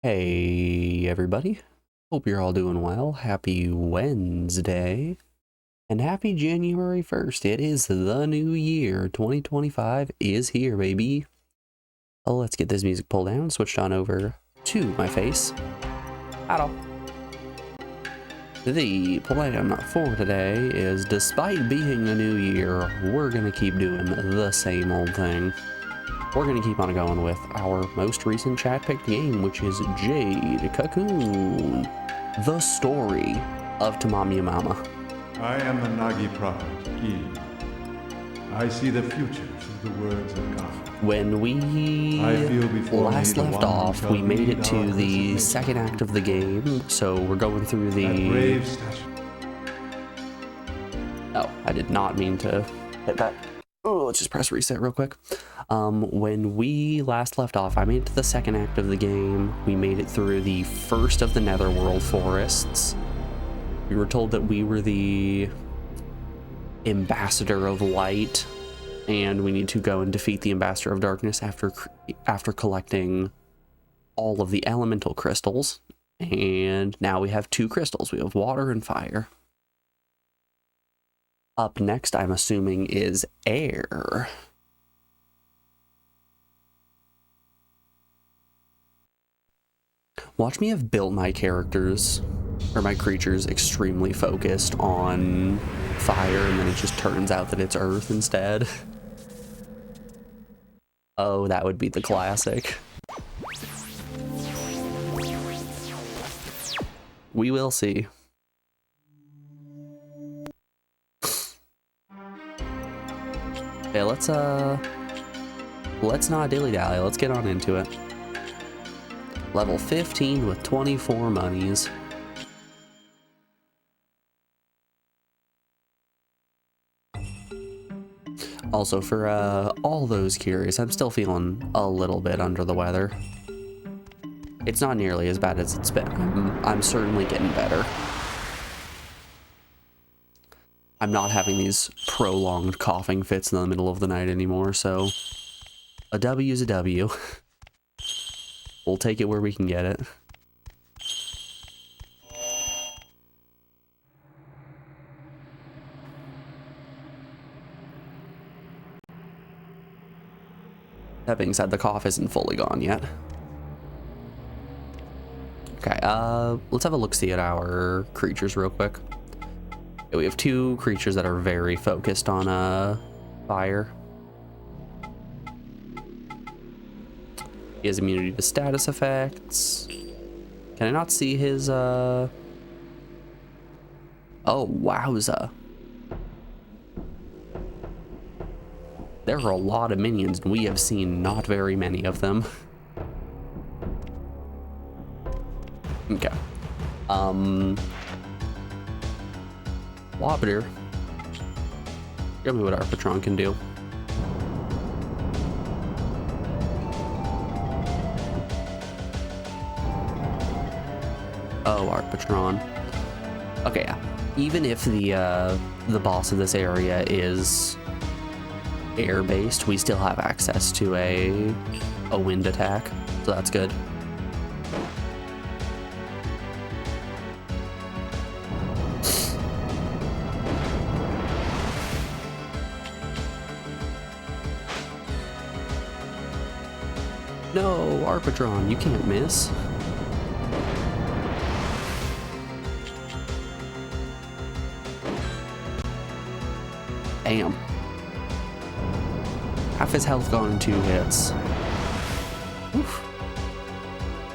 Hey everybody, hope you're all doing well. Happy Wednesday and happy January 1st. It is the new year. 2025 is here, baby. Well, let's get this music pulled down, switched on over to my face. Hello. The plan for today is, despite being a new year, we're gonna keep doing the same old thing. We're going to keep on going with our most recent chat picked game, which is Jade, Cocoon, the story of Tamamayu. I am the Nagi prophet, Eve. I see the future through the words of God. When we last left off, we made it to the second act of the game, so we're going through the... That brave statue. Oh, I did not mean to hit that. Oh, let's just press reset real quick. When we last left off, I made it to the second act of the game. We made it through the first of the Netherworld forests. We were told that we were the Ambassador of Light, and we need to go and defeat the Ambassador of Darkness after collecting all of the elemental crystals. And now we have 2 crystals. We have water and fire. Up next, I'm assuming, is air. Watch me have built my characters or my creature's extremely focused on fire, and then it just turns out that it's earth instead. Oh, that would be the classic. We will see. Okay, let's not dilly-dally. Let's get on into it. Level 15 with 24 monies. Also, for all those curious, I'm still feeling a little bit under the weather. It's not nearly as bad as it's been. I'm certainly getting better. I'm not having these prolonged coughing fits in the middle of the night anymore, so a W's a W. We'll take it where we can get it. That being said, the cough isn't fully gone yet. Okay, let's have a look-see at our creatures real quick. Okay, we have two creatures that are very focused on fire. He has immunity to status effects. Can I not see his, Oh, wowza. There are a lot of minions, and we have seen not very many of them. Okay. Wobbeter. Show me what our Patron can do. Oh, our Patron. Okay, yeah. Even if the boss of this area is air-based, we still have access to a wind attack, so that's good. No, Arpatron, you can't miss. Damn. Half his health gone in 2 hits. Oof.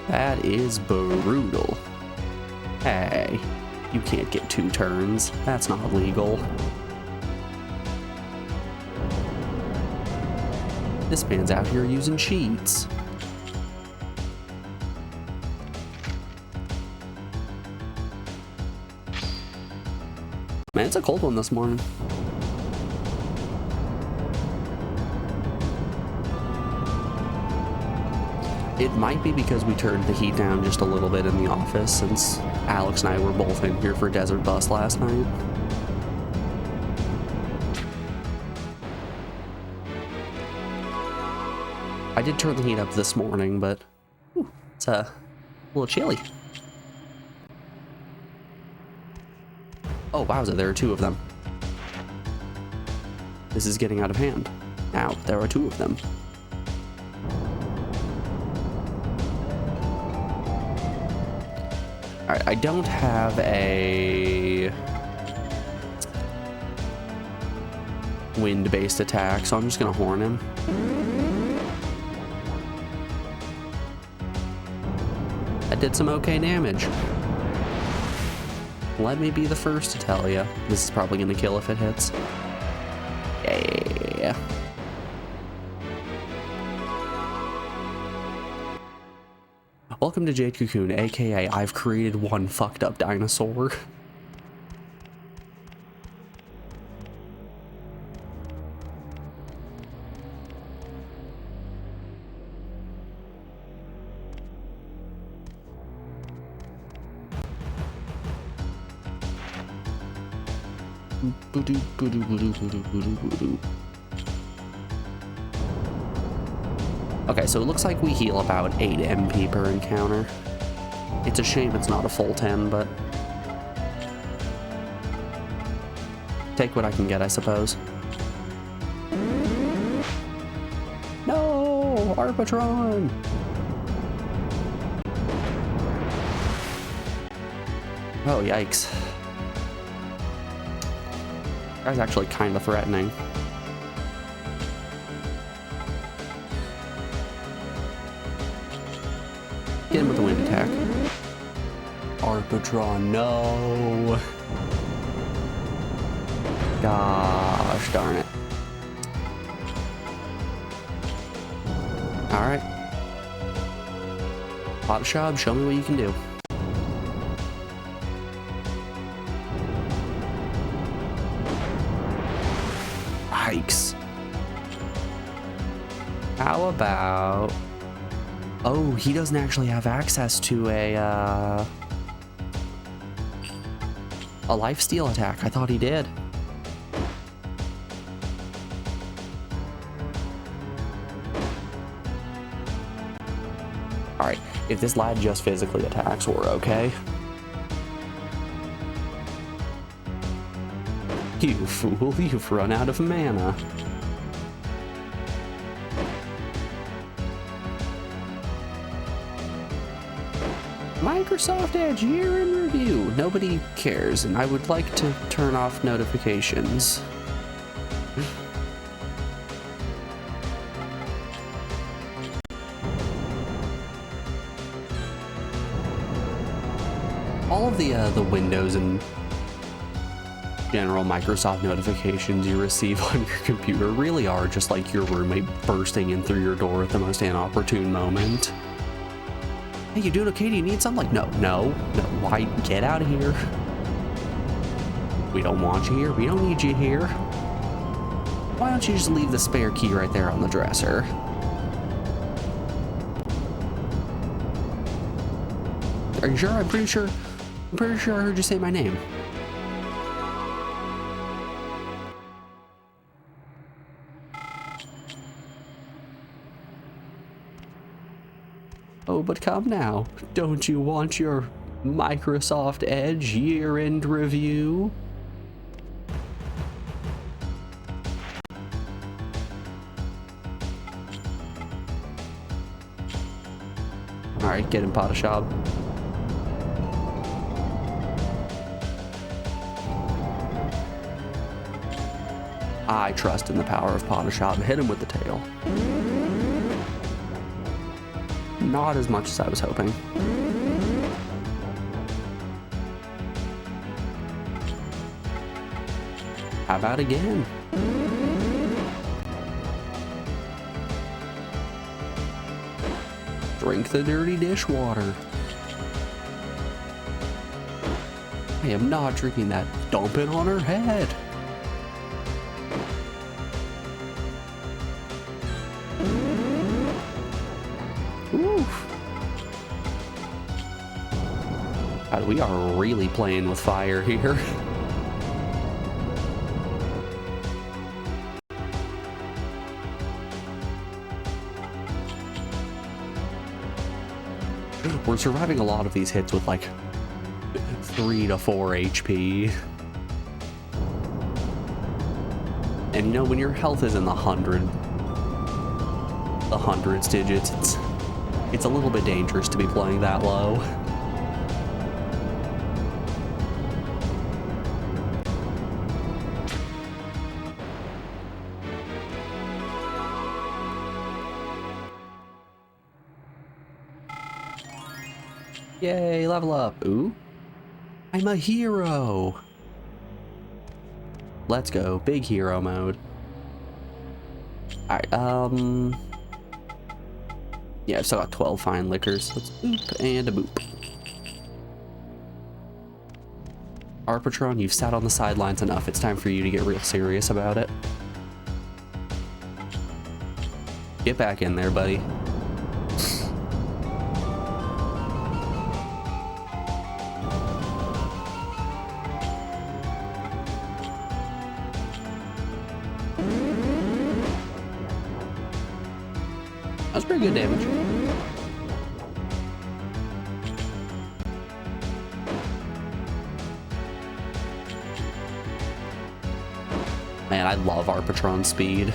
That is brutal. Hey, you can't get 2 turns. That's not legal. This man's out here using cheats. Man, it's a cold one this morning. It might be because we turned the heat down just a little bit in the office, since Alex and I were both in here for Desert Bus last night. I did turn the heat up this morning, but it's a little chilly. Oh, wowza, there are 2 of them. This is getting out of hand. Now, there are 2 of them. Alright, I don't have a wind-based attack, so I'm just gonna horn him. That did some okay damage. Let me be the first to tell you. This is probably gonna kill if it hits. Yeah. Welcome to Jade Cocoon, aka I've created one fucked up dinosaur. Okay, so it looks like we heal about 8 MP per encounter. It's a shame it's not a full 10, but take what I can get, I suppose. No, Arpatron! Oh, yikes. Guy's actually kind of threatening. Get him with the wind attack. Arpatron, no. Gosh darn it. Alright. Pop Shop, show me what you can do. Yikes. How about... Oh, he doesn't actually have access to a lifesteal attack. I thought he did. Alright, if this lad just physically attacks, we're okay. You fool, you've run out of mana. Microsoft Edge year in review. Nobody cares, and I would like to turn off notifications. All of the Windows and general Microsoft notifications you receive on your computer really are just like your roommate bursting in through your door at the most inopportune moment. Hey, you doing okay? Do you need something? Like, no. Why? Get out of here. We don't want you here. We don't need you here. Why don't you just leave the spare key right there on the dresser? Are you sure? I'm pretty sure I heard you say my name. Oh, but come now. Don't you want your Microsoft Edge year-end review? Alright, get him, Potashab. I trust in the power of Potashab. Hit him with the tail. Not as much as I was hoping. How about again? Drink the dirty dishwater. I am not drinking that. Dump it on her head. God, we are really playing with fire here. We're surviving a lot of these hits with like 3 to 4 HP. And you know, when your health is in the hundreds digits, it's a little bit dangerous to be playing that low. Yay, level up. Ooh. I'm a hero. Let's go. Big hero mode. Alright, yeah, I've still got 12 fine liquors. Let's boop and a boop. Arpatron, you've sat on the sidelines enough. It's time for you to get real serious about it. Get back in there, buddy. That's pretty good damage. Man, I love Arpatron's speed.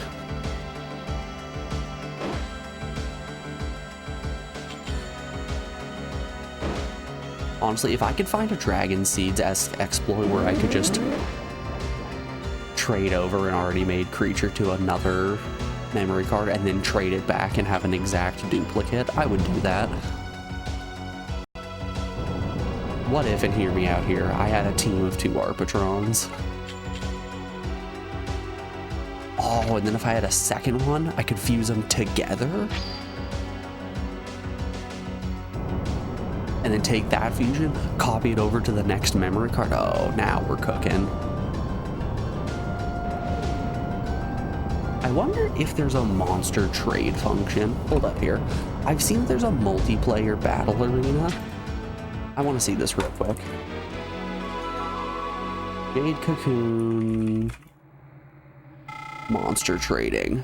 Honestly, if I could find a Dragon Seeds-esque exploit where I could just trade over an already made creature to another memory card and then trade it back and have an exact duplicate, I would do that. What if, and hear me out here, I had a team of 2 Arpatrons? Oh, and then if I had a second one, I could fuse them together? And then take that fusion, copy it over to the next memory card. Oh, now we're cooking. I wonder if there's a monster trade function. Hold up here. I've seen there's a multiplayer battle arena. I want to see this real quick. Jade, Cocoon, monster trading.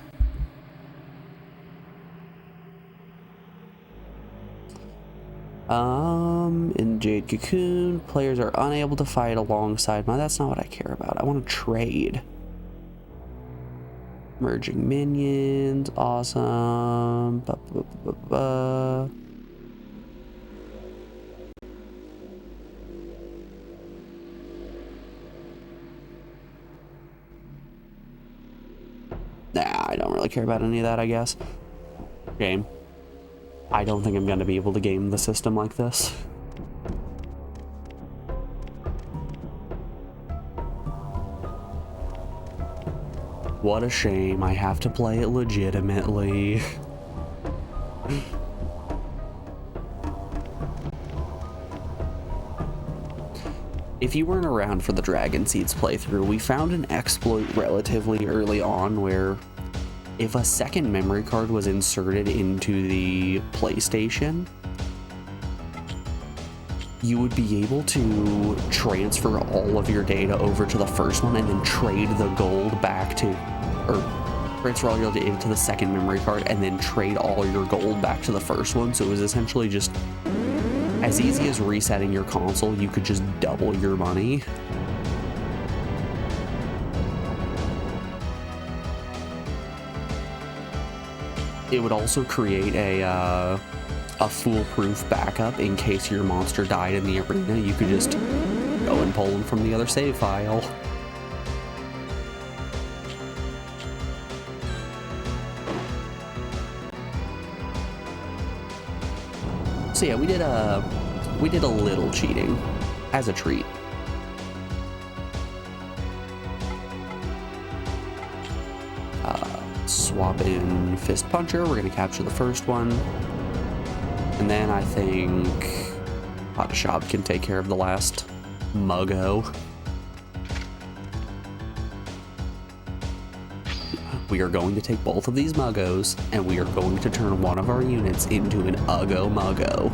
In Jade Cocoon, players are unable to fight alongside my. That's not what I care about. I want to trade. Merging minions, awesome. Nah, I don't really care about any of that, I guess. Game. I don't think I'm going to be able to game the system like this. What a shame. I have to play it legitimately. If you weren't around for the Dragon Seeds playthrough, we found an exploit relatively early on where if a second memory card was inserted into the PlayStation, you would be able to transfer all of your data over to the first one and then trade the gold back to, or transfer all your data to the second memory card and then trade all your gold back to the first one. So it was essentially just as easy as resetting your console. You could just double your money. It would also create a foolproof backup in case your monster died in the arena. You could just go and pull them from the other save file. So yeah, we did a little cheating as a treat. Swap in Fist Puncher. We're gonna capture the first one. And then I think Hot Shop can take care of the last Muggo. We are going to take both of these Muggos, and we are going to turn one of our units into an Uggo Muggo.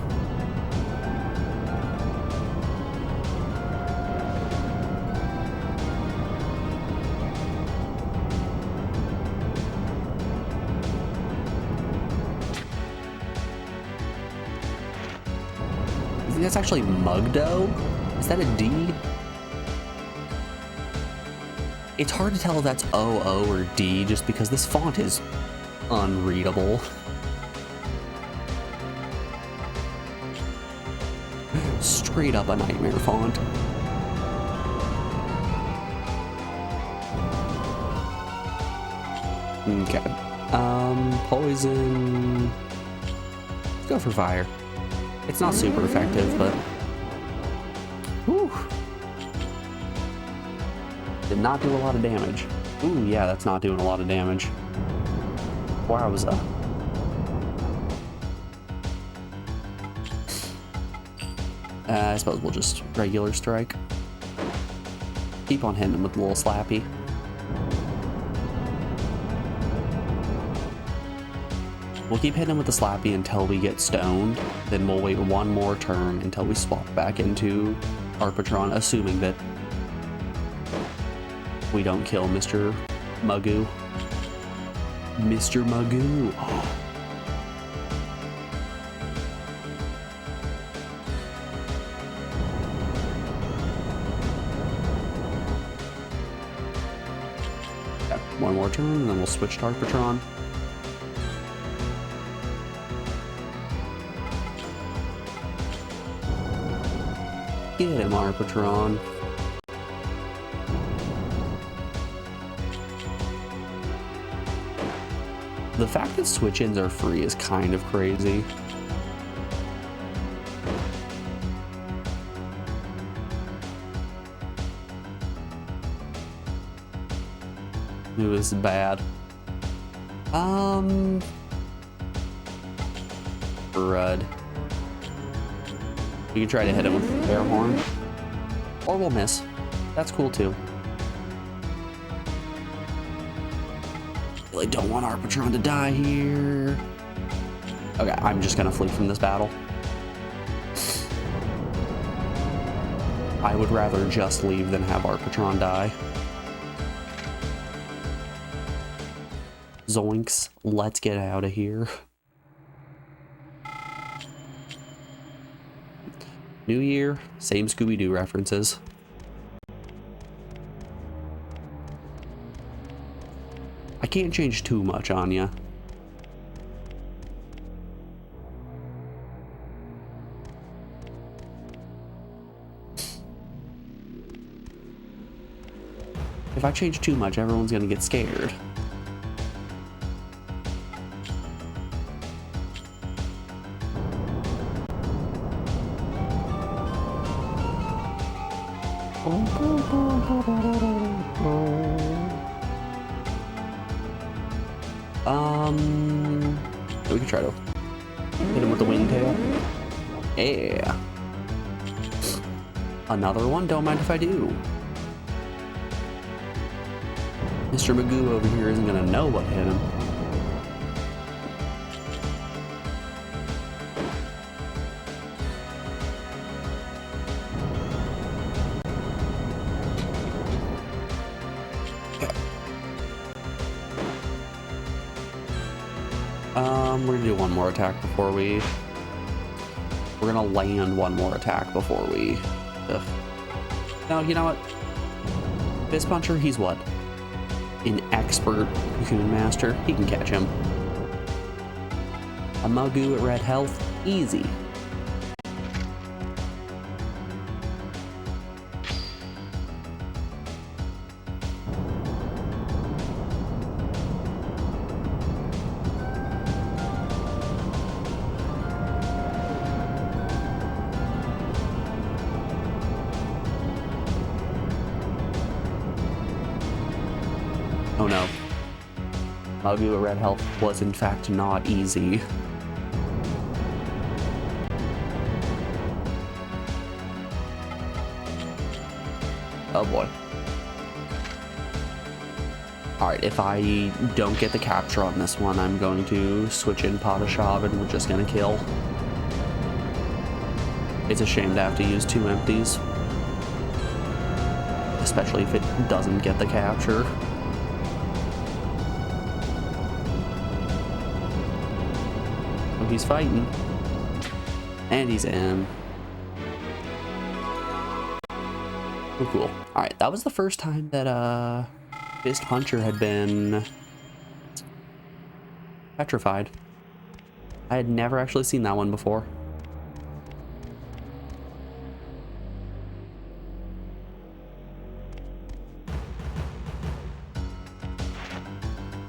I think that's actually Mugdo? Is that a D? It's hard to tell if that's O or D just because this font is unreadable. Straight up a nightmare font. Okay. Poison. Let's go for fire. It's not super effective, but whew. Did not do a lot of damage. Ooh, yeah, that's not doing a lot of damage. Wowza. I suppose we'll just regular strike. Keep on hitting him with a little slappy. We'll keep hitting him with the slappy until we get stoned. Then we'll wait one more turn until we swap back into Arpatron, assuming that we don't kill Mr. Magoo. Mr. Magoo. Oh. Okay, one more turn, and then we'll switch to Arpatron. Get him, Arpatron. The fact that switch-ins are free is kind of crazy. It was bad. Crud. You can try to hit him with the air horn. Or we'll miss. That's cool too. Really don't want Arpatron to die here. Okay, I'm just gonna flee from this battle. I would rather just leave than have Arpatron die. Zoinks, let's get out of here. New year, same Scooby-Doo references. I can't change too much on ya. If I change too much, everyone's gonna get scared. We can try to hit him with the wingtail. Yeah. Another one? Don't mind if I do. Mr. Magoo over here isn't gonna know what hit him. We're gonna do one more attack before we... We're gonna land one more attack before we... Ugh. No, you know what? Fist Puncher, he's what? An expert Cocoon Master. He can catch him. A Magoo at red health, easy. Oh no. Magoo at red health was in fact not easy. Oh boy. Alright, if I don't get the capture on this one, I'm going to switch in Potashab and we're just gonna kill. It's a shame to have to use 2 empties. Especially if it doesn't get the capture. Oh, he's fighting. And he's in. Oh, cool. Alright, that was the first time that, Fist Puncher had been petrified. I had never actually seen that one before.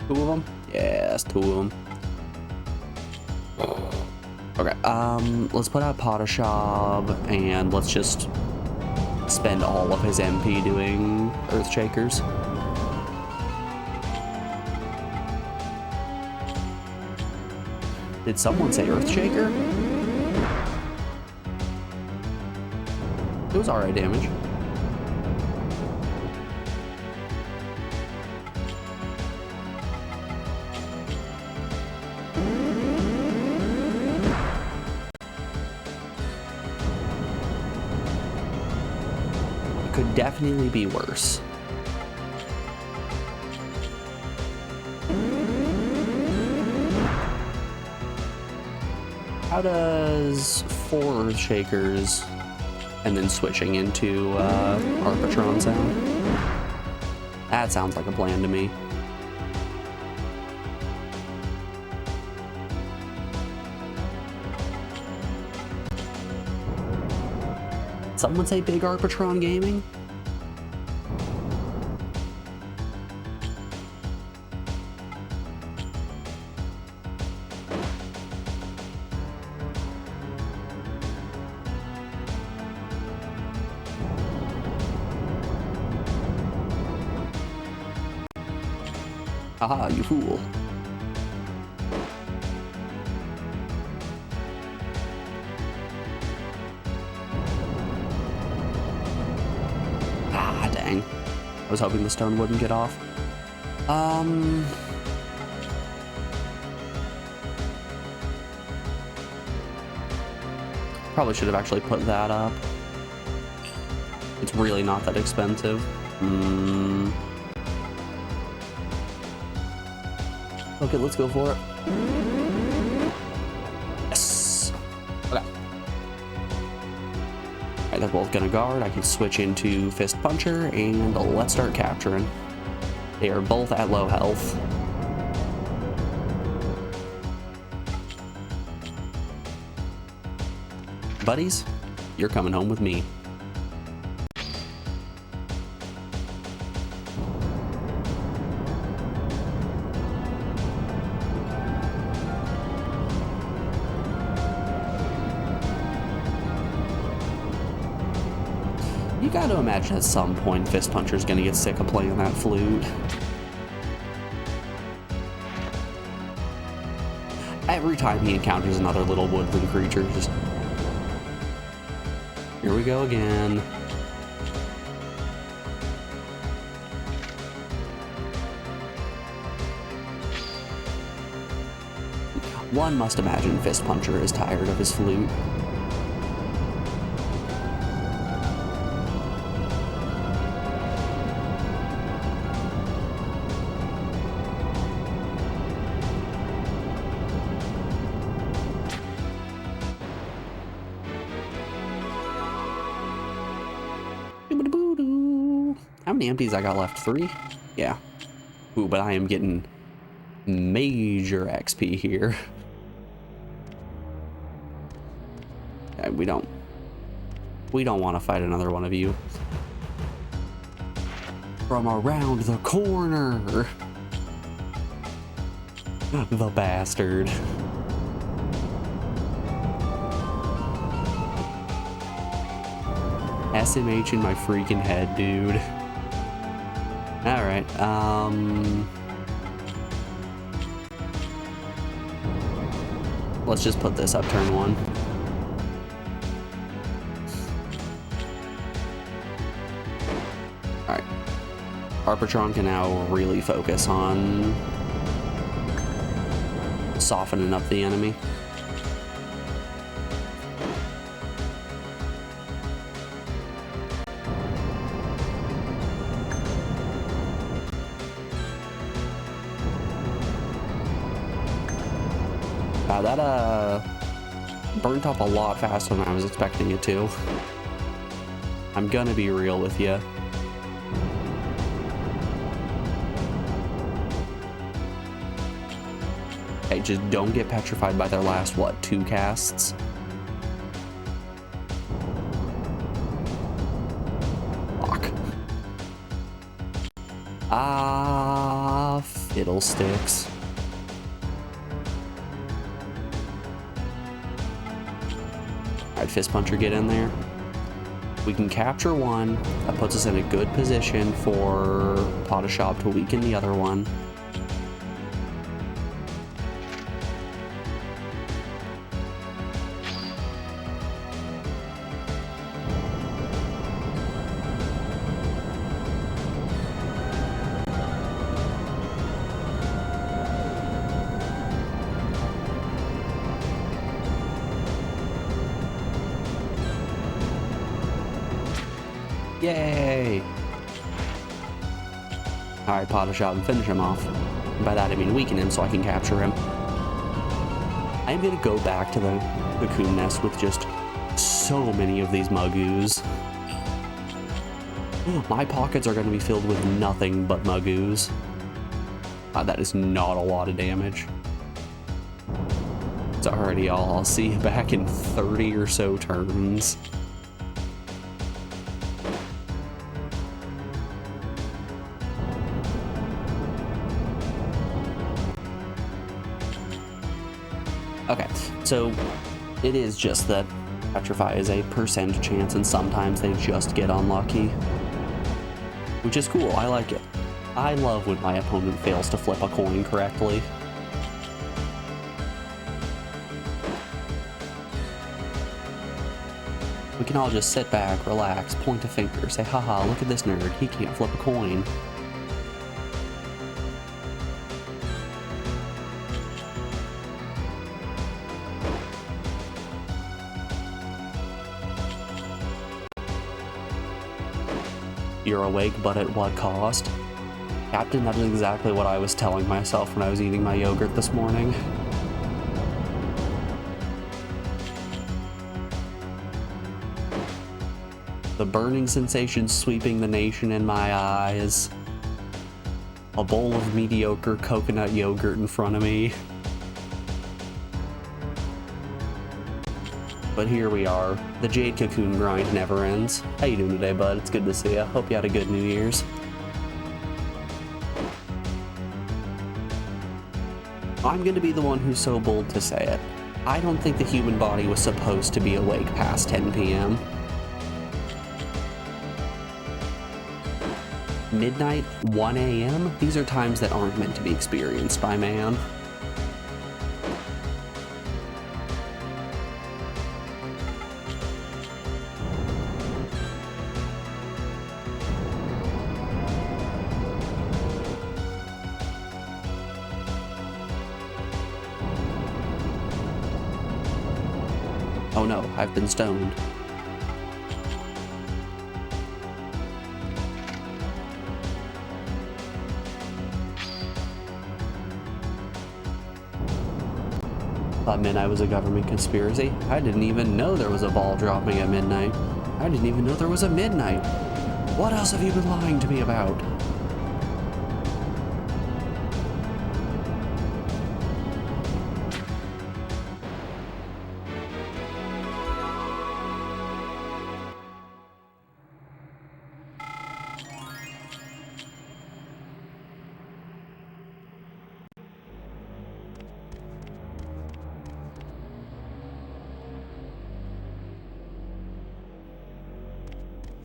Two of them? Yes, 2 of them. Okay, let's put out Potashab and let's just spend all of his MP doing Earthshakers. Did someone say Earthshaker? It was alright damage. Could definitely be worse. How does 4 Earthshakers and then switching into Arpatron sound? That sounds like a plan to me. Some would say Big Arpatron Gaming. Haha, you fool. Ah, dang. I was hoping the stone wouldn't get off. Probably should have actually put that up. It's really not that expensive. Okay, let's go for it. Yes. Okay. Alright, they're both gonna guard. I can switch into Fist Puncher and let's start capturing. They are both at low health. Buddies, you're coming home with me. You gotta imagine at some point Fist Puncher's gonna get sick of playing that flute. Every time he encounters another little woodland creature, just... Here we go again. One must imagine Fist Puncher is tired of his flute. How many empties I got left? 3? Yeah. Ooh, but I am getting major XP here. Okay, we don't want to fight another one of you. From around the corner. The bastard. SMH in my freaking head, dude. Alright, let's just put this up turn 1. Alright. Arpatron can now really focus on softening up the enemy. That burnt up a lot faster than I was expecting it to. I'm gonna be real with you. Hey, just don't get petrified by their last, what, 2 casts? Fuck. Ah, fiddlesticks. Alright, Fist Puncher, get in there. We can capture one. That puts us in a good position for Pot of Shop to weaken the other one. Yay! Alright, Pot of Shop and finish him off. And by that I mean weaken him so I can capture him. I'm gonna go back to the Cocoon nest with just so many of these Mugoos. My pockets are gonna be filled with nothing but Mugoos. That is not a lot of damage. It's already all. I'll see you back in 30 or so turns. Okay, so it is just that Petrify is a percent chance, and sometimes they just get unlucky. Which is cool, I like it. I love when my opponent fails to flip a coin correctly. We can all just sit back, relax, point a finger, say, haha, look at this nerd, he can't flip a coin. You're awake, but at what cost? Captain, that is exactly what I was telling myself when I was eating my yogurt this morning. The burning sensation sweeping the nation in my eyes. A bowl of mediocre coconut yogurt in front of me. But here we are. The Jade Cocoon grind never ends. How you doing today, bud? It's good to see you. Hope you had a good New Year's. I'm gonna be the one who's so bold to say it. I don't think the human body was supposed to be awake past 10 p.m. Midnight, 1 a.m.? These are times that aren't meant to be experienced by man. Oh no, I've been stoned. Thought midnight was a government conspiracy. I didn't even know there was a ball dropping at midnight. I didn't even know there was a midnight. What else have you been lying to me about?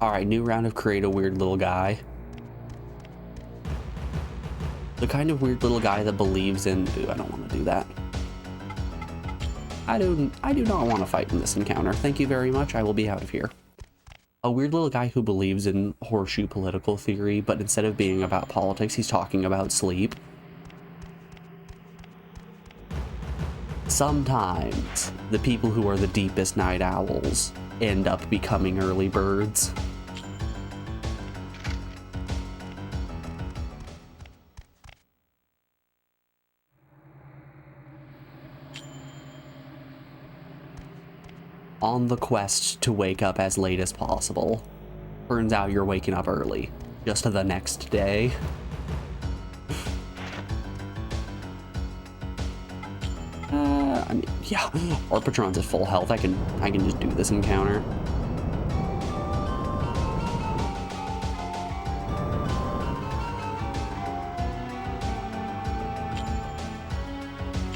Alright, new round of create a weird little guy. The kind of weird little guy that believes in... Ooh, I don't want to do that. I do not want to fight in this encounter. Thank you very much, I will be out of here. A weird little guy who believes in horseshoe political theory, but instead of being about politics, he's talking about sleep. Sometimes, the people who are the deepest night owls end up becoming early birds. On the quest to wake up as late as possible. Turns out you're waking up early, just the next day. I mean, yeah, our Patron's at full health. I can just do this encounter.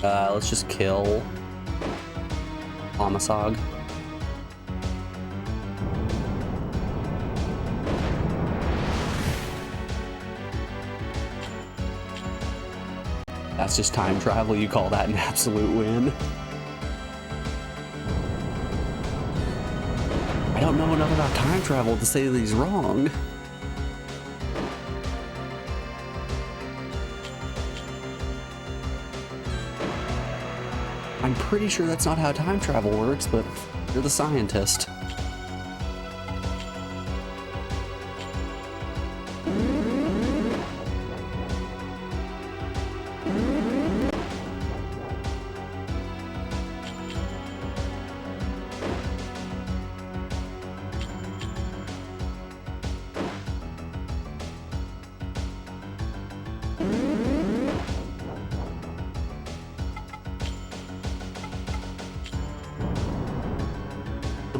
Let's just kill Amasog. That's just time travel. You call that an absolute win? I don't know enough about time travel to say that he's wrong. I'm pretty sure that's not how time travel works, but you're the scientist.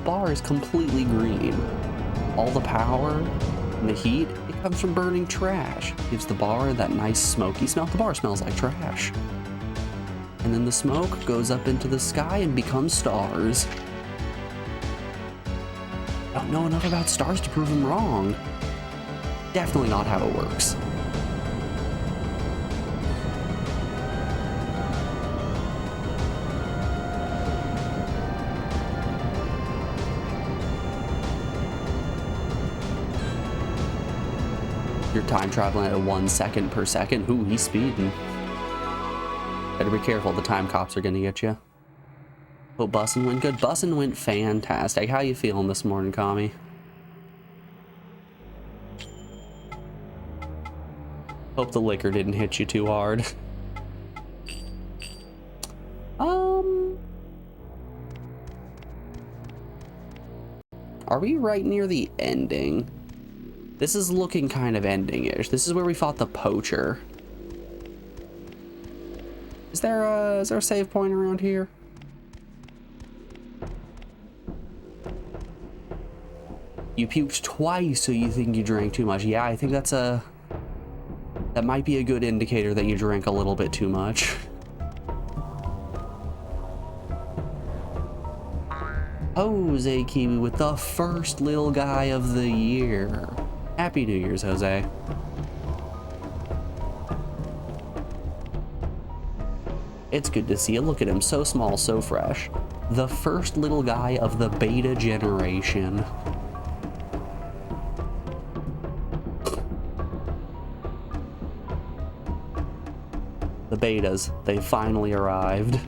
Bar is completely green. All the power and the heat, it comes from burning trash. Gives the bar that nice smoky smell. The bar smells like trash. And then the smoke goes up into the sky and becomes stars. I don't know enough about stars to prove them wrong. Definitely not how it works. You're time traveling at 1 second per second. Ooh, he's speeding. Better be careful, the time cops are gonna get you. Oh, bussin' went good. Bussin' went fantastic. How you feeling this morning, Kami? Hope the liquor didn't hit you too hard. Are we right near the ending? This is looking kind of ending-ish. This is where we fought the poacher. Is there a save point around here? You puked twice, so you think you drank too much. Yeah, I think that might be a good indicator that you drank a little bit too much. Jose Kiwi with the first little guy of the year. Happy New Year's, Jose. It's good to see you. Look at him, so small, so fresh. The first little guy of the beta generation. The betas, they finally arrived.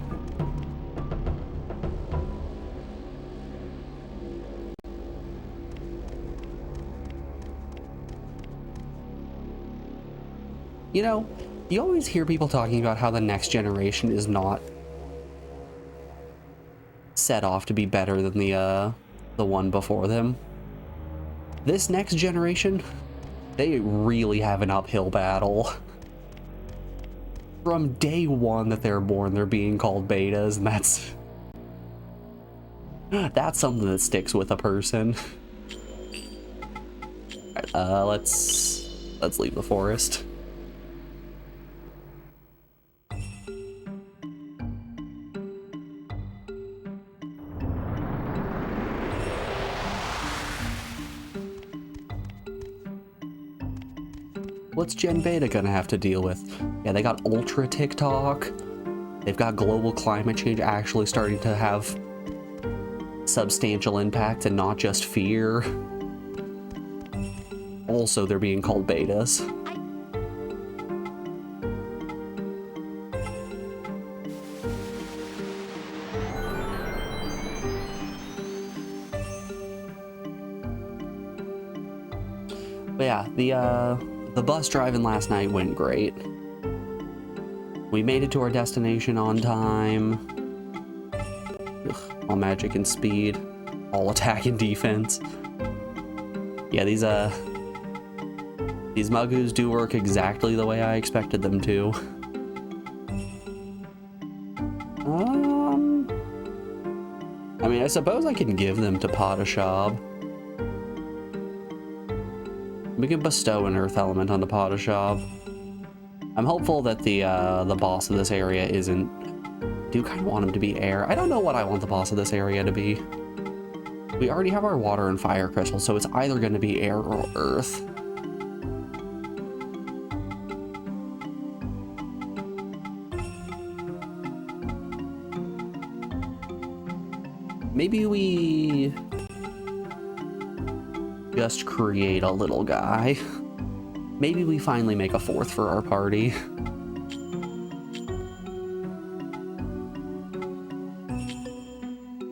You know, you always hear people talking about how the next generation is not set off to be better than the one before them. This next generation, they really have an uphill battle. From day one that they're born, they're being called betas, and that's something that sticks with a person. Let's leave the forest. What's Gen Beta gonna have to deal with? Yeah, they got Ultra TikTok. They've got global climate change actually starting to have substantial impact and not just fear. Also, they're being called betas. But yeah, the bus driving last night went great. We made it to our destination on time. Ugh, all magic and speed, all attack and defense. Yeah, these Mugus do work exactly the way I expected them to. I mean, I suppose I can give them to Potashab. We can bestow an earth element on the Potashab. I'm hopeful that the boss of this area isn't... I do kind of want him to be air. I don't know what I want the boss of this area to be. We already have our water and fire crystals, so it's either going to be air or earth. Maybe we just create a little guy. Maybe we finally make a fourth for our party.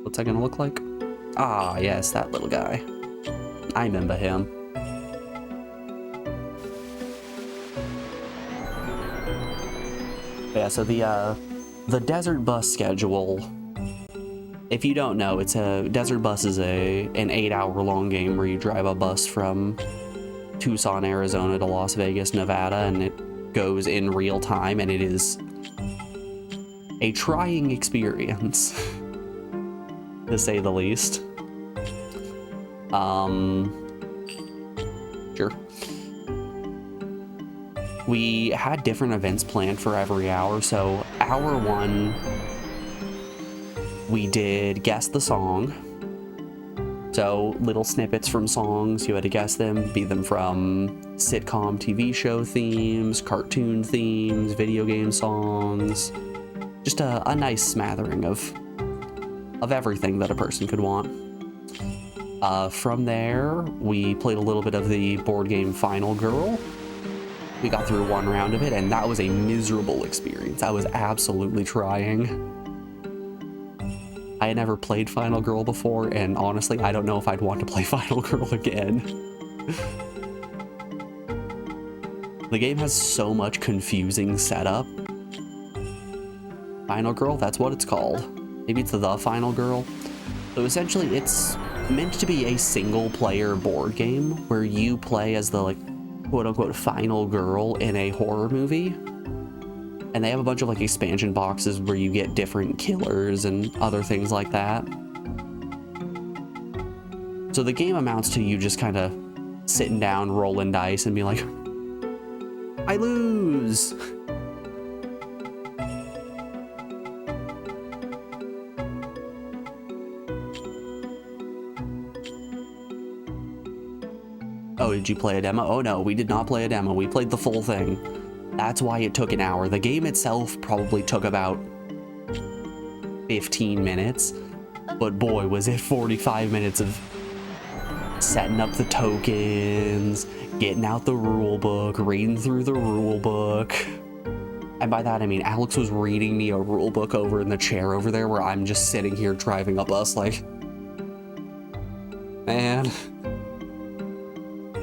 What's that gonna look like? Ah, yes, that little guy. I remember him. Yeah, so the desert bus schedule, if you don't know, desert bus is an 8-hour-long game where you drive a bus from Tucson, Arizona to Las Vegas, Nevada, and it goes in real time, and it is a trying experience, to say the least. Sure. We had different events planned for every hour, so hour one, we did Guess the Song. So little snippets from songs, you had to guess them, be them from sitcom TV show themes, cartoon themes, video game songs. Just a nice smattering of everything that a person could want. From there, we played a little bit of the board game Final Girl. We got through one round of it, and that was a miserable experience. I was absolutely trying. I had never played Final Girl before, and honestly, I don't know if I'd want to play Final Girl again. The game has so much confusing setup. Final Girl, that's what it's called. Maybe it's the Final Girl. So essentially, it's meant to be a single-player board game where you play as the, like, quote-unquote final girl in a horror movie. And they have a bunch of, like, expansion boxes where you get different killers and other things like that. So the game amounts to you just kind of sitting down, rolling dice, and be like, I lose! Oh, did you play a demo? Oh no, we did not play a demo. We played the full thing. That's why it took an hour. The game itself probably took about 15 minutes, but boy, was it 45 minutes of setting up the tokens, getting out the rule book, reading through the rule book. And by that, I mean, Alex was reading me a rule book over in the chair over there where I'm just sitting here driving a bus like, man,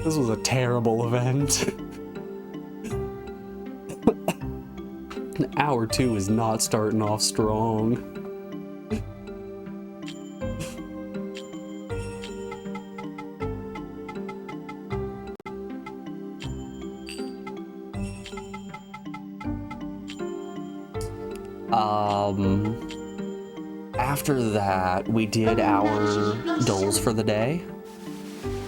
this was a terrible event. Hour 2 is not starting off strong. After that, we did our dulls for the day.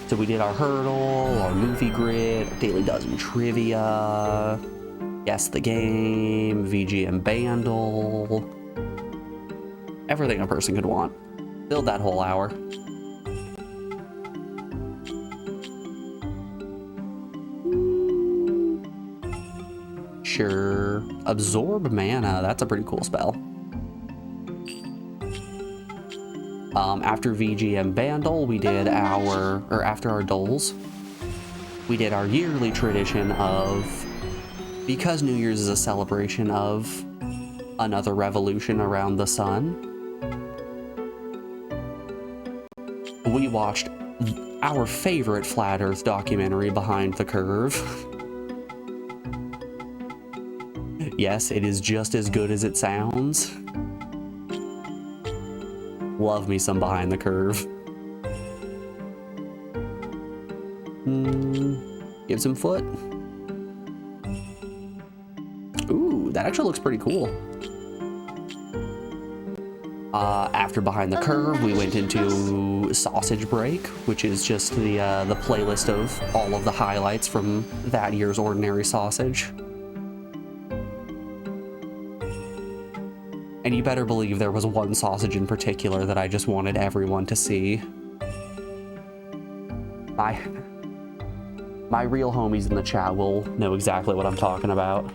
So we did our hurdle, our movie grid, our daily dozen trivia, guess the game, VGM bandle, everything a person could want. Filled that whole hour. Sure. Absorb mana, that's a pretty cool spell. After VGM Bandle, we did after our dulls, we did our yearly tradition of, because New Year's is a celebration of another revolution around the sun, we watched our favorite Flat Earth documentary, Behind the Curve. Yes, it is just as good as it sounds. Love me some Behind the Curve. Give some foot. Ooh, that actually looks pretty cool. After Behind the Curve, we went into Sausage Break, which is just the playlist of all of the highlights from that year's Ordinary Sausage. And you better believe there was one sausage in particular that I just wanted everyone to see. My real homies in the chat will know exactly what I'm talking about.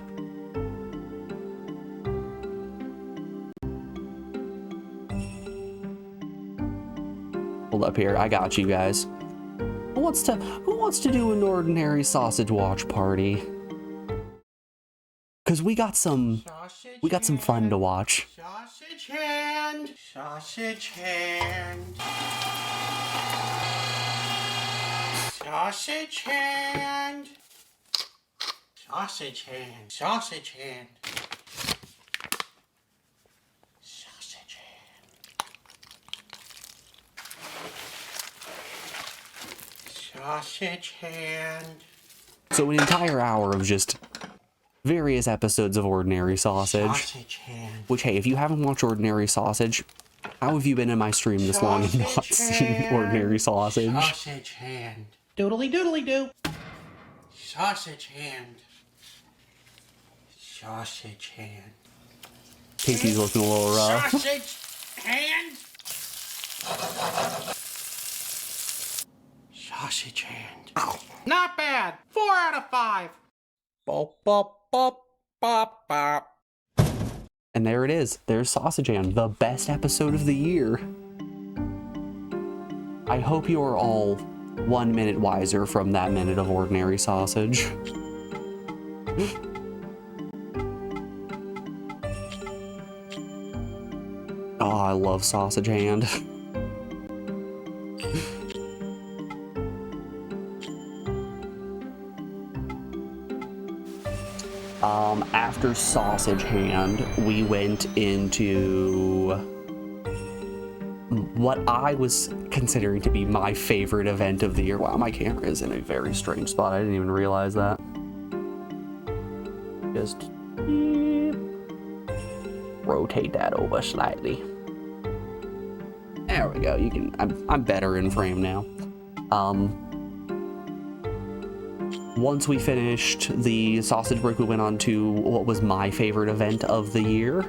Hold up here, I got you guys. Who wants to do an Ordinary Sausage watch party? Cause we got some fun to watch. Sausage hand, sausage hand, sausage hand, sausage hand, sausage hand, sausage hand, sausage hand. So an entire hour of just various episodes of Ordinary Sausage. Sausage hand. Which, hey, if you haven't watched Ordinary Sausage, how have you been in my stream this long and not seen Ordinary Sausage? Sausage hand. Doodly doodly doo. Sausage hand. Sausage hand. Pinky's looking a little rough. Sausage hand. Sausage hand. Not bad. 4 out of 5. Bop, bop, bop, bop, bop. And there it is. There's Sausage Hand, the best episode of the year. I hope you are all 1 minute wiser from that minute of ordinary sausage. Oh, I love Sausage Hand. After Sausage Hand, we went into what I was considering to be my favorite event of the year. Wow, my camera is in a very strange spot. I didn't even realize that. Just rotate that over slightly. There we go. You can. I'm better in frame now. Once we finished the sausage break, we went on to what was my favorite event of the year.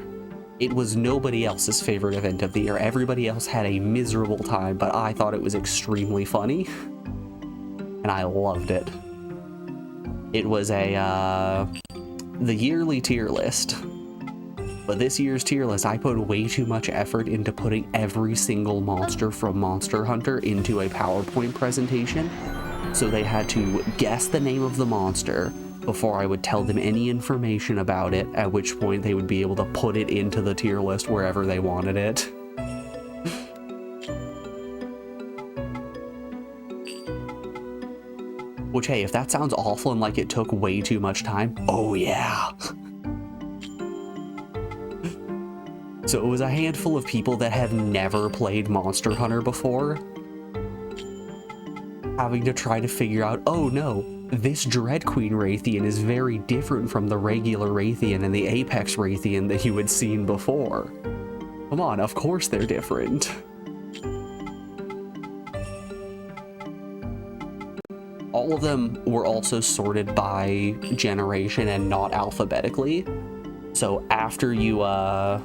It was nobody else's favorite event of the year. Everybody else had a miserable time, but I thought it was extremely funny, and I loved it. It was the yearly tier list. But this year's tier list, I put way too much effort into putting every single monster from Monster Hunter into a PowerPoint presentation. So they had to guess the name of the monster before I would tell them any information about it, at which point they would be able to put it into the tier list wherever they wanted it. Which, hey, if that sounds awful and like it took way too much time, oh yeah. So it was a handful of people that have never played Monster Hunter before, having to try to figure out, oh no, this Dread Queen Raytheon is very different from the regular Raytheon and the Apex Raytheon that you had seen before. Come on, of course they're different. All of them were also sorted by generation and not alphabetically. So after you, hold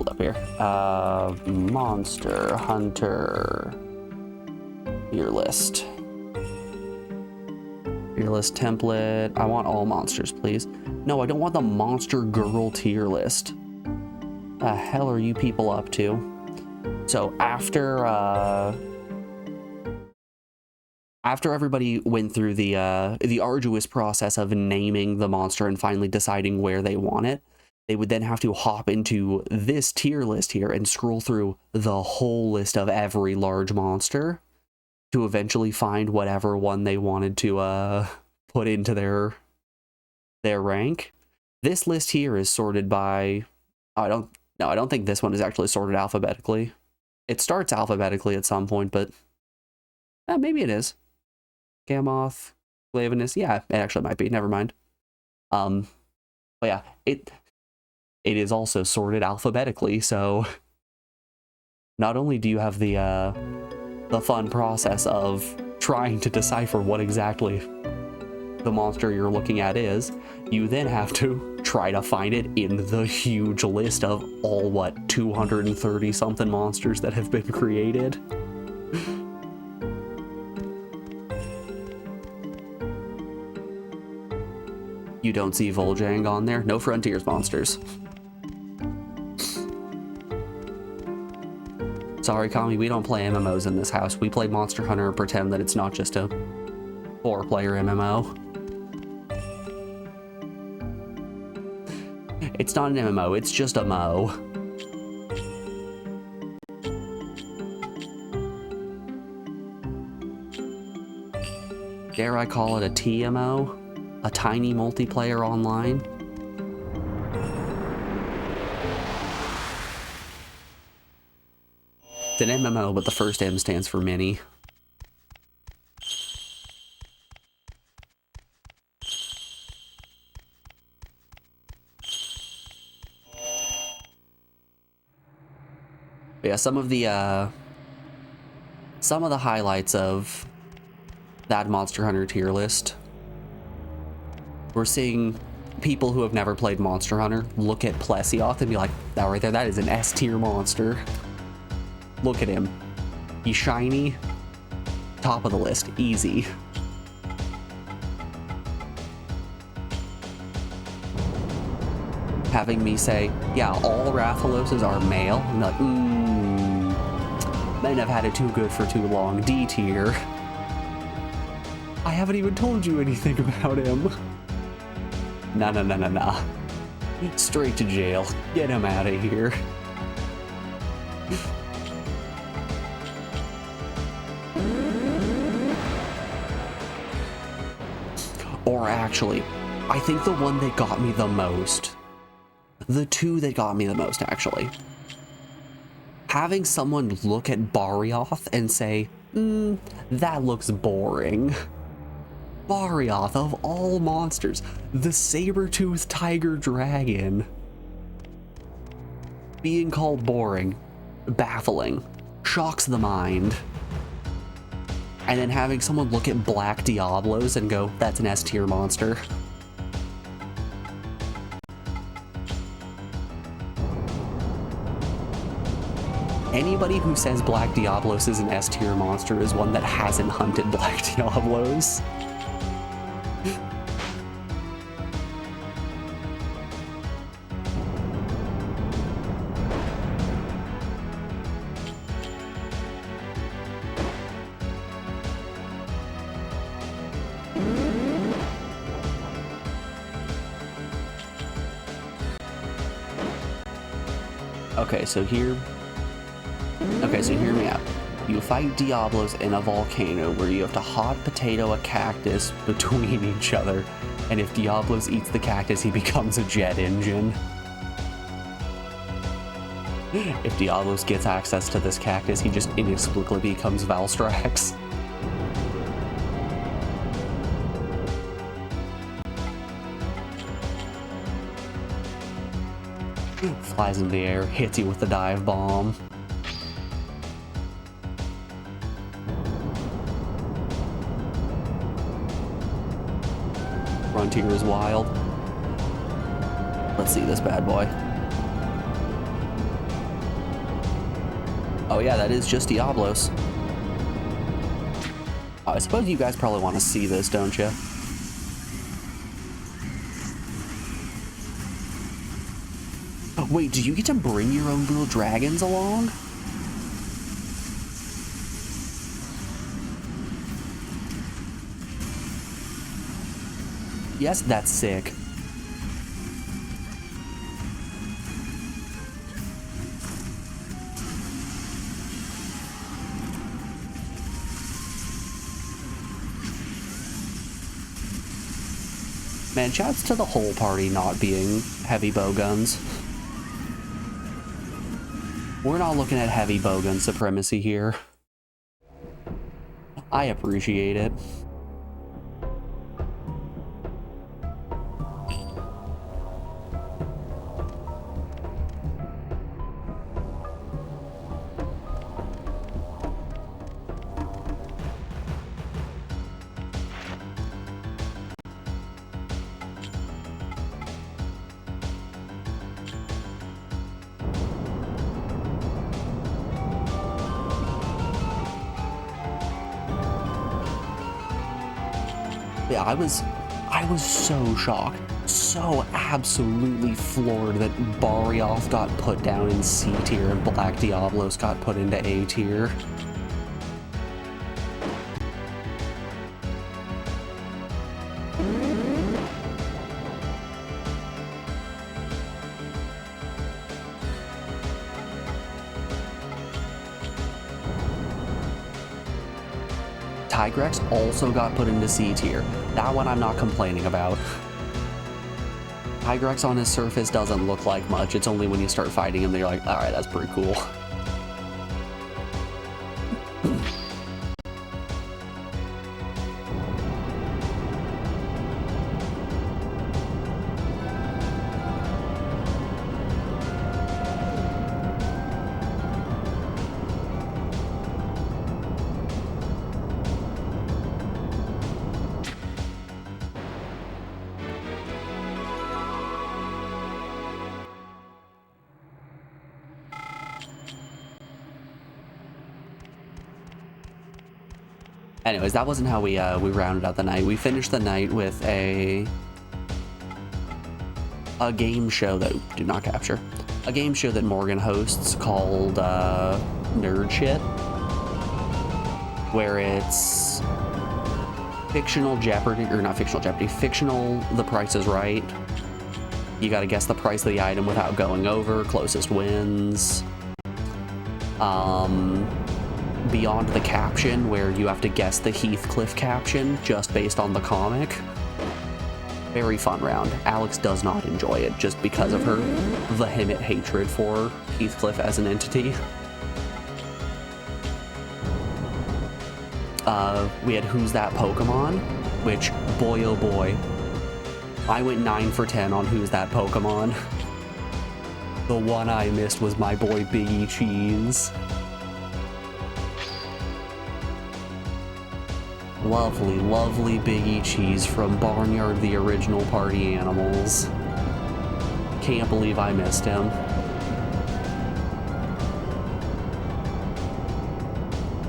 up here, Monster Hunter tier list. Tier list template. I want all monsters, please. No, I don't want the Monster Girl tier list. The hell are you people up to? So after everybody went through the arduous process of naming the monster and finally deciding where they want it, they would then have to hop into this tier list here and scroll through the whole list of every large monster to eventually find whatever one they wanted to put into their rank. This list here is sorted by, I don't think this one is actually sorted alphabetically. It starts alphabetically at some point, but maybe it is. Gamoth, Glavenus, yeah, it actually might be, never mind. But yeah, it is also sorted alphabetically, so not only do you have the fun process of trying to decipher what exactly the monster you're looking at is, you then have to try to find it in the huge list of all, 230 something monsters that have been created. You don't see Vol'jang on there? No Frontiers monsters. Sorry, Kami, we don't play MMOs in this house. We play Monster Hunter and pretend that it's not just a 4-player MMO. It's not an MMO, it's just a MO. Dare I call it a TMO? A tiny multiplayer online? It's an MMO, but the first M stands for mini. But yeah, some of the highlights of that Monster Hunter tier list. We're seeing people who have never played Monster Hunter look at Plesioth and be like, that right there, that is an S tier monster. Look at him. He's shiny. Top of the list. Easy. Having me say, yeah, all Rathaloses are male. And like, men have had it too good for too long. D tier. I haven't even told you anything about him. Nah. Straight to jail. Get him out of here. Or actually, I think the one that got me the most, the two that got me the most actually, having someone look at Barioth and say, that looks boring. Barioth, of all monsters, the saber-toothed tiger dragon. Being called boring, baffling, shocks the mind. And then having someone look at Black Diablos and go, that's an S-tier monster. Anybody who says Black Diablos is an S-tier monster is one that hasn't hunted Black Diablos. Okay, so hear me out. You fight Diablos in a volcano where you have to hot potato a cactus between each other, and if Diablos eats the cactus, he becomes a jet engine. If Diablos gets access to this cactus, he just inexplicably becomes Valstrax. Flies in the air, hits you with the dive bomb. Frontier is wild. Let's see this bad boy. Oh yeah, that is just Diablos. I suppose you guys probably want to see this, don't you? Wait, do you get to bring your own little dragons along? Yes, that's sick. Man, shouts to the whole party not being heavy bowguns. We're not looking at heavy bowgun supremacy here. I appreciate it. Yeah, I was so shocked, so absolutely floored that Barioth got put down in C tier and Black Diablos got put into A tier. Tigrex also got put into C tier. That one I'm not complaining about. Tigrex on his surface doesn't look like much. It's only when you start fighting him that you're like, alright, that's pretty cool. Anyways, that wasn't how we rounded out the night. We finished the night with a game show that do not capture. A game show that Morgan hosts called Nerd Shit, where it's fictional Jeopardy, or not fictional Jeopardy, fictional The Price is Right. You gotta guess the price of the item without going over, closest wins. Beyond the Caption, where you have to guess the Heathcliff caption just based on the comic. Very fun round. Alex does not enjoy it just because of her vehement hatred for Heathcliff as an entity. We had Who's That Pokemon, which, boy oh boy, I went 9 for 10 on Who's That Pokemon. The one I missed was my boy Biggie Cheese. Lovely, lovely Biggie Cheese from Barnyard the Original Party Animals. Can't believe I missed him.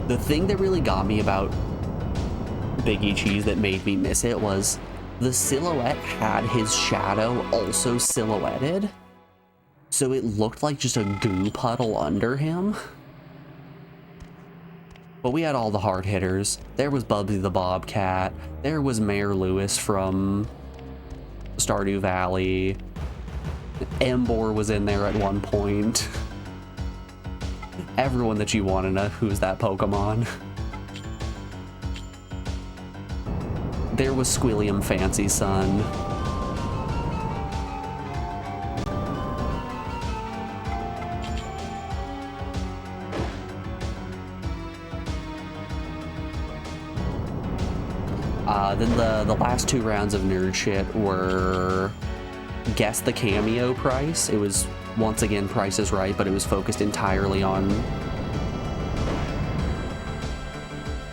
The thing that really got me about Biggie Cheese that made me miss it was the silhouette had his shadow also silhouetted, so it looked like just a goo puddle under him. But we had all the hard hitters. There was Bubsy the Bobcat. There was Mayor Lewis from Stardew Valley. Embor was in there at one point. Everyone that you want to know Who's That Pokemon. There was Squilliam Fancy Son. Then the last 2 rounds of Nerd Shit were Guess the Cameo Price. It was, once again, Price is Right, but it was focused entirely on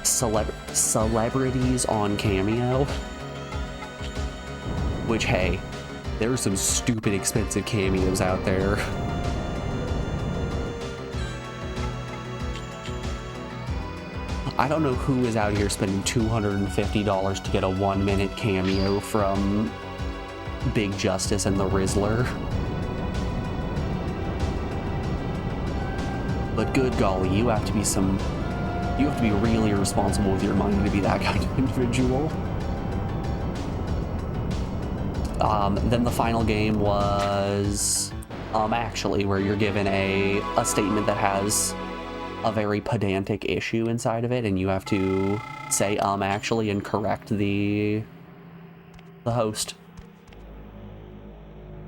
celebrities on Cameo. Which, hey, there are some stupid expensive cameos out there. I don't know who is out here spending $250 to get a 1-minute cameo from Big Justice and the Rizzler. But good golly, you have to be really responsible with your money to be that kind of individual. Then the final game was Actually, where you're given a statement that has a very pedantic issue inside of it, and you have to say actually and correct the host.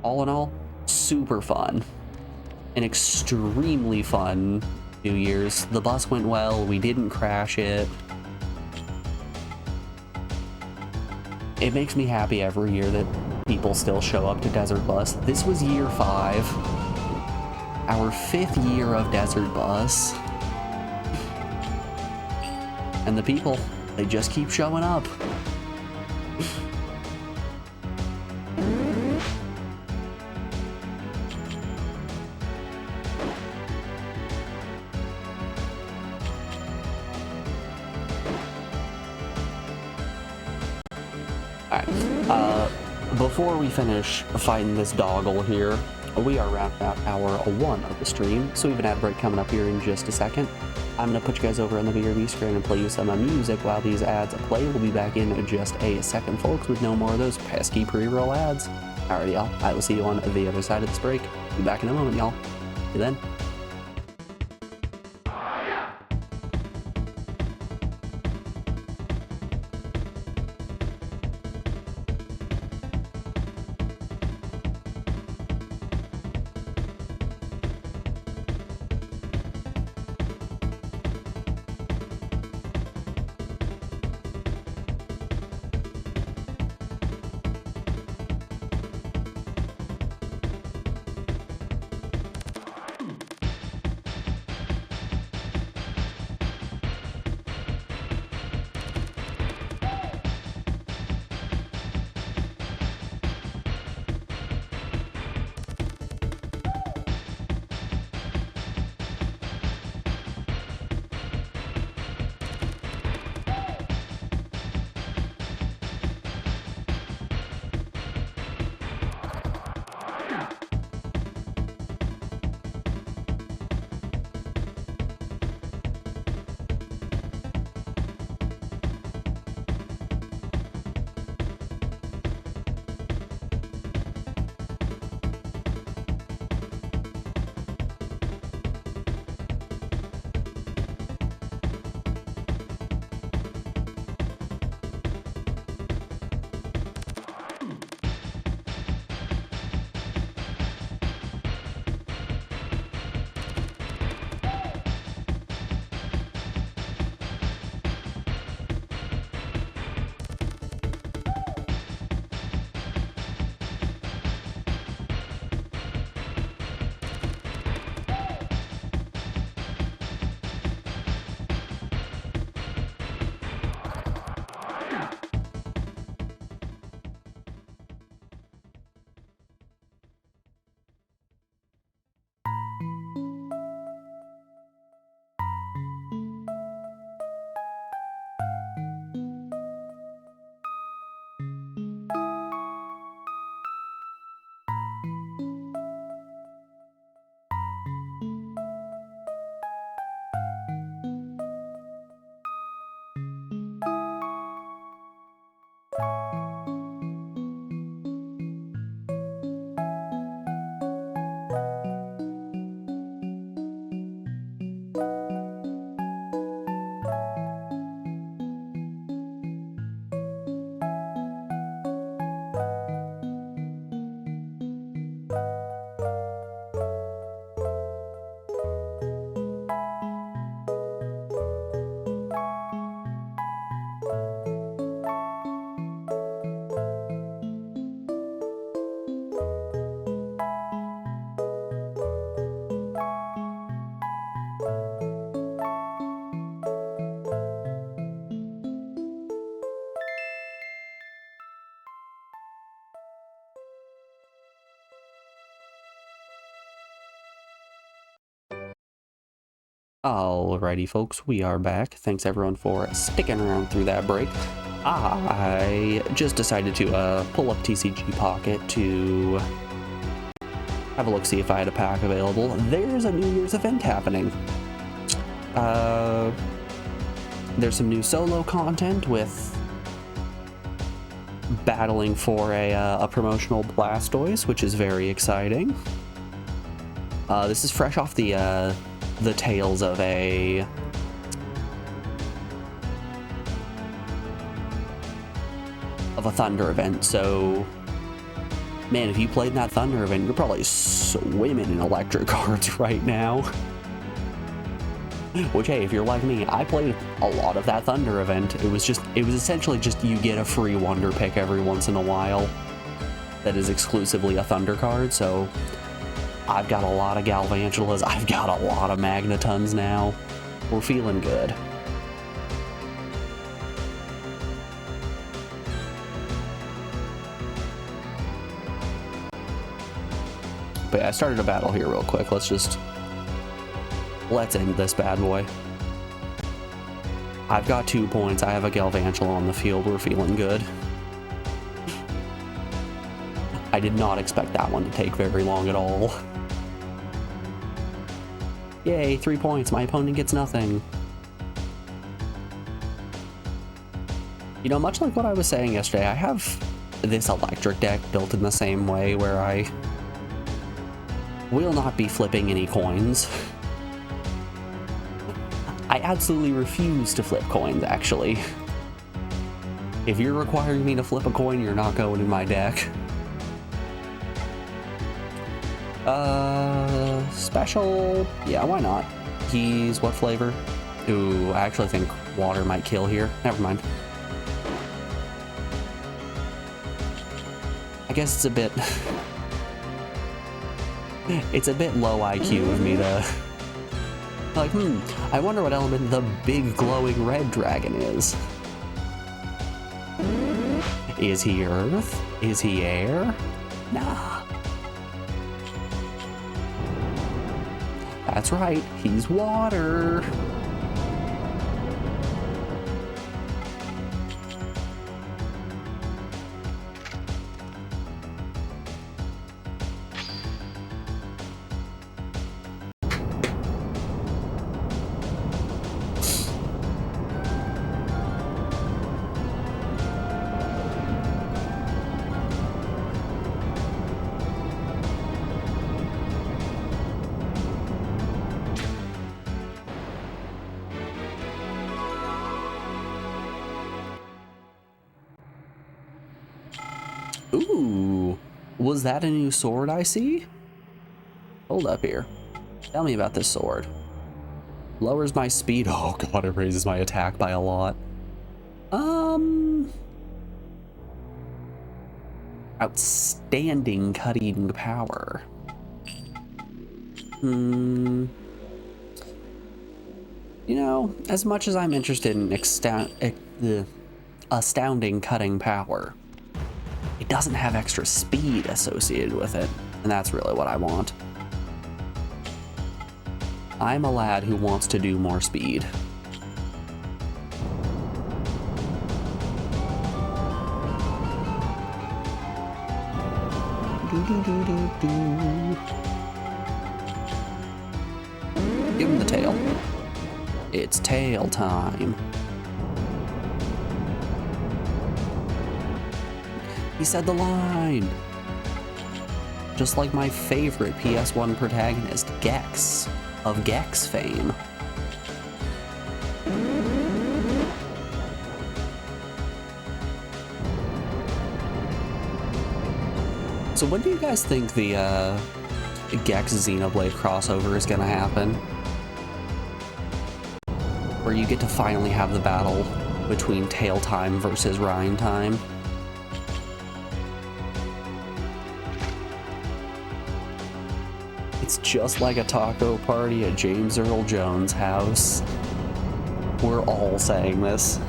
All in all, super fun. An extremely fun New Year's. The bus went well, we didn't crash it. It makes me happy every year that people still show up to Desert Bus. This was year 5. Our 5th year of Desert Bus. And the people, they just keep showing up. Alright, before we finish fighting this doggle here, we are wrapping up hour 1 of the stream, so we have an ad break coming up here in just a second. I'm going to put you guys over on the BRB screen and play you some music while these ads play. We'll be back in just a second, folks, with no more of those pesky pre-roll ads. Alright, y'all. I will see you on the other side of this break. Be back in a moment, y'all. See you then. Alrighty, folks, we are back. Thanks everyone for sticking around through that break. I just decided to pull up TCG Pocket to have a look, see if I had a pack available. There's a New Year's event happening. There's some new solo content with battling for a promotional Blastoise, which is very exciting. This is fresh off the tails of a Thunder event, so man, if you played in that Thunder event, you're probably swimming in electric cards right now. Which, hey, if you're like me, I played a lot of that Thunder event. It was essentially just you get a free Wonder Pick every once in a while that is exclusively a Thunder card, so I've got a lot of Galvantulas, I've got a lot of Magnetons now. We're feeling good. But yeah, I started a battle here real quick. Let's end this bad boy. I've got 2 points. I have a Galvantula on the field. We're feeling good. I did not expect that one to take very long at all. Yay, 3 points. My opponent gets nothing. You know, much like what I was saying yesterday, I have this electric deck built in the same way where I will not be flipping any coins. I absolutely refuse to flip coins, actually. If you're requiring me to flip a coin, you're not going in my deck. Special? Yeah, why not? He's what flavor? Ooh, I actually think water might kill here. Never mind. I guess it's a bit... it's a bit low IQ of me to... like, I wonder what element the big glowing red dragon is. Is he earth? Is he air? Nah. That's right, he's water. Ooh, was that a new sword I see? Hold up here. Tell me about this sword. Lowers my speed. Oh god, it raises my attack by a lot. Outstanding cutting power. You know, as much as I'm interested in astounding cutting power, it doesn't have extra speed associated with it, and that's really what I want. I'm a lad who wants to do more speed. Give him the tail. It's tail time. He said the line! Just like my favorite PS1 protagonist, Gex, of Gex fame. So when do you guys think the Gex Xenoblade crossover is gonna happen? Where you get to finally have the battle between Tail Time versus Rhine Time? It's just like a taco party at James Earl Jones' house. We're all saying this.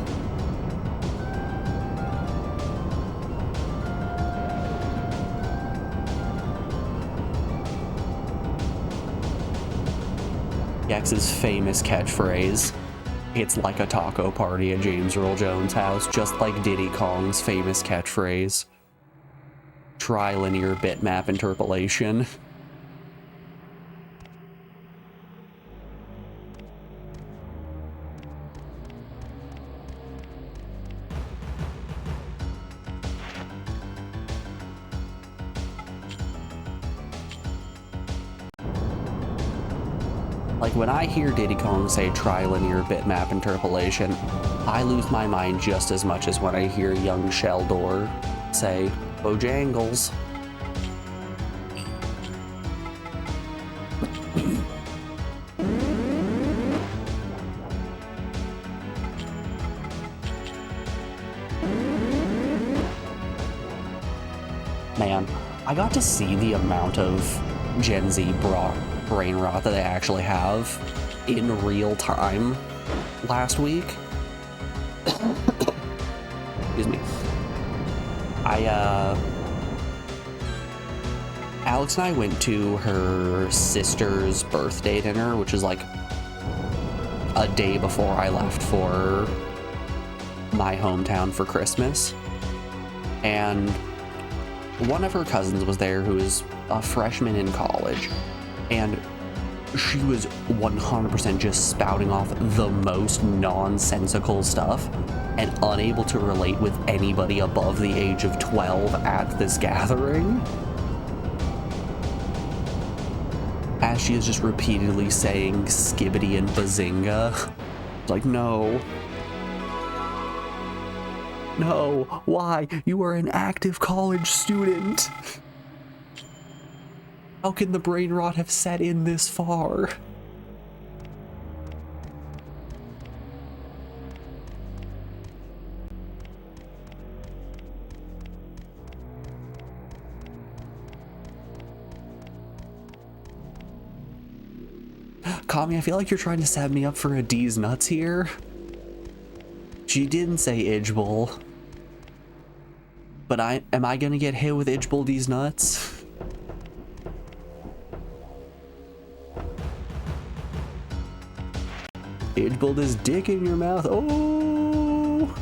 X's famous catchphrase, "It's like a taco party at James Earl Jones' house," just like Diddy Kong's famous catchphrase, "Trilinear bitmap interpolation." Like, when I hear Diddy Kong say trilinear bitmap interpolation, I lose my mind just as much as when I hear young Sheldor say Bojangles. Man, I got to see the amount of Gen Z brain rot that they actually have in real time last week. Excuse me. Alex and I went to her sister's birthday dinner, which is like a day before I left for my hometown for Christmas. And one of her cousins was there who is a freshman in college, and she was 100% just spouting off the most nonsensical stuff and unable to relate with anybody above the age of 12 at this gathering, as she is just repeatedly saying skibbity and bazinga. It's like, no, why? You are an active college student. How can the brain rot have set in this far? Kami, I feel like you're trying to set me up for a D's nuts here. She didn't say Idgebull. But am I gonna get hit with Idgebull D's nuts? Idgebull this dick in your mouth. Oh!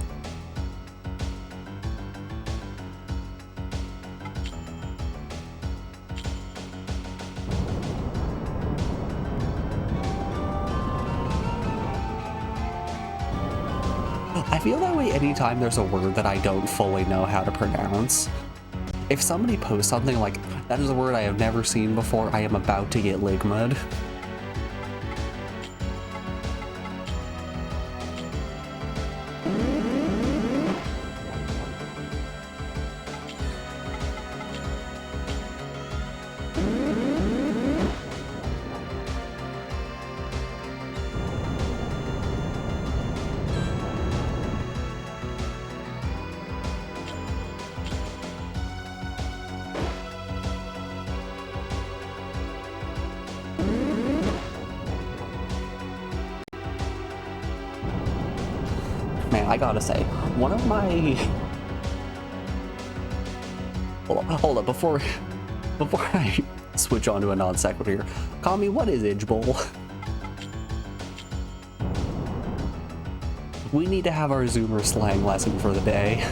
I feel that way anytime there's a word that I don't fully know how to pronounce. If somebody posts something like, "That is a word I have never seen before, I am about to get ligma'd," man, I gotta say, one of my... Hold up, before I switch on to a non sequitur, Kami, what is Idgebull? We need to have our Zoomer slang lesson for the day.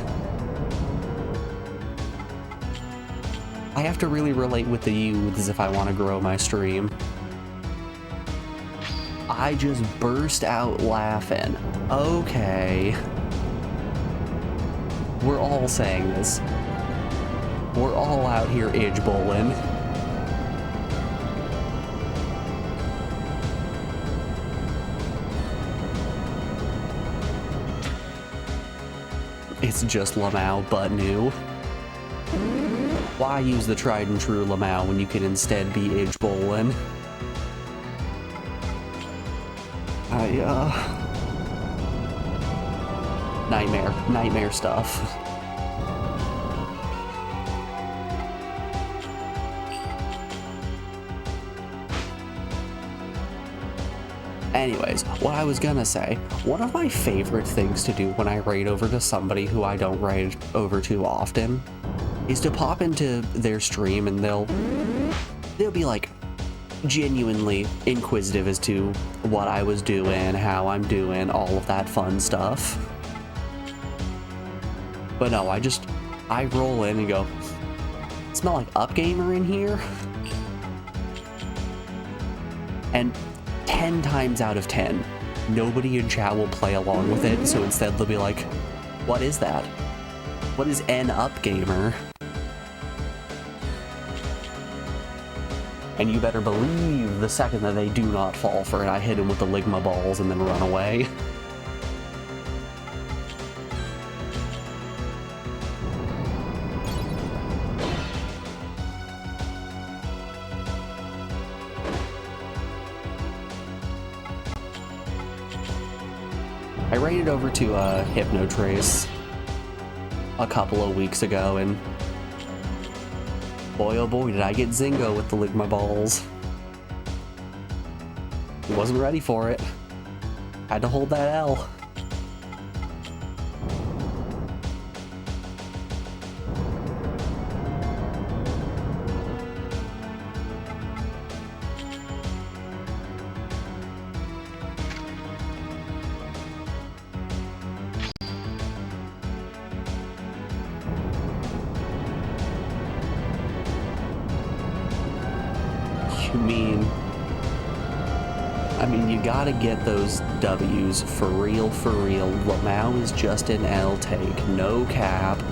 I have to really relate with the youths if I want to grow my stream. I just burst out laughing. Okay. We're all saying this. We're all out here Idgebowling. It's just Lamau, but new. Why use the tried and true Lamau when you can instead be Idgebowling? Nightmare stuff. Anyways, what I was gonna say, one of my favorite things to do when I raid over to somebody who I don't raid over too often is to pop into their stream and they'll be like, genuinely inquisitive as to what I was doing, how I'm doing, all of that fun stuff. But no, I roll in and go, smell like Upgamer in here? And 10 times out of 10, nobody in chat will play along with it, so instead they'll be like, what is that? What is an Upgamer? And you better believe the second that they do not fall for it, I hit him with the Ligma balls and then run away. I raided over to Hypnotrace a couple of weeks ago, and boy oh boy did I get Zingo with the Ligma balls. Wasn't ready for it. Had to hold that L. I mean, you gotta get those W's for real, for real. Lamau is just an L take, no cap.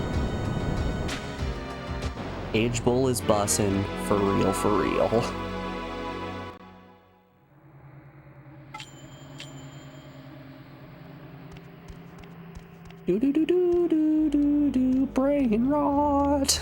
Age Bull is bussin', for real, for real. Do do do do do do do, brain rot.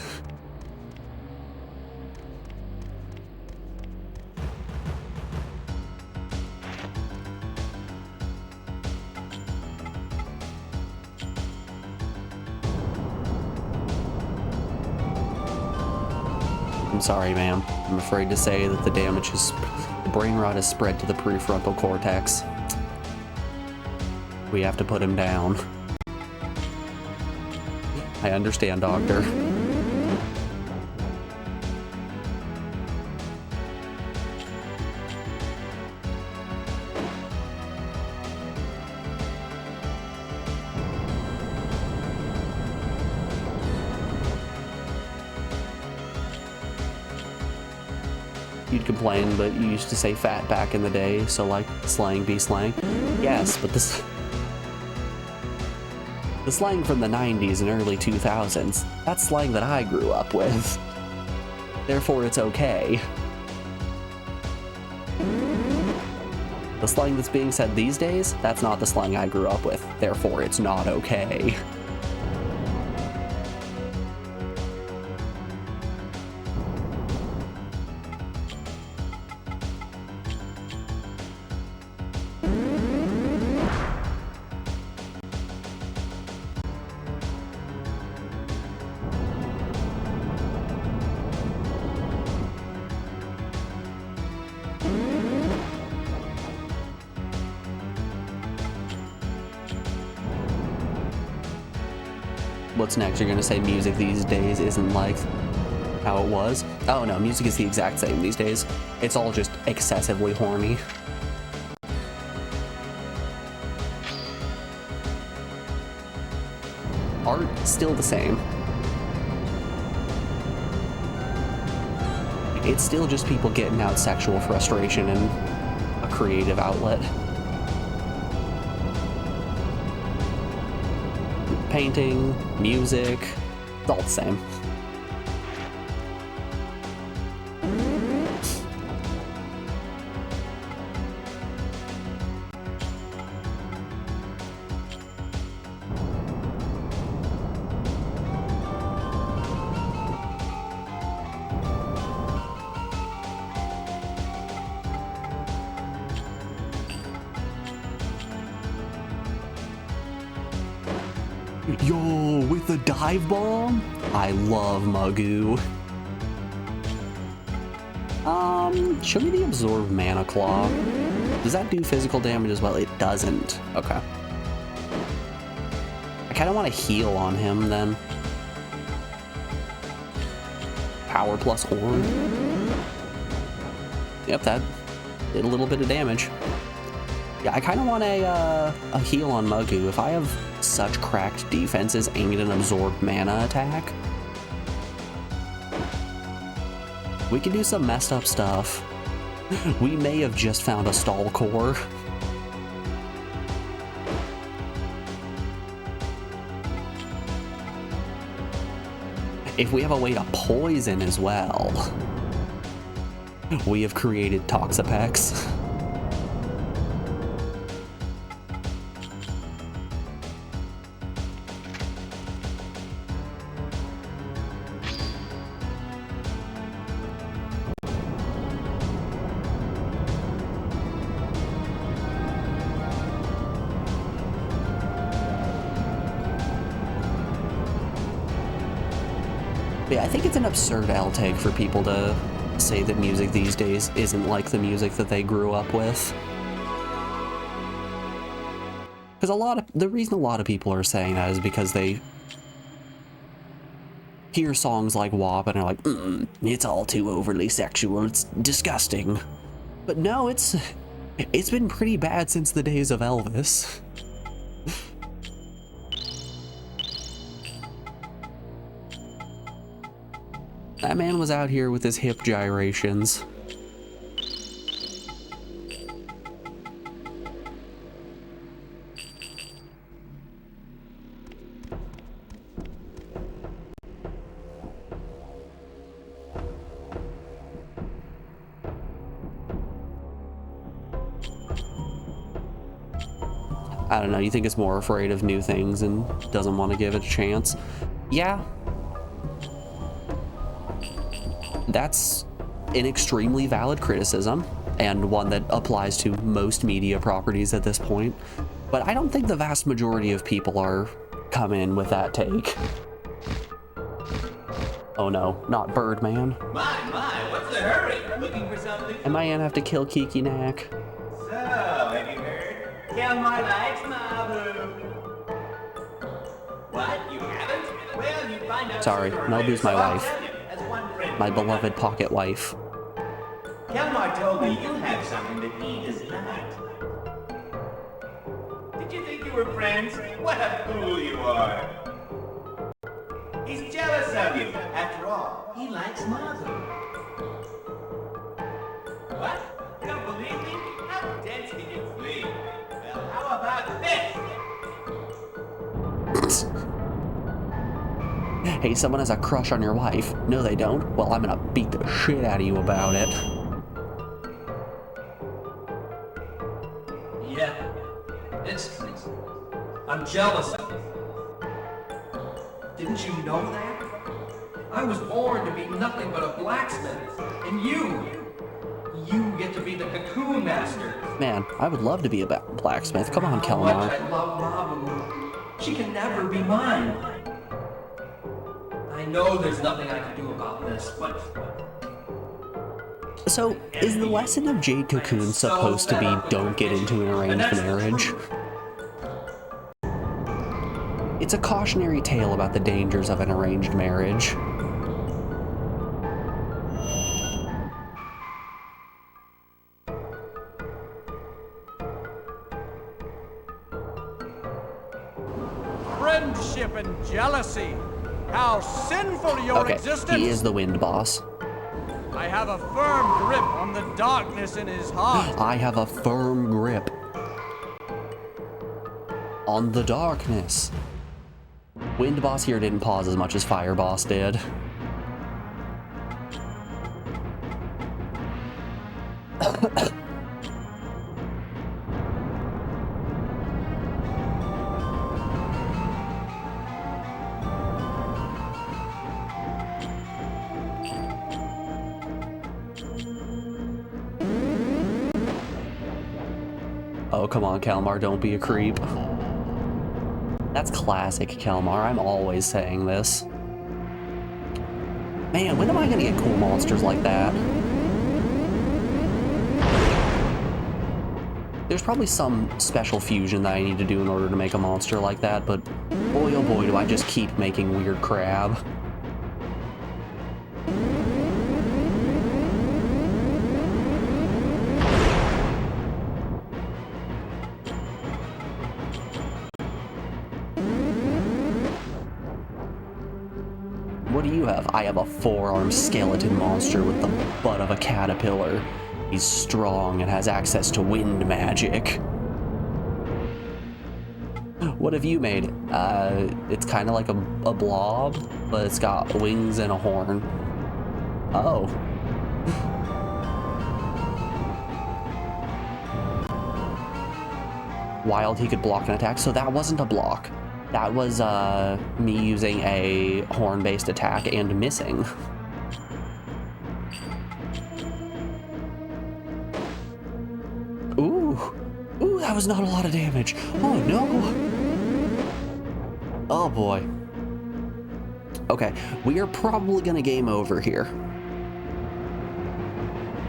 I'm sorry, ma'am. I'm afraid to say that the damage is... the brain rot has spread to the prefrontal cortex. We have to put him down. I understand, Doctor. You'd complain, but you used to say fat back in the day, so like, slang be slang. Yes, but the slang from the 90s and early 2000s, that's slang that I grew up with. Therefore, it's okay. The slang that's being said these days, that's not the slang I grew up with. Therefore, it's not okay. What's next? You're gonna say music these days isn't like how it was? Oh no, music is the exact same these days. It's all just excessively horny. Art, still the same. It's still just people getting out sexual frustration and a creative outlet. Painting, music, it's all the same. Yo, with the dive bomb? I love Magoo. Show me the absorb mana claw. Does that do physical damage as well? It doesn't. Okay. I kind of want to heal on him then. Power plus horn. Yep, that did a little bit of damage. Yeah, I kind of want a heal on Mugu. If I have such cracked defenses aimed at an absorbed mana attack, we can do some messed up stuff. We may have just found a stall core. If we have a way to poison as well, we have created Toxapex. Yeah, I think it's an absurd take for people to say that music these days isn't like the music that they grew up with. Because the reason a lot of people are saying that is because they hear songs like WAP and are like, it's all too overly sexual, it's disgusting. But no, it's been pretty bad since the days of Elvis. That man was out here with his hip gyrations. I don't know, you think it's more afraid of new things and doesn't want to give it a chance? Yeah. That's an extremely valid criticism, and one that applies to most media properties at this point. But I don't think the vast majority of people are coming in with that take. Oh no, not Birdman. My, what's the hurry? Looking for something? I might have to kill Kiki Knack. So, have you heard? Kelmar likes Mabu. What? You haven't? Well, you find out. Sorry, Melbu's my wife. My beloved pocket wife. Kelmar told me you have something that he does not. Did you think you were friends? What a fool you are. He's jealous of you. After all, he likes Mabu. What? You don't believe me? How dense can you be? Well, how about this? Hey, someone has a crush on your wife. No, they don't. Well, I'm gonna beat the shit out of you about it. Yeah, it's true. I'm jealous of you. Didn't you know that? I was born to be nothing but a blacksmith, and you get to be the Cocoon master. Man, I would love to be a blacksmith. Come on, How much Kelmar. I love Mabu. She can never be mine. I know there's nothing I can do about this, but... So, is the lesson of Jade Cocoon supposed to be don't get into an arranged marriage? It's a cautionary tale about the dangers of an arranged marriage. Friendship and jealousy. How sinful your existence! He is the wind boss. I have a firm grip on the darkness in his heart. I have a firm grip on the darkness. Wind boss here didn't pause as much as fire boss did. Oh, come on, Kelmar, don't be a creep. That's classic Kelmar, I'm always saying this. Man, when am I gonna get cool monsters like that? There's probably some special fusion that I need to do in order to make a monster like that, but boy oh boy do I just keep making weird crab. What do you have? I have a 4-armed skeleton monster with the butt of a caterpillar. He's strong and has access to wind magic. What have you made? It's kind of like a blob, but it's got wings and a horn. Oh. Wild, he could block an attack, so that wasn't a block. That was me using a horn-based attack and missing. Ooh, that was not a lot of damage. Oh no. Oh boy. Okay, we are probably gonna game over here.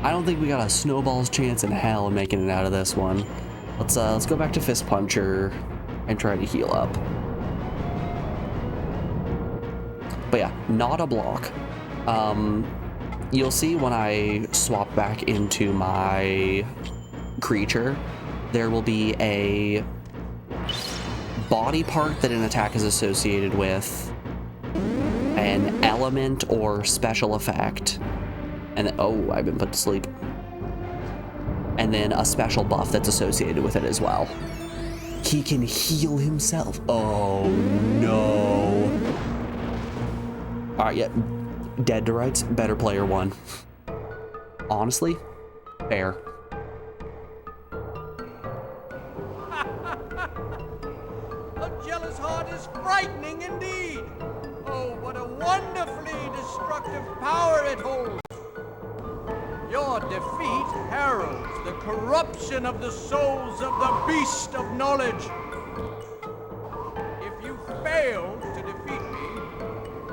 I don't think we got a snowball's chance in hell of making it out of this one. Let's go back to Fist Puncher and try to heal up. But yeah, not a block. You'll see when I swap back into my creature, there will be a body part that an attack is associated with, an element or special effect, and then, oh, I've been put to sleep. And then a special buff that's associated with it as well. He can heal himself. Oh no. All right, yeah, dead to rights, better player won. Honestly, fair. A jealous heart is frightening indeed. Oh, what a wonderfully destructive power it holds. Your defeat heralds the corruption of the souls of the beast of knowledge. If you fail to defeat me,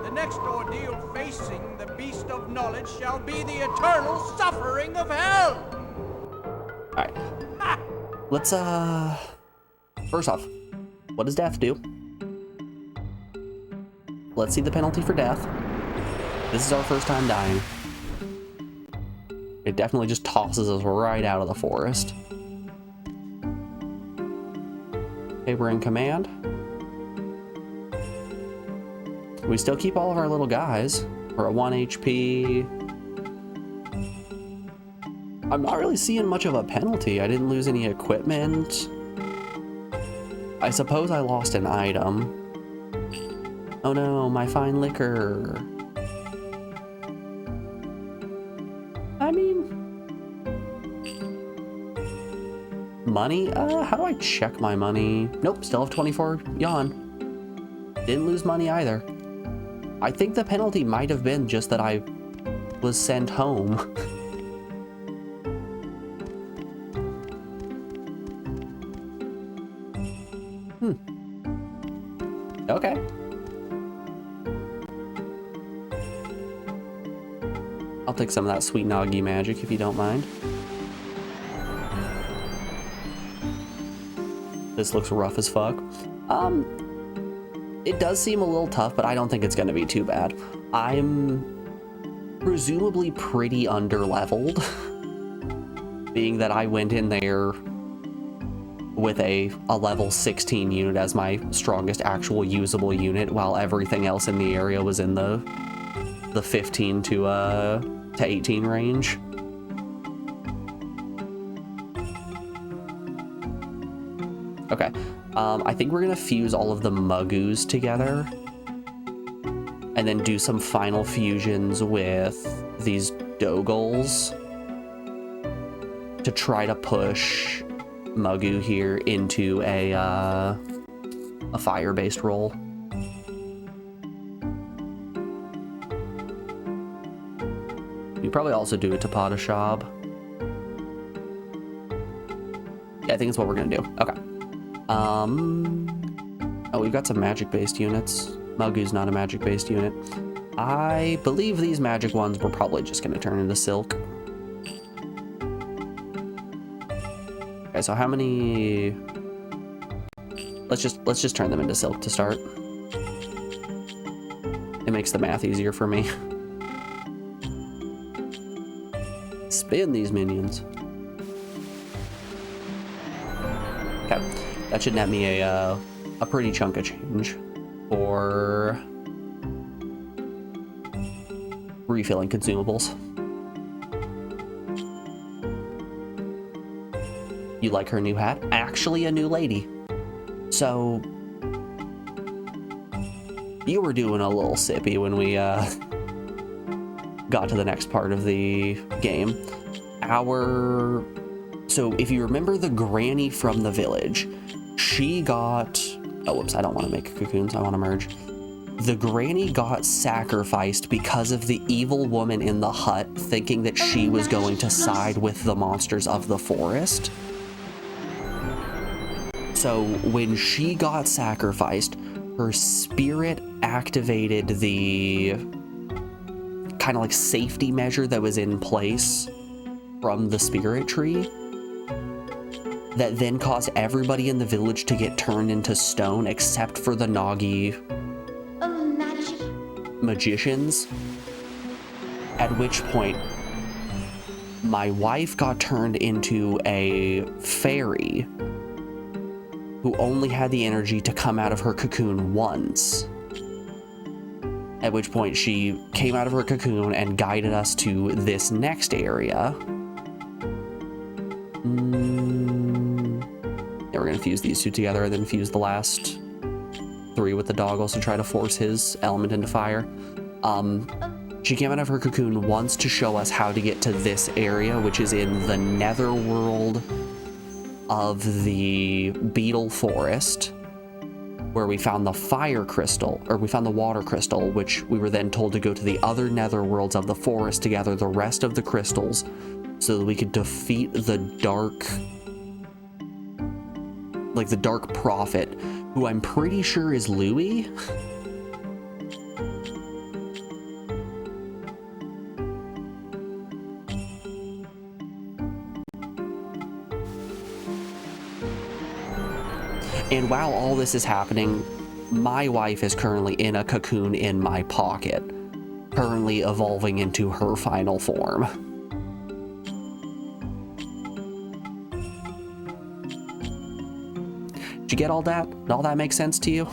the next ordeal facing the beast of knowledge shall be the eternal suffering of hell. All right, let's first off, what does death do? Let's see the penalty for death. This is our first time dying. It definitely just tosses us right out of the forest. Okay, we're in command. We still keep all of our little guys. We're at 1 HP. I'm not really seeing much of a penalty. I didn't lose any equipment. I suppose I lost an item. Oh no, my fine liquor. I mean, money? How do I check my money? Nope, still have 24 yawn. Didn't lose money either. I think the penalty might have been just that I was sent home. Okay. I'll take some of that sweet Nagi magic if you don't mind. This looks rough as fuck. It does seem a little tough, but I don't think it's going to be too bad. I'm presumably pretty under-leveled, being that I went in there with a level 16 unit as my strongest actual usable unit, while everything else in the area was in the 15 to 18 range. Okay, I think we're gonna fuse all of the Mugus together and then do some final fusions with these Doggles to try to push Mugu here into a fire-based role. You probably also do it to Potashab. Yeah, I think it's what we're gonna do. Okay. Oh, we've got some magic-based units. Mugu's not a magic-based unit. I believe these magic ones we're probably just gonna turn into silk. Okay, so how many? Let's just turn them into silk to start. It makes the math easier for me. Spin these minions. Okay, that should net me a pretty chunk of change for refilling consumables. You like her new hat? Actually a new lady. So you were doing a little sippy when we got to the next part of the game. So if you remember the granny from the village, she got, oh whoops, I don't want to make cocoons, I want to merge. The granny got sacrificed because of the evil woman in the hut thinking that she was going to side with the monsters of the forest. So when she got sacrificed, her spirit activated the kind of like safety measure that was in place from the spirit tree that then caused everybody in the village to get turned into stone except for the Nagi magicians, at which point my wife got turned into a fairy who only had the energy to come out of her cocoon once. At which point she came out of her cocoon and guided us to this next area. Yeah, we're gonna fuse these two together and then fuse the last 3 with the doggles to try to force his element into fire. She came out of her cocoon once to show us how to get to this area, which is in the netherworld of the beetle forest, where we found the fire crystal, or we found the water crystal, which we were then told to go to the other netherworlds of the forest to gather the rest of the crystals so that we could defeat the dark prophet, who I'm pretty sure is Louis. And while all this is happening, my wife is currently in a cocoon in my pocket, currently evolving into her final form. Did you get all that? Did all that make sense to you?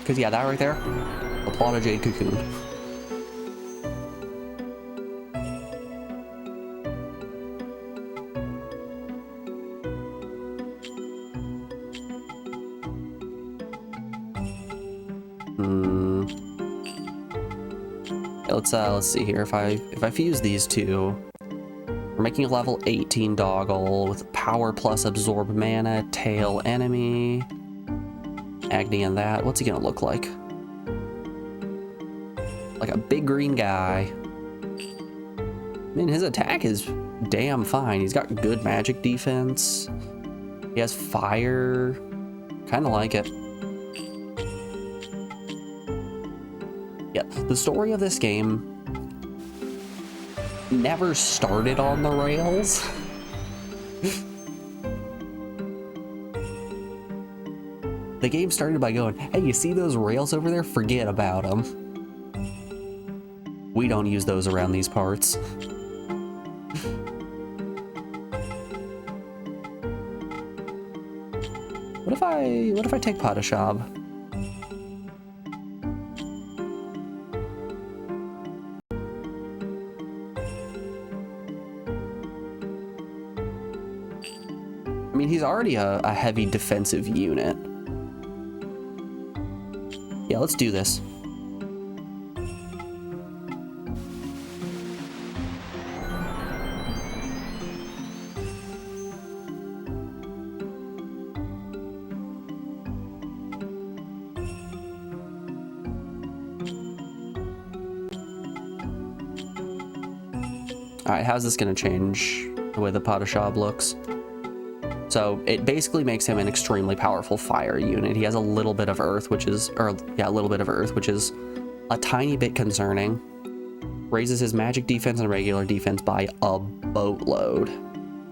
Because yeah, that right there, a plot of Jade Cocoon. Let's see here. If I fuse these two, we're making a level 18 doggle with power plus absorb mana, tail enemy. Agni and that. What's he gonna look like? Like a big green guy. I mean, his attack is damn fine. He's got good magic defense. He has fire. Kind of like it. Yeah, the story of this game never started on the rails. The game started by going, hey, you see those rails over there? Forget about them. We don't use those around these parts. What if I take Potashab? I mean, he's already a heavy defensive unit. Yeah, let's do this. All right, how's this gonna change the way the Potashab looks? So it basically makes him an extremely powerful fire unit. He has a little bit of earth, which is a tiny bit concerning. Raises his magic defense and regular defense by a boatload.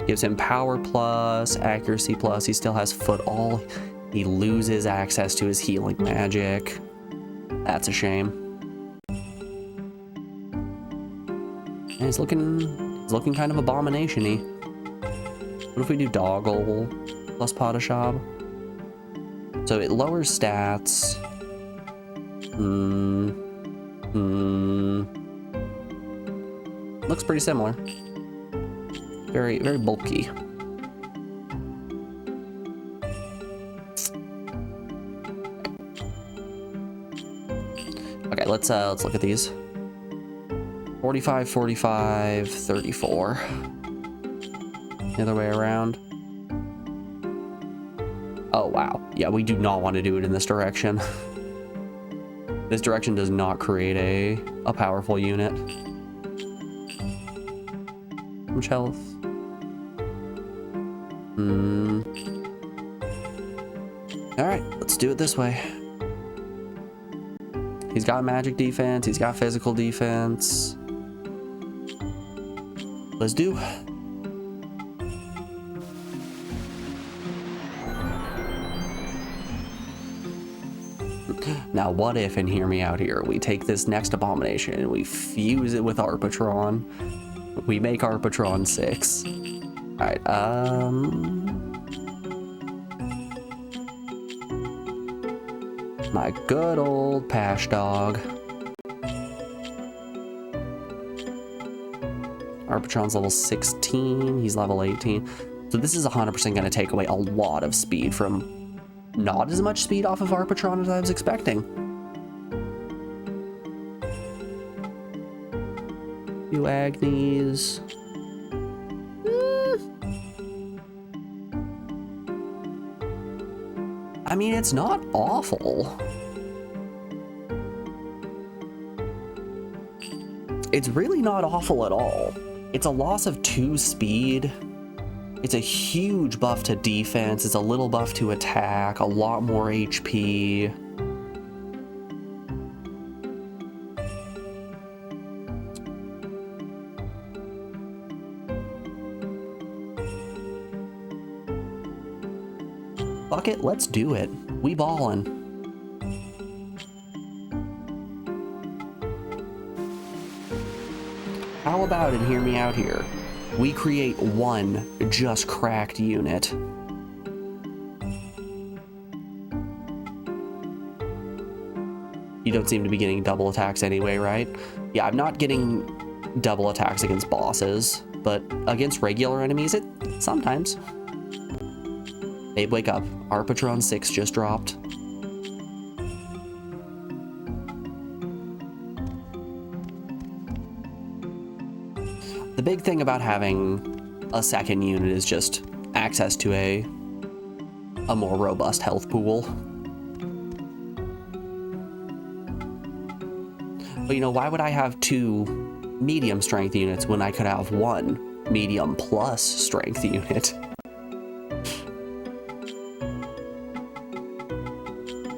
Gives him power plus, accuracy plus. He still has foot all. He loses access to his healing magic. That's a shame. And he's looking It's looking kind of abomination-y. What if we do Doggle plus Potashab? So it lowers stats. Looks pretty similar. Very, very bulky. Okay, let's look at these. 45, 45, 34. The other way around. Oh, wow. Yeah, we do not want to do it in this direction. This direction does not create a powerful unit. How much health? Alright, let's do it this way. He's got magic defense, he's got physical defense. Let's do. Now what if, and hear me out here, we take this next abomination and we fuse it with Arpatron. We make Arpatron 6. Alright, my good old Pash Dog. Arpatron's level 16, he's level 18. So this is 100% going to take away a lot of speed from not as much speed off of Arpatron as I was expecting. Few Agnes. I mean, it's not awful. It's really not awful at all. It's a loss of 2 speed. It's a huge buff to defense. It's a little buff to attack. A lot more HP. Fuck it, let's do it. We ballin'. How about it, hear me out here. We create one just cracked unit. You don't seem to be getting double attacks anyway, right? Yeah, I'm not getting double attacks against bosses, but against regular enemies, it sometimes. Babe, wake up. Arpatron 6 just dropped. The big thing about having a second unit is just access to a more robust health pool. But you know, why would I have 2 medium strength units when I could have 1 medium plus strength unit?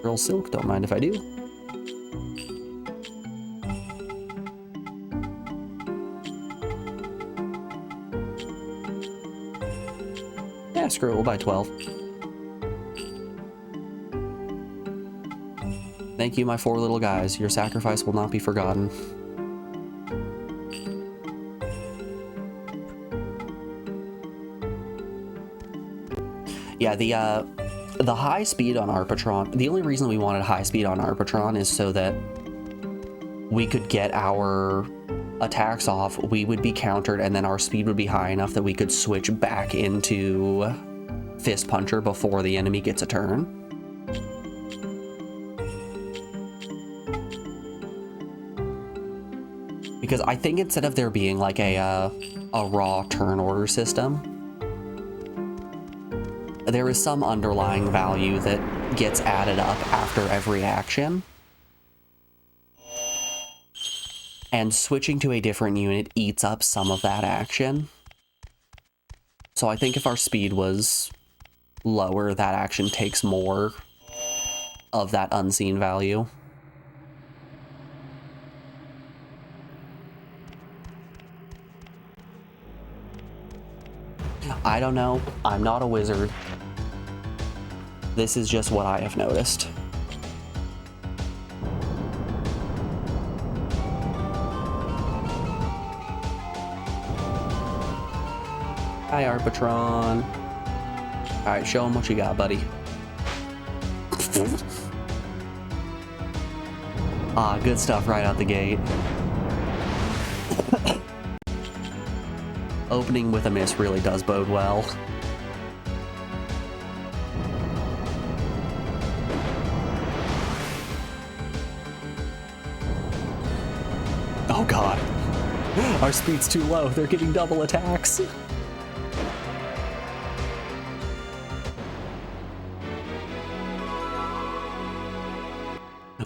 Girl Silk, don't mind if I do. Yeah, screw it, we'll buy 12. Thank you, my 4 little guys. Your sacrifice will not be forgotten. Yeah, the high speed on Arpatron, the only reason we wanted high speed on Arpatron is so that we could get our attacks off, we would be countered, and then our speed would be high enough that we could switch back into Fist Puncher before the enemy gets a turn. Because I think instead of there being like a raw turn order system, there is some underlying value that gets added up after every action. And switching to a different unit eats up some of that action. So I think if our speed was lower, that action takes more of that unseen value. I don't know. I'm not a wizard. This is just what I have noticed. Hi, Arpatron. Alright, show him what you got, buddy. Ah, good stuff right out the gate. Opening with a miss really does bode well. Oh god. Our speed's too low. They're getting double attacks.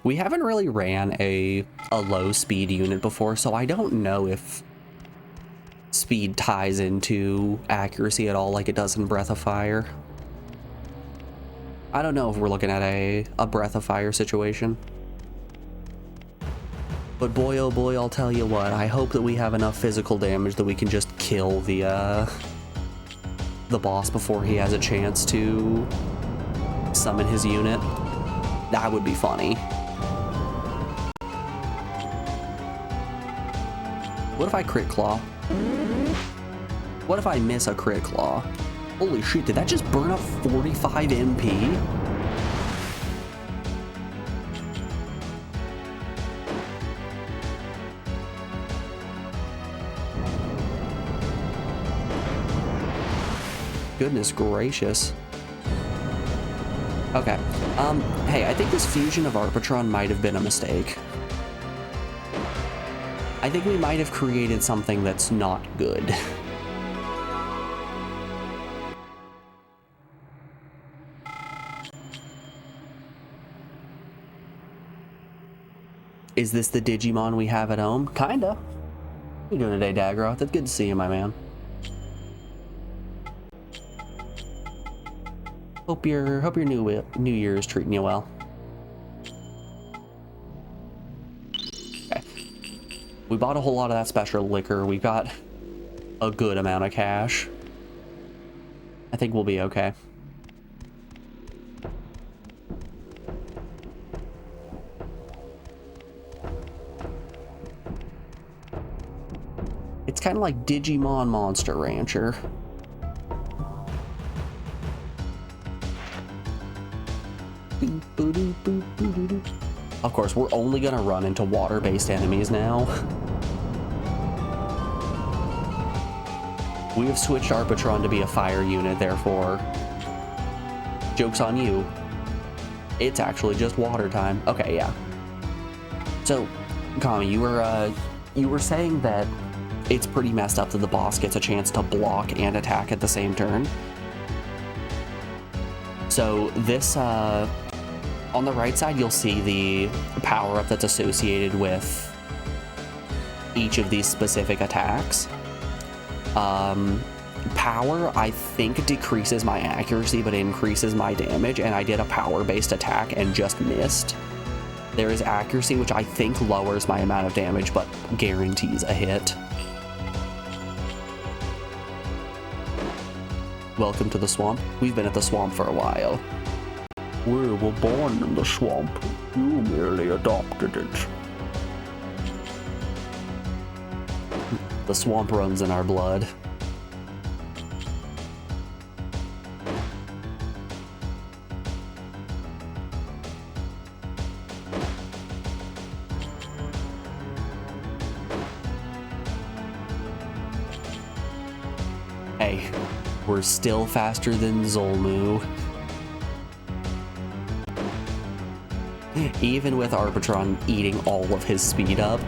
We haven't really ran a low speed unit before, so I don't know if speed ties into accuracy at all like it does in Breath of Fire. I don't know if we're looking at a Breath of Fire situation. But boy, oh boy, I'll tell you what, I hope that we have enough physical damage that we can just kill the boss before he has a chance to summon his unit. That would be funny. What if I crit claw? What if I miss a crit claw? Holy shit, did that just burn up 45 MP? Goodness gracious. Okay, hey, I think this fusion of Arpatron might have been a mistake. I think we might have created something that's not good. Is this the Digimon we have at home? Kinda. How you doing today, Dagroth? It's good to see you, my man. Hope your new year is treating you well. Okay. We bought a whole lot of that special liquor. We got a good amount of cash. I think we'll be okay. It's kind of like Digimon Monster Rancher. Of course, we're only gonna run into water-based enemies now. We have switched Arpatron to be a fire unit, therefore, joke's on you. It's actually just water time. Okay, yeah. So, Kami, you were saying that it's pretty messed up that the boss gets a chance to block and attack at the same turn. So this, on the right side, you'll see the power-up that's associated with each of these specific attacks. Power, I think, decreases my accuracy, but increases my damage, and I did a power-based attack and just missed. There is accuracy, which I think lowers my amount of damage, but guarantees a hit. Welcome to the swamp. We've been at the swamp for a while. We were born in the swamp. You merely adopted it. The swamp runs in our blood. Hey, we're still faster than Zolmu. Even with Arpatron eating all of his speed up,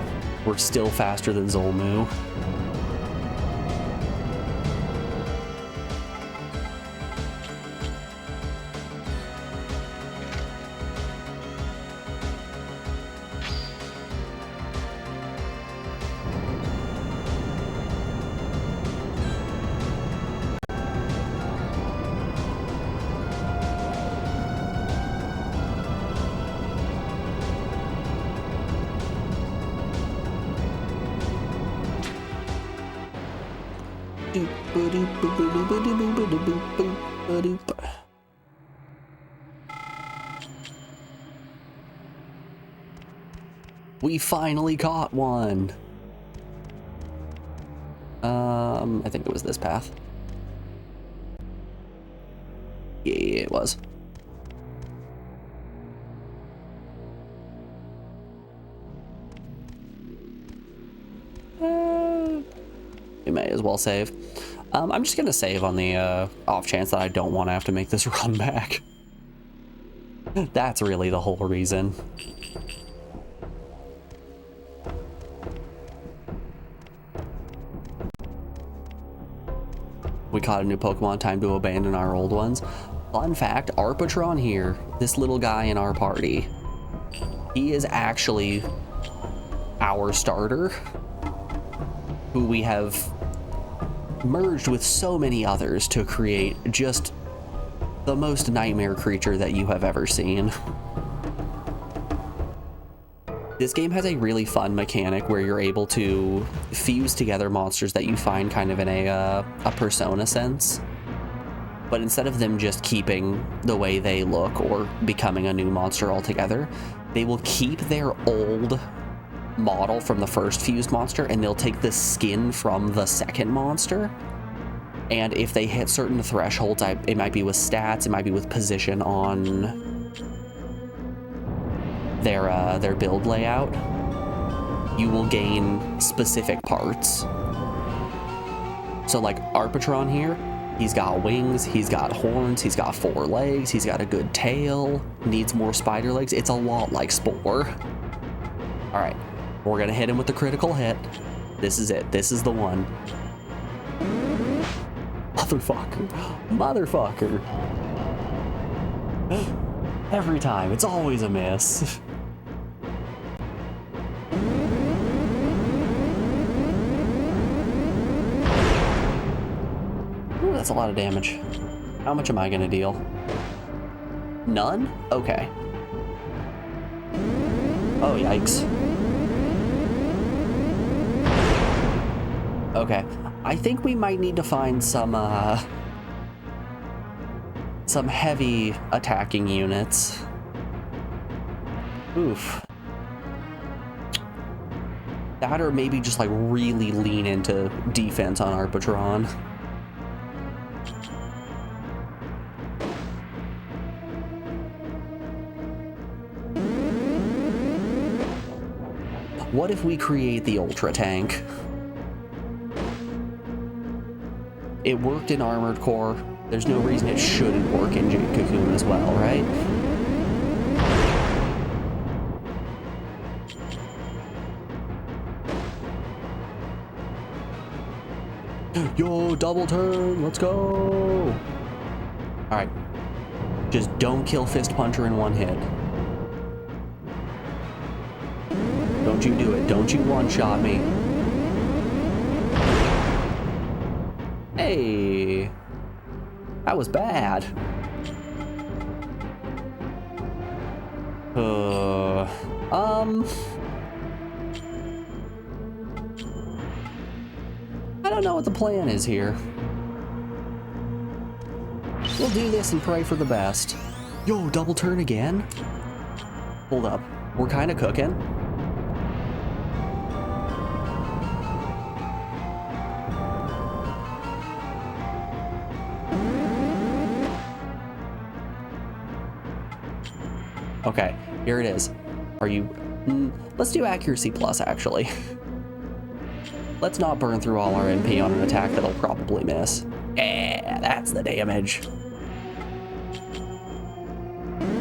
we're still faster than Zolmu. We finally caught one. I think it was this path. Yeah, it was. We may as well save. I'm just gonna save on the off chance that I don't want to have to make this run back. That's really the whole reason. We caught a new Pokemon, time to abandon our old ones. Fun fact, Arpatron here, this little guy in our party, he is actually our starter, who we have merged with so many others to create just the most nightmare creature that you have ever seen. This game has a really fun mechanic where you're able to fuse together monsters that you find kind of in a persona sense. But instead of them just keeping the way they look or becoming a new monster altogether, they will keep their old model from the first fused monster and they'll take the skin from the second monster. And if they hit certain thresholds, it might be with stats, it might be with position on their build layout, you will gain specific parts. So like Arpatron here, he's got wings, he's got horns, he's got 4 legs, he's got a good tail, needs more spider legs. It's a lot like Spore. All right, we're gonna hit him with the critical hit. This is it, this is the one. Motherfucker. Every time, it's always a miss. Ooh, that's a lot of damage. How much am I gonna deal? None? Okay. Oh, yikes. Okay. I think we might need to find some heavy attacking units. Oof. That or maybe just like really lean into defense on Arpatron. What if we create the Ultra Tank? It worked in Armored Core. There's no reason it shouldn't work in Jade Cocoon as well, right? Yo, double turn, let's go! Alright. Just don't kill Fist Puncher in one hit. Don't you do it. Don't you one-shot me. Hey! That was bad. I don't know what the plan is here. We'll do this and pray for the best. Yo, double turn again? Hold up. We're kind of cooking. Okay, here it is. Are you... let's do accuracy plus, actually. Let's not burn through all our MP on an attack that'll probably miss. Yeah, that's the damage.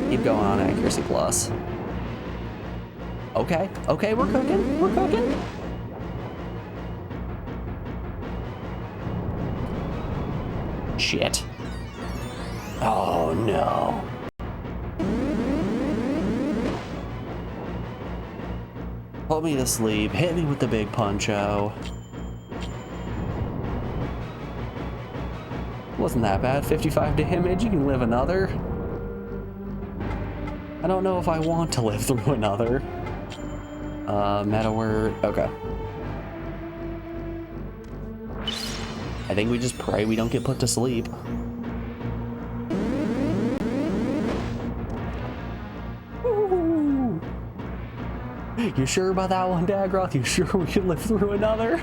Keep going on accuracy plus. Okay, okay, we're cooking. We're cooking. Shit. Oh, no. Put me to sleep. Hit me with the big puncho. Wasn't that bad. 55 damage. You can live another. I don't know if I want to live through another. Meta word. Okay. I think we just pray we don't get put to sleep. Ooh. You sure about that one, Dagroth? You sure we can live through another?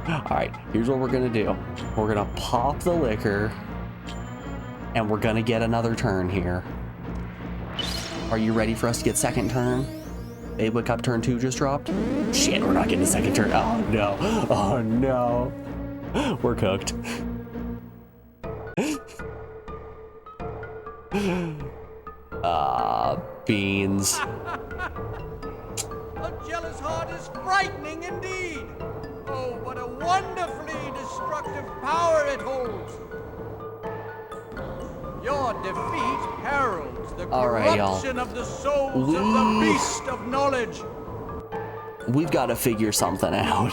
Alright, here's what we're gonna do. We're gonna pop the liquor, and we're gonna get another turn here. Are you ready for us to get second turn? Beyblade Cup turn 2 just dropped? Shit, we're not getting a second turn. Oh no. Oh no. We're cooked. Beans. A jealous heart is frightening indeed. Oh, what a wonderfully destructive power it holds. Your defeat heralds the All right, y'all. corruption of the souls of the beast of knowledge. We've got to figure something out.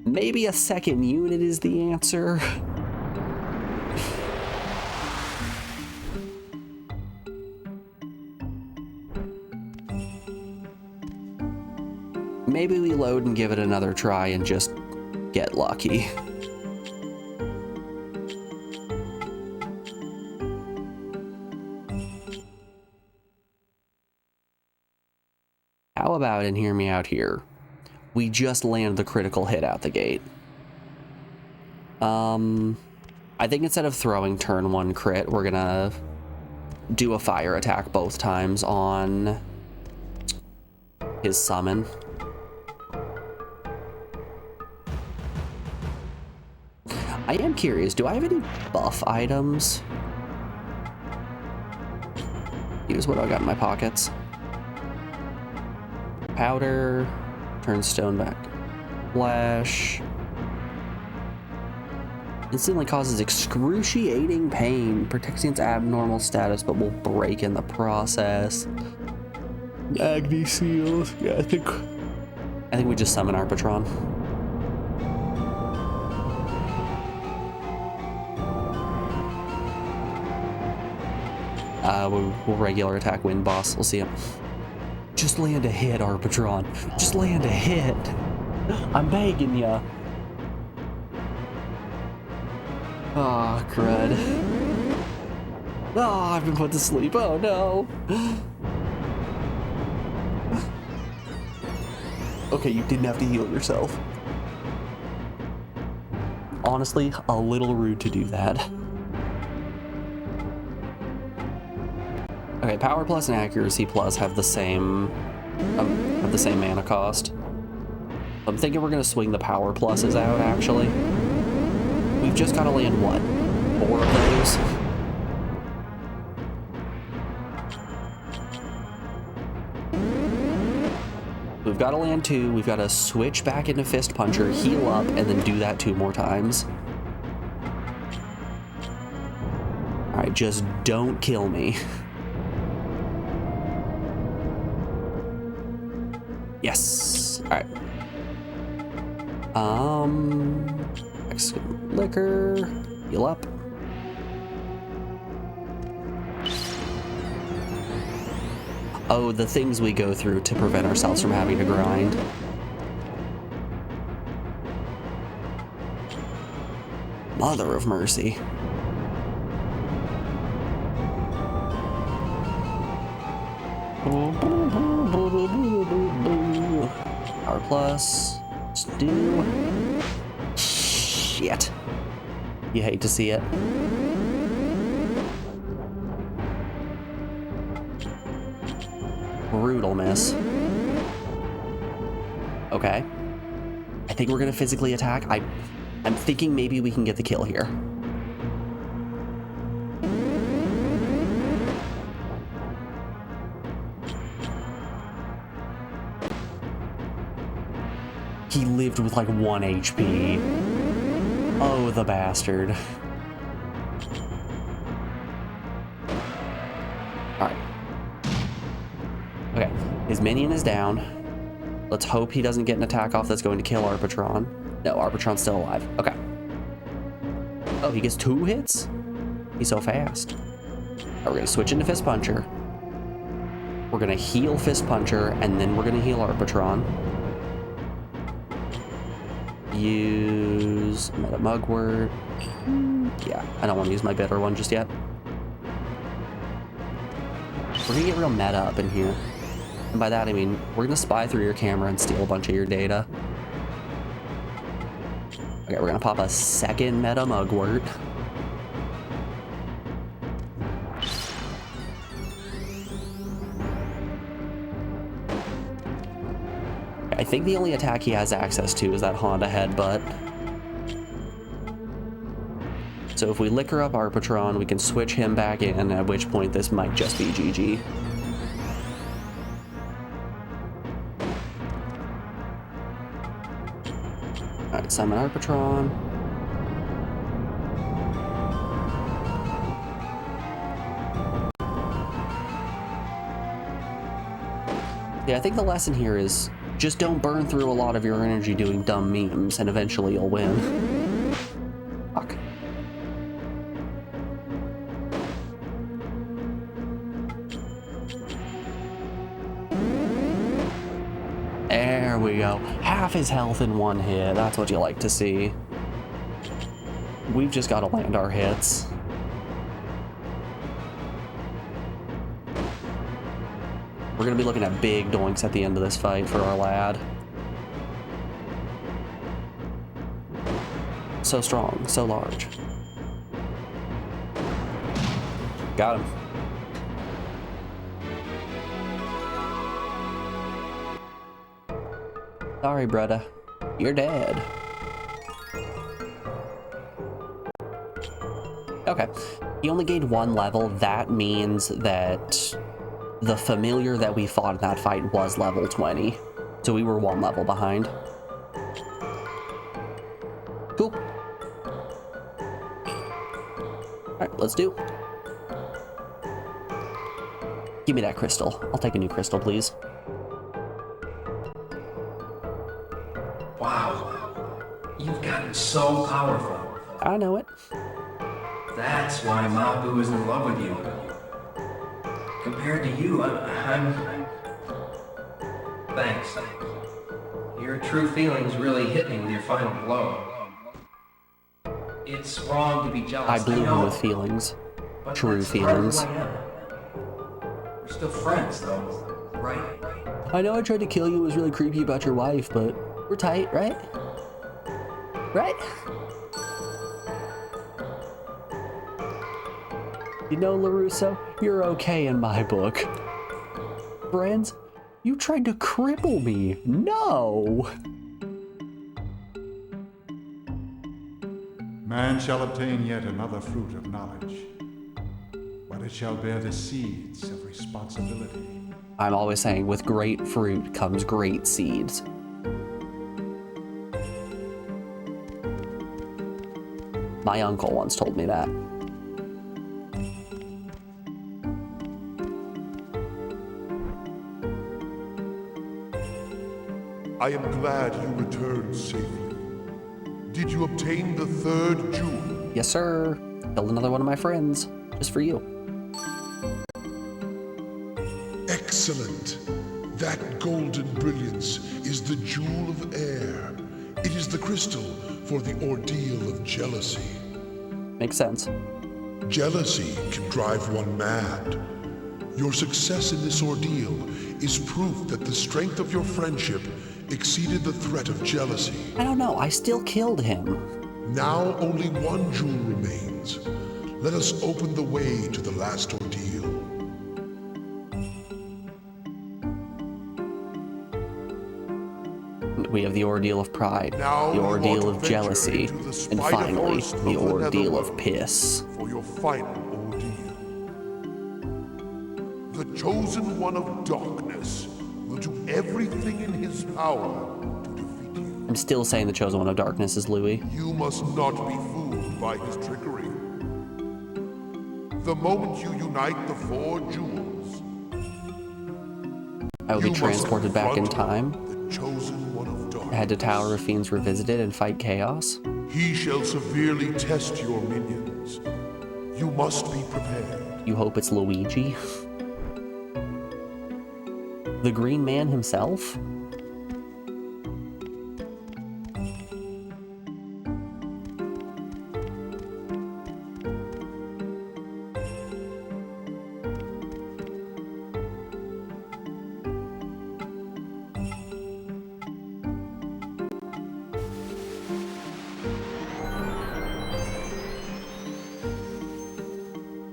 Maybe a second unit is the answer. Maybe we load and give it another try and just get lucky. How about, and hear me out here, we just land the critical hit out the gate. I think instead of throwing turn 1 crit, we're gonna do a fire attack both times on his summon. I am curious, do I have any buff items? Here's what I got in my pockets. Powder, turn stone back. Flash. Instantly causes excruciating pain. Protects against abnormal status, but will break in the process. Agni seals. Yeah, I think we just summon Arpatron. We'll regular attack win boss. We'll see him. Just land a hit, Arpatron. Just land a hit. I'm begging ya. Ah, oh, crud. Oh, I've been put to sleep. Oh no. Okay, you didn't have to heal yourself. Honestly, a little rude to do that. Okay, power plus and accuracy plus have the same mana cost. I'm thinking we're gonna swing the power pluses out, actually. We've just gotta land, what, 4 of those? We've gotta land 2, we've gotta switch back into Fist Puncher, heal up, and then do that 2 more times. Alright, just don't kill me. Yes. All right. Liquor. Heal up. Oh, the things we go through to prevent ourselves from having to grind. Mother of mercy. Power plus. Let's do. Shit. You hate to see it. Brutal miss. Okay. I think we're gonna physically attack. I'm thinking maybe we can get the kill here. He lived with like 1 HP. Oh, the bastard. Alright. Okay, his minion is down. Let's hope he doesn't get an attack off that's going to kill Arpatron. No, Arpatron's still alive. Okay. Oh, he gets 2 hits? He's so fast. Alright, we're gonna switch into Fist Puncher. We're gonna heal Fist Puncher, and then we're gonna heal Arpatron. Use Meta Mugwort. Yeah, I don't want to use my bitter one just yet. We're gonna get real meta up in here. And by that I mean, we're gonna spy through your camera and steal a bunch of your data. Okay, we're gonna pop a second meta mugwort. I think the only attack he has access to is that Honda headbutt. So if we liquor up our Patron, we can switch him back in, at which point this might just be GG. Alright, summon our Patron. Yeah, I think the lesson here is just don't burn through a lot of your energy doing dumb memes, and eventually you'll win. Fuck. There we go. Half his health in one hit. That's what you like to see. We've just got to land our hits. We're going to be looking at big doinks at the end of this fight for our lad. So strong, so large. Got him. Sorry, brother. You're dead. Okay. He only gained 1 level. That means that the familiar that we fought in that fight was level 20. So we were 1 level behind. Cool. Alright, let's do. Give me that crystal. I'll take a new crystal, please. Wow. You've gotten so powerful. I know it. That's why Mabu is in love with you. Compared to you, I'm... Thanks. Your true feelings really hit me with your final blow. It's wrong to be jealous. I blew him know, with feelings. but True that's part of feelings. who I am. We're still friends, though, right? I know I tried to kill you, it was really creepy about your wife, but we're tight, right? Right? You know, LaRusso, you're okay in my book. Friends, you tried to cripple me. No! Man shall obtain yet another fruit of knowledge, but it shall bear the seeds of responsibility. I'm always saying, with great fruit comes great seeds. My uncle once told me that. I am glad you returned safely. Did you obtain the 3rd jewel? Yes, sir. Killed another one of my friends. Just for you. Excellent. That golden brilliance is the jewel of air. It is the crystal for the ordeal of jealousy. Makes sense. Jealousy can drive one mad. Your success in this ordeal is proof that the strength of your friendship exceeded the threat of jealousy. I don't know. I still killed him. Now only 1 jewel remains. Let us open the way to the last ordeal. We have the ordeal of pride, Now the you are ordeal to of venture jealousy, into the and Spider finally, Forest the of ordeal of Netherworld piss. for your final ordeal. The chosen one of darkness will do everything in his power to defeat you. I'm still saying the chosen one of darkness is Louis. You must not be fooled by his trickery. The moment you unite the 4 jewels, I will be you must transported back in confront time, the chosen one of darkness. head to Tower of Fiends Revisited, and fight chaos. He shall severely test your minions. You must be prepared. You hope it's Luigi? The Green Man himself?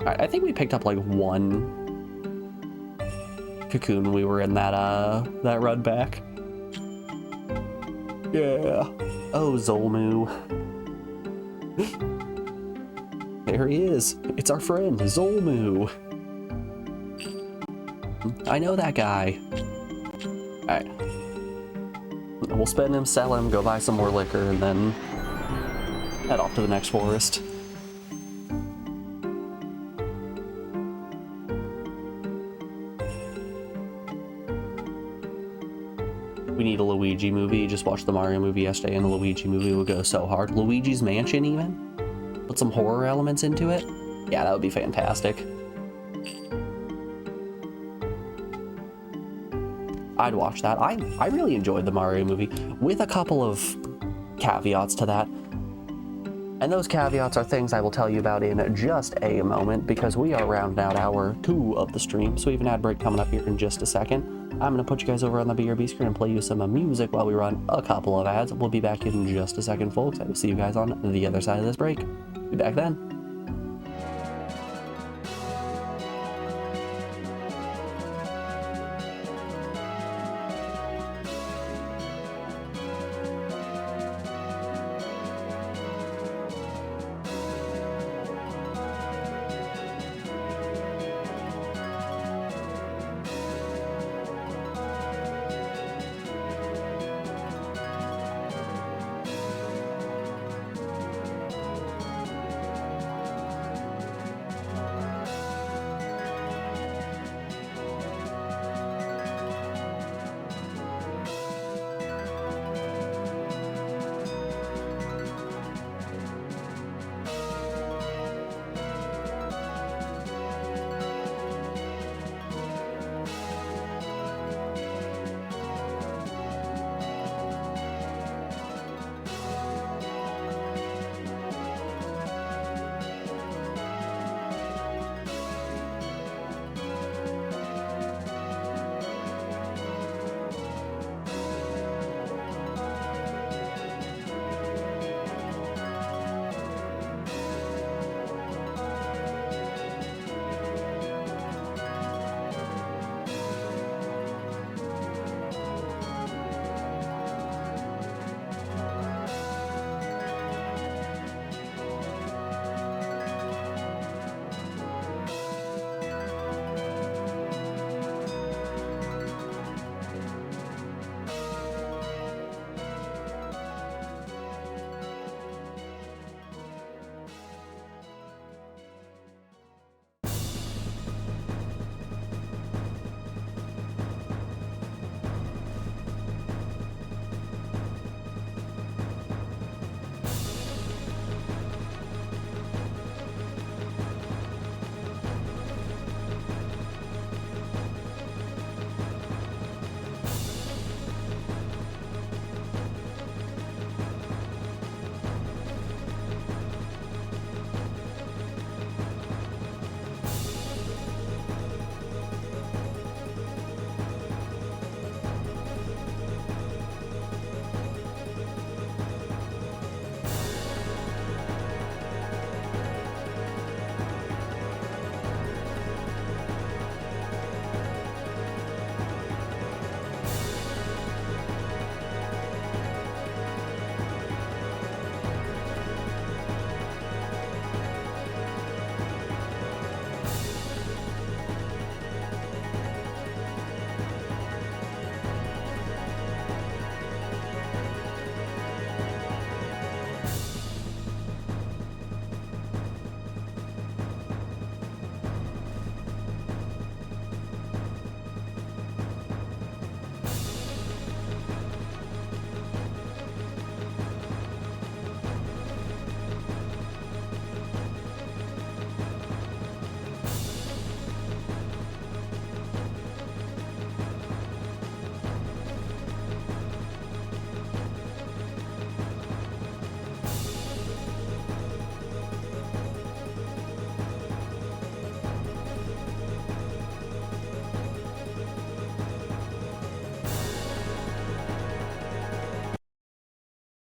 I think we picked up like one Cocoon when we were in that run back. Yeah. Oh, Zolmu. There he is. It's our friend, Zolmu. I know that guy. Alright. We'll spend him, sell him, go buy some more liquor, and then head off to the next forest. We need a Luigi movie. Just watched the Mario movie yesterday, and the Luigi movie would go so hard. Luigi's Mansion, even? Put some horror elements into it? Yeah, that would be fantastic. I'd watch that. I really enjoyed the Mario movie, with a couple of caveats to that. And those caveats are things I will tell you about in just a moment, because we are rounding out hour 2 of the stream, so we have an ad break coming up here in just a second. I'm going to put you guys over on the BRB screen and play you some music while we run a couple of ads. We'll be back in just a second, folks. I will see you guys on the other side of this break. Be back then.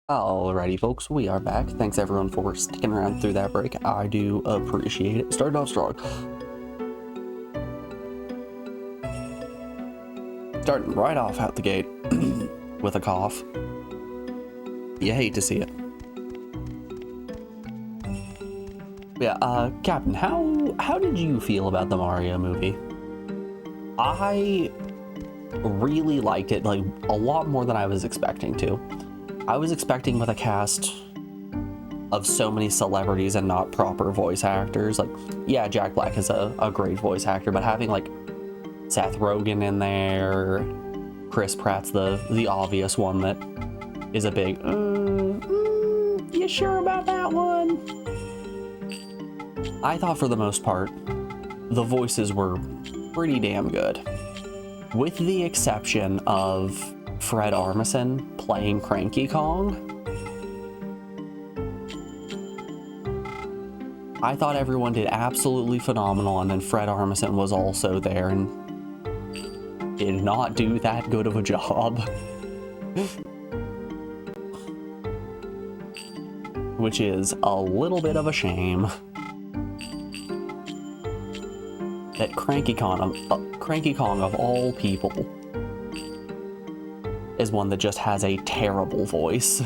Alrighty, folks, we are back. Thanks everyone for sticking around through that break. I do appreciate it. Started off strong. Starting right off out the gate with a cough. You hate to see it. Yeah, Captain, how did you feel about the Mario movie? I really liked it, like, a lot more than I was expecting to. I was expecting with a cast of so many celebrities and not proper voice actors. Like, yeah, Jack Black is a great voice actor, but having, like, Seth Rogen in there, Chris Pratt's the obvious one that is a big, you sure about that one? I thought for the most part, the voices were pretty damn good. With the exception of Fred Armisen playing Cranky Kong. I thought everyone did absolutely phenomenal, and then Fred Armisen was also there and did not do that good of a job. Which is a little bit of a shame. That Cranky Kong of all people is one that just has a terrible voice.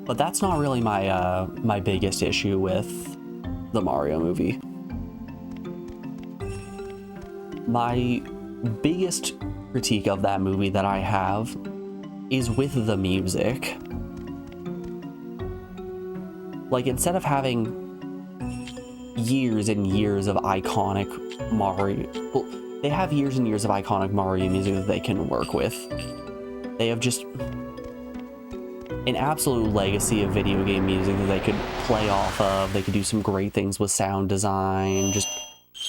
But that's not really my biggest issue with the Mario movie. My biggest critique of that movie that I have is with the music. Like, instead of having years and years of iconic Mario, well, they have years and years of iconic Mario music that they can work with. They have just an absolute legacy of video game music that they could play off of. They could do some great things with sound design, just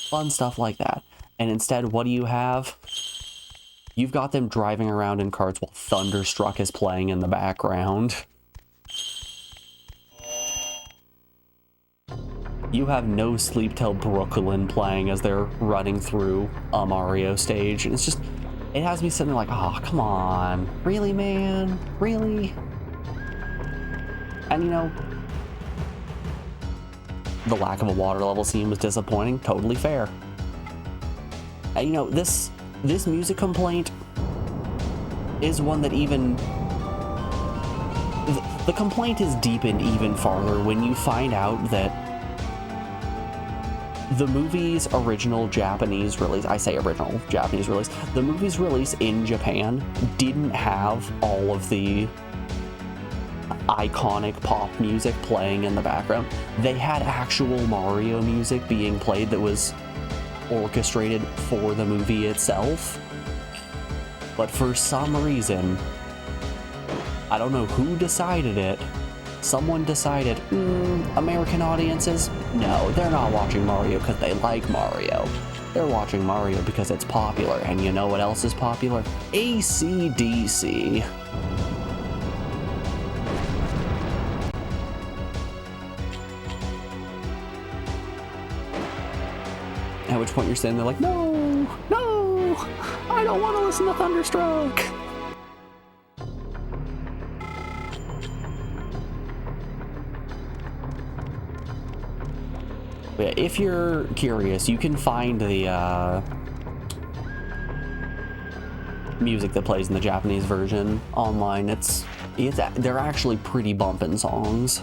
fun stuff like that. And instead, what do you have? You've got them driving around in carts while Thunderstruck is playing in the background. You have No Sleep Till Brooklyn playing as they're running through a Mario stage. And it's just, it has me sitting there like, oh, come on. Really, man? Really? And, you know, the lack of a water level scene was disappointing. Totally fair. And, you know, this music complaint is one that even... The complaint is deepened even farther when you find out that the movie's original Japanese release, I say original Japanese release, the movie's release in Japan didn't have all of the iconic pop music playing in the background. They had actual Mario music being played that was orchestrated for the movie itself. But for some reason, I don't know who decided it, someone decided, American audiences, no, they're not watching Mario because they like Mario. They're watching Mario because it's popular. And you know what else is popular? AC/DC. At which point you're sitting there like, no, I don't want to listen to Thunderstruck. Yeah, if you're curious, you can find the music that plays in the Japanese version online. They're actually pretty bumpin' songs.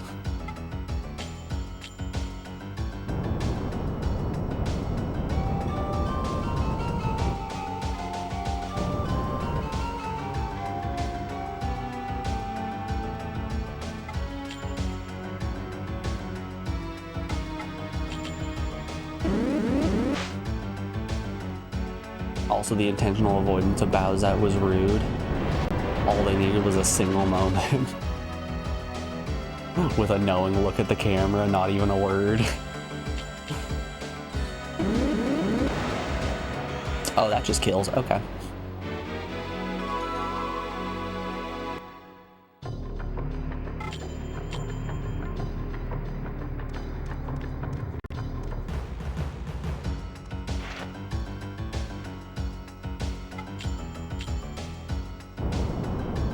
Also, the intentional avoidance of Bowsette was rude. All they needed was a single moment. With a knowing look at the camera, not even a word. Oh, that just kills. Okay.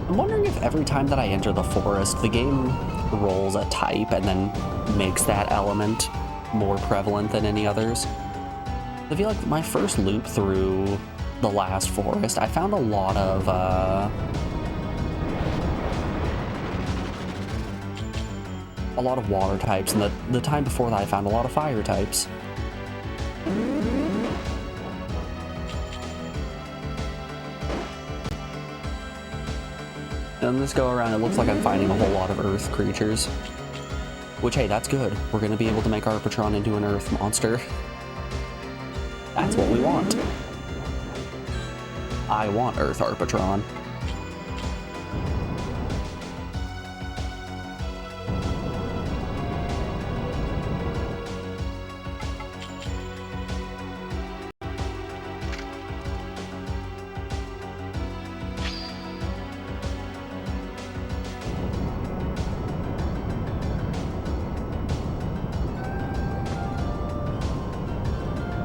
I'm wondering if every time that I enter the forest, the game rolls a type and then makes that element more prevalent than any others. I feel like my first loop through the last forest, I found a lot of water types, and the time before that I found a lot of fire types. And this go around, it looks like I'm finding a whole lot of earth creatures. Which, hey, that's good. We're going to be able to make Arpatron into an earth monster. That's what we want. I want Earth Arpatron.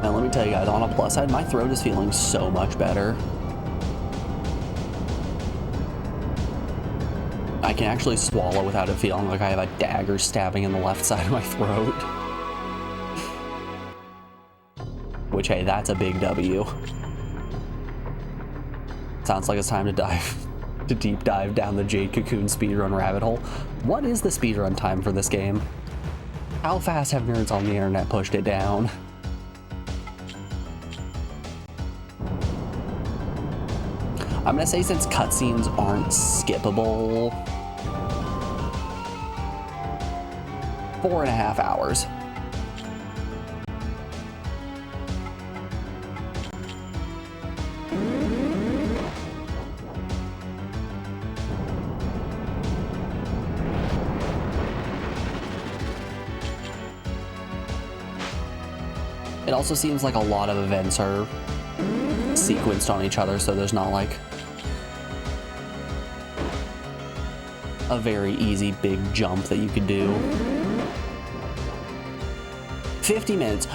Now let me tell you guys, on a plus side, my throat is feeling so much better. I can actually swallow without it feeling like I have a dagger stabbing in the left side of my throat. Which, hey, that's a big W. Sounds like it's time to deep dive down the Jade Cocoon speedrun rabbit hole. What is the speedrun time for this game? How fast have nerds on the internet pushed it down? I'm gonna say since cutscenes aren't skippable, 4.5 hours. It also seems like a lot of events are sequenced on each other, so there's not like a very easy big jump that you could do. 50 minutes.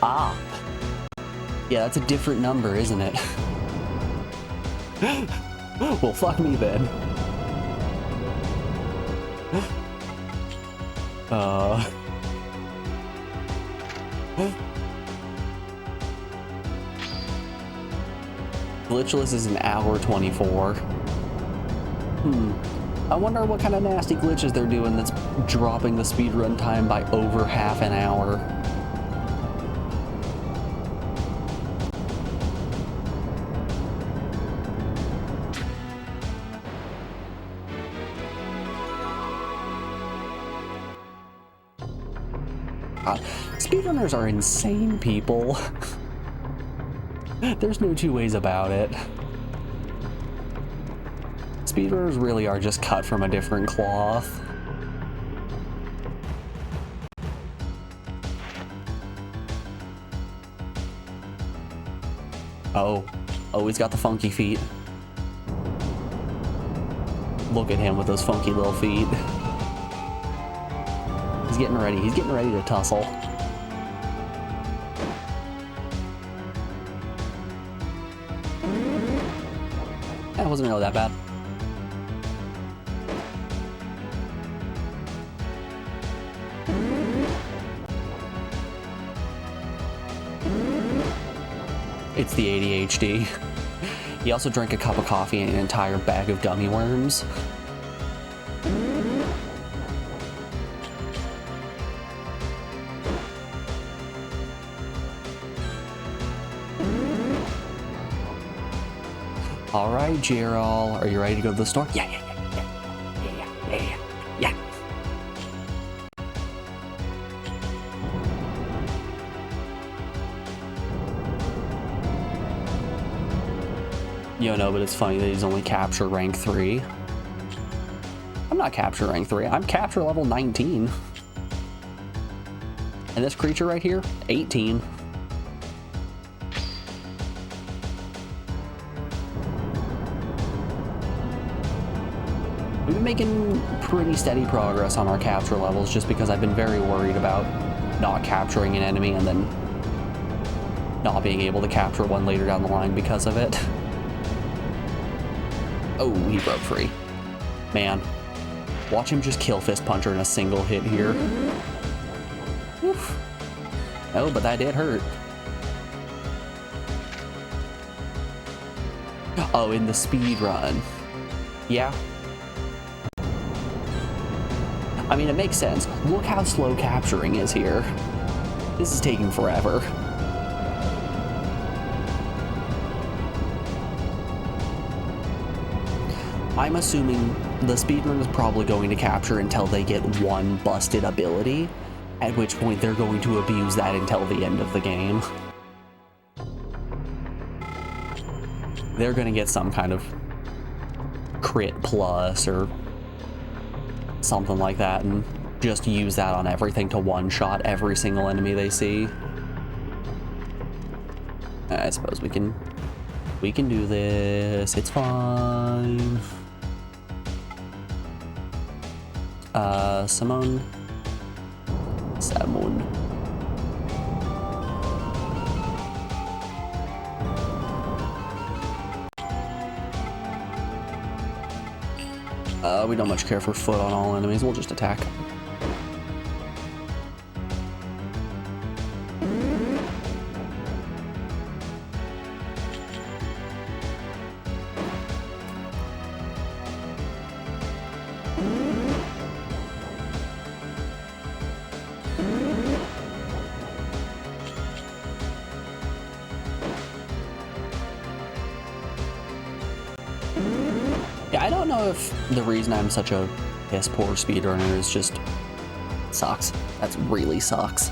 Ah. Yeah, that's a different number, isn't it? Well, fuck me then. Glitchless is an hour 24. I wonder what kind of nasty glitches they're doing that's dropping the speedrun time by over half an hour. God, speedrunners are insane people. There's no two ways about it. Speedrunners really are just cut from a different cloth. Oh, he's got the funky feet. Look at him with those funky little feet. He's getting ready to tussle. That wasn't really that bad. It's the ADHD. He also drank a cup of coffee and an entire bag of gummy worms. All right, Gerald, are you ready to go to the store? Yeah. Yo, no, but it's funny that he's only capture rank 3. I'm not capture rank 3, I'm capture level 19. And this creature right here, 18. We've been making pretty steady progress on our capture levels just because I've been very worried about not capturing an enemy and then not being able to capture one later down the line because of it. Oh, he broke free. Man, watch him just kill Fist Puncher in a single hit here. Oof. Oh, but that did hurt. Oh, in the speed run. Yeah. I mean, it makes sense. Look how slow capturing is here. This is taking forever. I'm assuming the speedrun is probably going to capture until they get one busted ability, at which point they're going to abuse that until the end of the game. They're going to get some kind of crit plus or something like that and just use that on everything to one-shot every single enemy they see. I suppose we can do this. It's fine. Simone. We don't much care for foot on all enemies. We'll just attack. Yeah, I don't know if the reason I'm such a piss poor speedrunner is just sucks. That really sucks.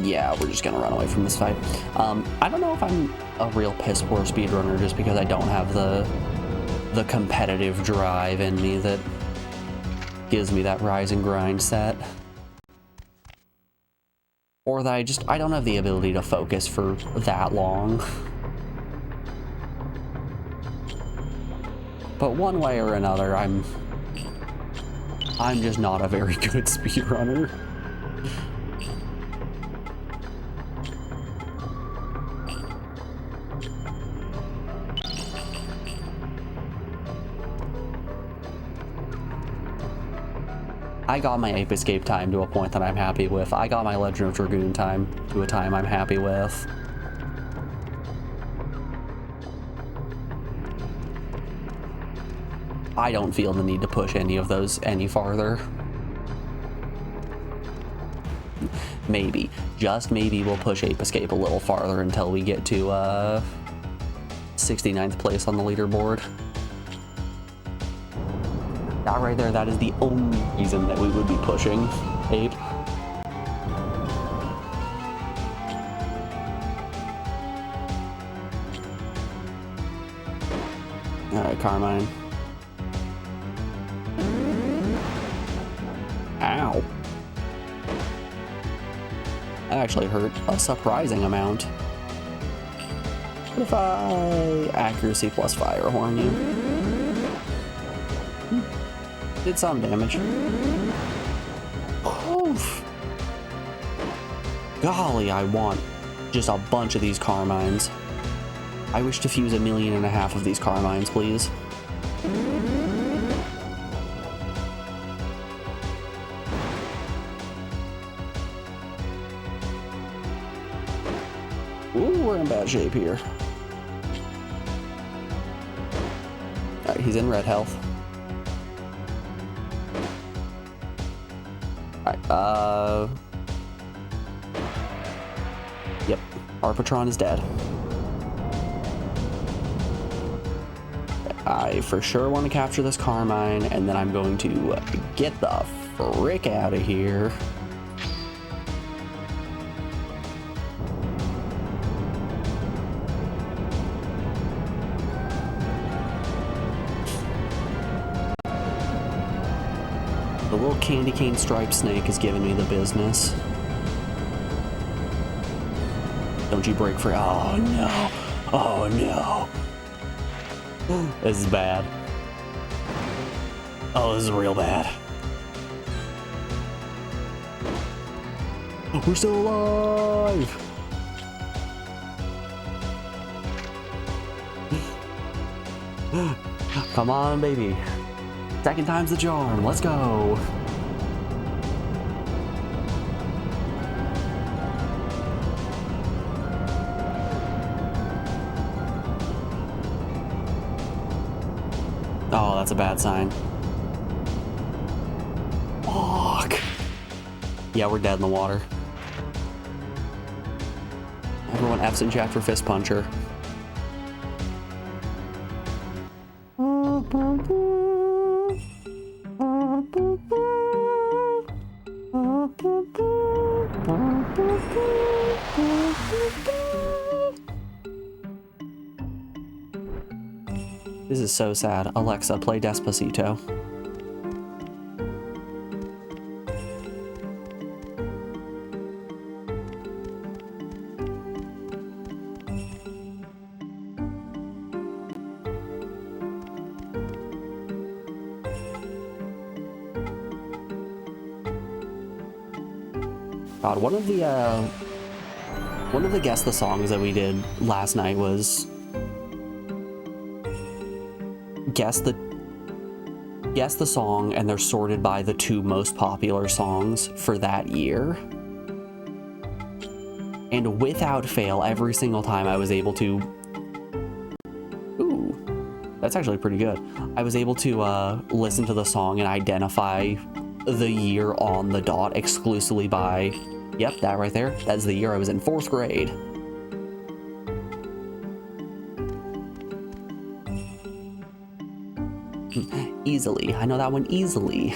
Yeah, we're just gonna run away from this fight. I don't know if I'm a real piss poor speedrunner just because I don't have the competitive drive in me that gives me that rise and grind set. Or that I don't have the ability to focus for that long. But one way or another, I'm just not a very good speedrunner. I got my Ape Escape time to a point that I'm happy with. I got my Legend of Dragoon time to a time I'm happy with. I don't feel the need to push any of those any farther. Maybe, just maybe we'll push Ape Escape a little farther until we get to 69th place on the leaderboard. That right there, that is the only reason that we would be pushing Ape. Alright, Carmine. Ow. That actually hurt a surprising amount. What if I accuracy plus fire horn you? Did some damage. Oof. Golly, I want just a bunch of these Carmines. I wish to fuse 1.5 million of these Carmines, please. Ooh, we're in bad shape here. Alright, he's in red health. Alright, yep, our Patron is dead. I for sure want to capture this Carmine, and then I'm going to get the frick out of here. The little candy cane striped snake is giving me the business. Don't you break free. Oh no. Oh no. This is bad. Oh, this is real bad. We're still alive. Come on, baby. Second time's the charm. Let's go. Oh, that's a bad sign. Fuck. Yeah, we're dead in the water. Everyone F's in chat for Fist Puncher. This is so sad. Alexa, play Despacito. God, one of the Guess the Songs that we did last night was guess the song, and they're sorted by the 2 most popular songs for that year. And without fail, every single time I was able to... Ooh, that's actually pretty good. I was able to listen to the song and identify the year on the dot exclusively by... Yep, that right there. That's the year I was in 4th grade. Easily. I know that one easily.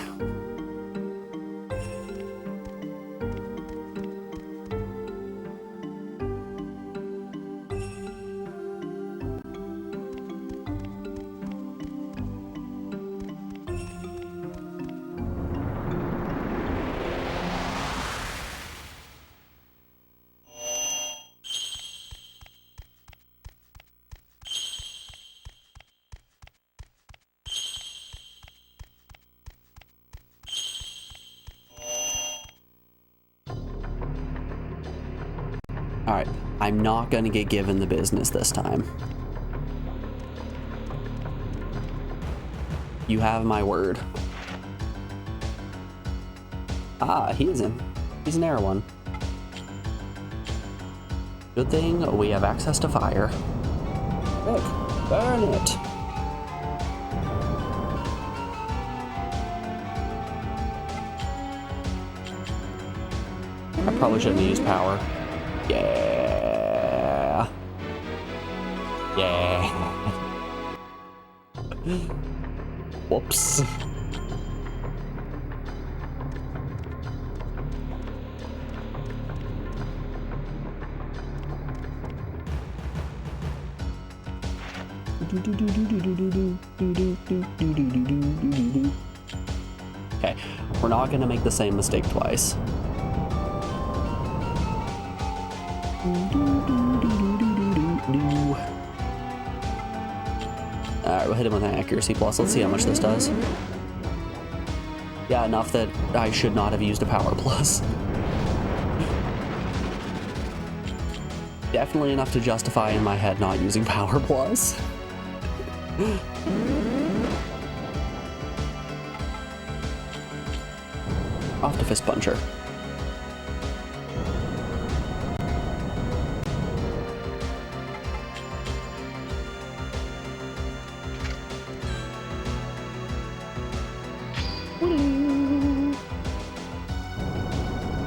Alright, I'm not gonna get given the business this time. You have my word. Ah, he's an air one. Good thing we have access to fire. Quick, burn it! I probably shouldn't have used power. Yeah. Yeah. Whoops. Okay, we're not gonna make the same mistake twice. Alright, we'll hit him with an accuracy plus. Let's see how much this does. Yeah, enough that I should not have used a power plus. Definitely enough to justify in my head not using power plus. Off to Fist Puncher.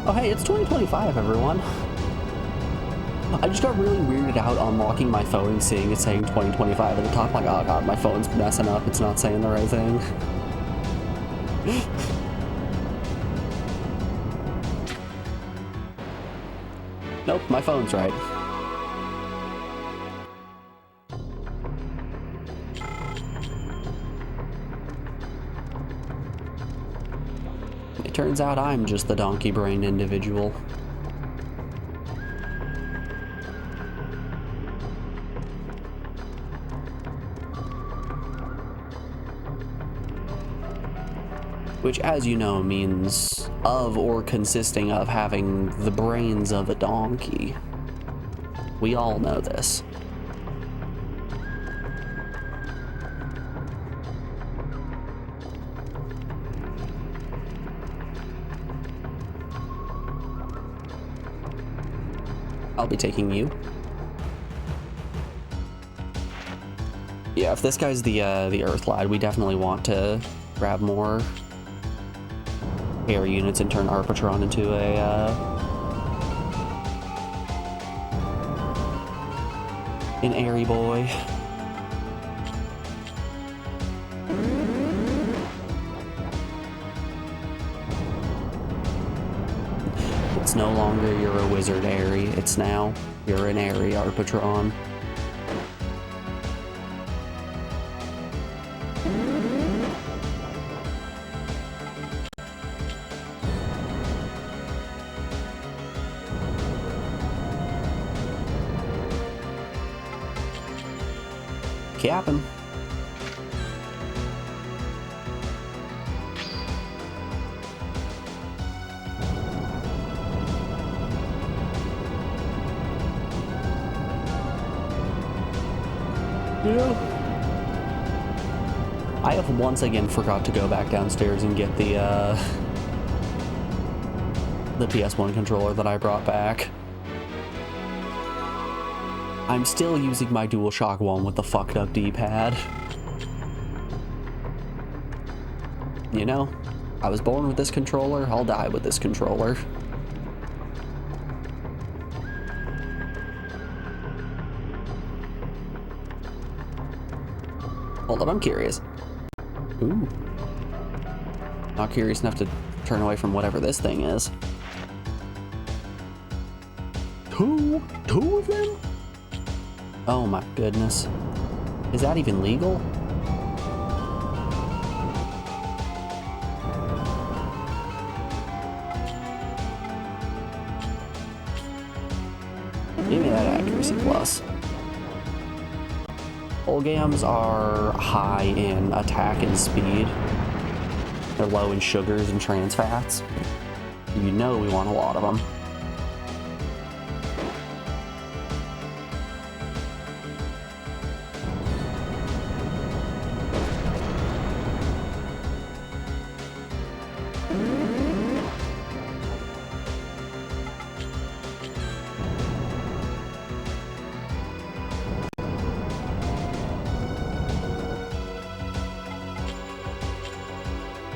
Oh hey, it's 2025, everyone. I just got really weirded out unlocking my phone and seeing it saying 2025 at the top. Like, oh god, my phone's messing up. It's not saying the right thing. Nope, my phone's right. It turns out I'm just the donkey-brained individual. Which, as you know, means of or consisting of having the brains of a donkey. We all know this. I'll be taking you. Yeah, if this guy's the Earth Lad, we definitely want to grab more air units and turn Arbitron into an airy boy. It's no longer you're a wizard airy, it's now you're an airy Arbitron. Capping. Yeah. I have once again forgot to go back downstairs and get the ps1 controller that I brought back. I'm still using my DualShock 1 with the fucked up D-pad. You know, I was born with this controller, I'll die with this controller. Hold up, I'm curious. Ooh. Not curious enough to turn away from whatever this thing is. Two of them? Oh my goodness. Is that even legal? Give me that accuracy plus. Olgams are high in attack and speed. They're low in sugars and trans fats. You know we want a lot of them.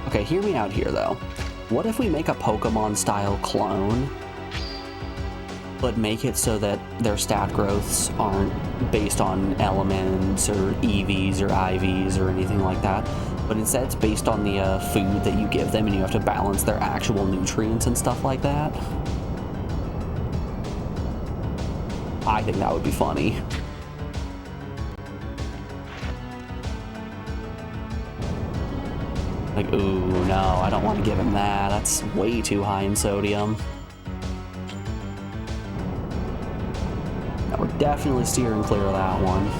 Okay, hear me out here though. What if we make a Pokemon style clone, but make it so that their stat growths aren't based on elements or EVs or IVs or anything like that, but instead it's based on the food that you give them and you have to balance their actual nutrients and stuff like that? I think that would be funny. Like, ooh, no, I don't want to give him that. That's way too high in sodium. No, we're definitely steering clear of that one.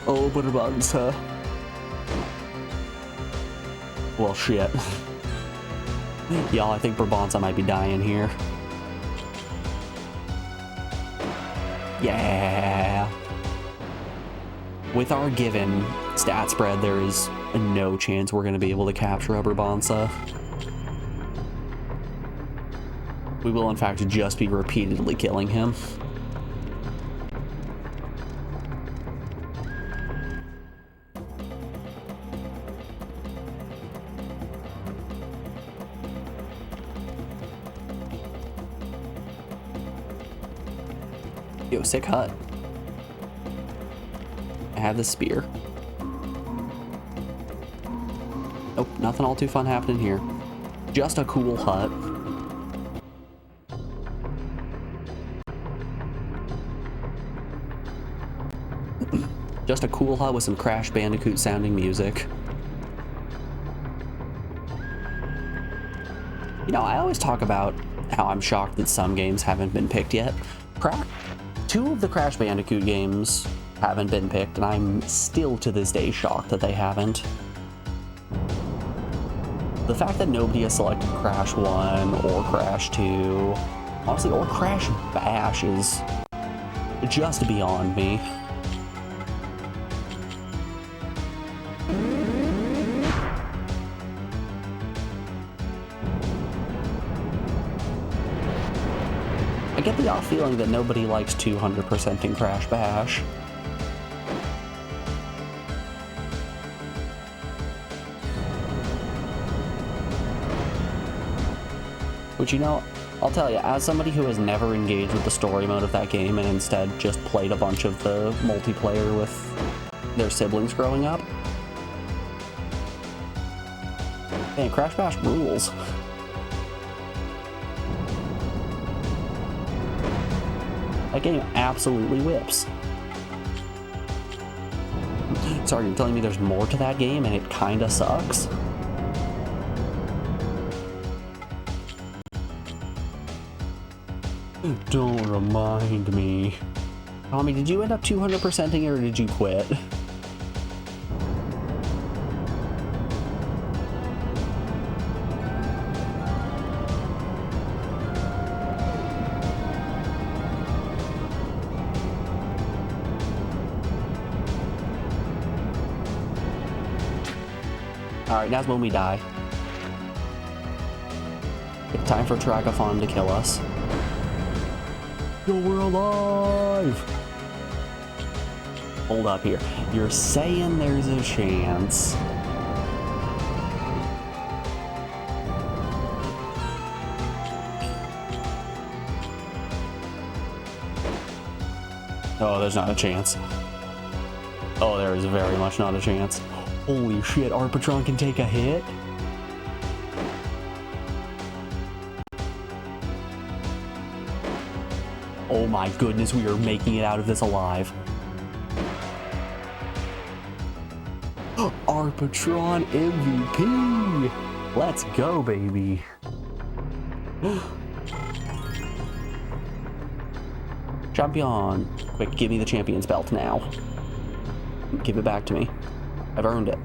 Oh, but buttons, huh? Well, shit. Y'all, I think Brabantza might be dying here. Yeah. With our given stat spread, there is no chance we're going to be able to capture a Brabantza. We will, in fact, just be repeatedly killing him. Yo, sick hut. I have the spear. Nope, nothing all too fun happening here. Just a cool hut. Just a cool hut with some Crash Bandicoot sounding music. You know, I always talk about how I'm shocked that some games haven't been picked yet. Two of the Crash Bandicoot games haven't been picked, and I'm still to this day shocked that they haven't. The fact that nobody has selected Crash 1 or Crash 2, honestly, or Crash Bash is just beyond me. I get the off feeling that nobody likes 200%ing Crash Bash. Which, you know, I'll tell you, as somebody who has never engaged with the story mode of that game and instead just played a bunch of the multiplayer with their siblings growing up, man, Crash Bash rules. That game absolutely whips. Sorry, you're telling me there's more to that game and it kinda sucks? Don't remind me. Tommy, did you end up 200%ing it or did you quit? Alright, now's when we die. It's time for Tragophon to kill us. Yo, we're alive! Hold up here. You're saying there's a chance. Oh, there's not a chance. Oh, there is very much not a chance. Holy shit, Arpatron can take a hit? Oh my goodness, we are making it out of this alive. Arpatron MVP! Let's go, baby. Champion. Quick, give me the champion's belt now. Give it back to me. I've earned it.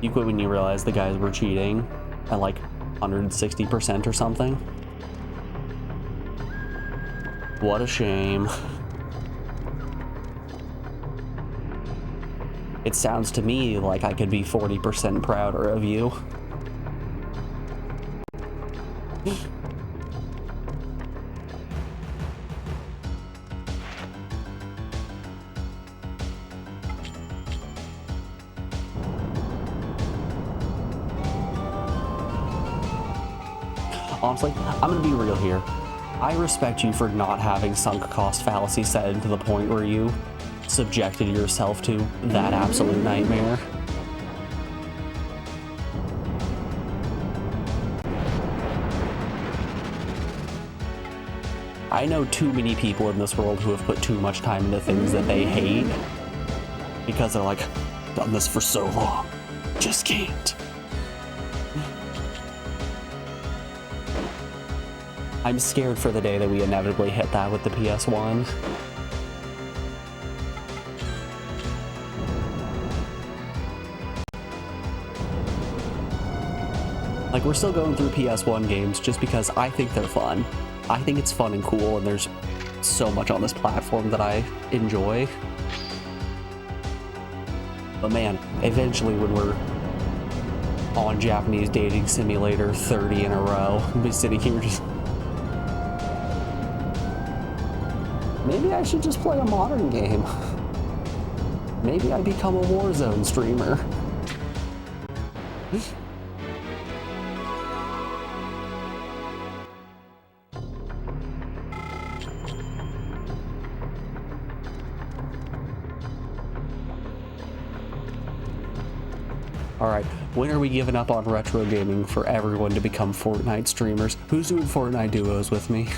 You quit when you realized the guys were cheating at like 160% or something. What a shame. It sounds to me like I could be 40% prouder of you. Honestly, I'm gonna be real here. I respect you for not having sunk cost fallacy set into the point where you subjected yourself to that absolute nightmare. I know too many people in this world who have put too much time into things that they hate because they're like, done this for so long, just can't. I'm scared for the day that we inevitably hit that with the PS1. Like, we're still going through PS1 games just because I think they're fun. I think it's fun and cool, and there's so much on this platform that I enjoy. But man, eventually when we're on Japanese Dating Simulator 30 in a row, we'll be sitting here just... Maybe I should just play a modern game. Maybe I become a Warzone streamer. Alright, when are we giving up on retro gaming for everyone to become Fortnite streamers? Who's doing Fortnite duos with me?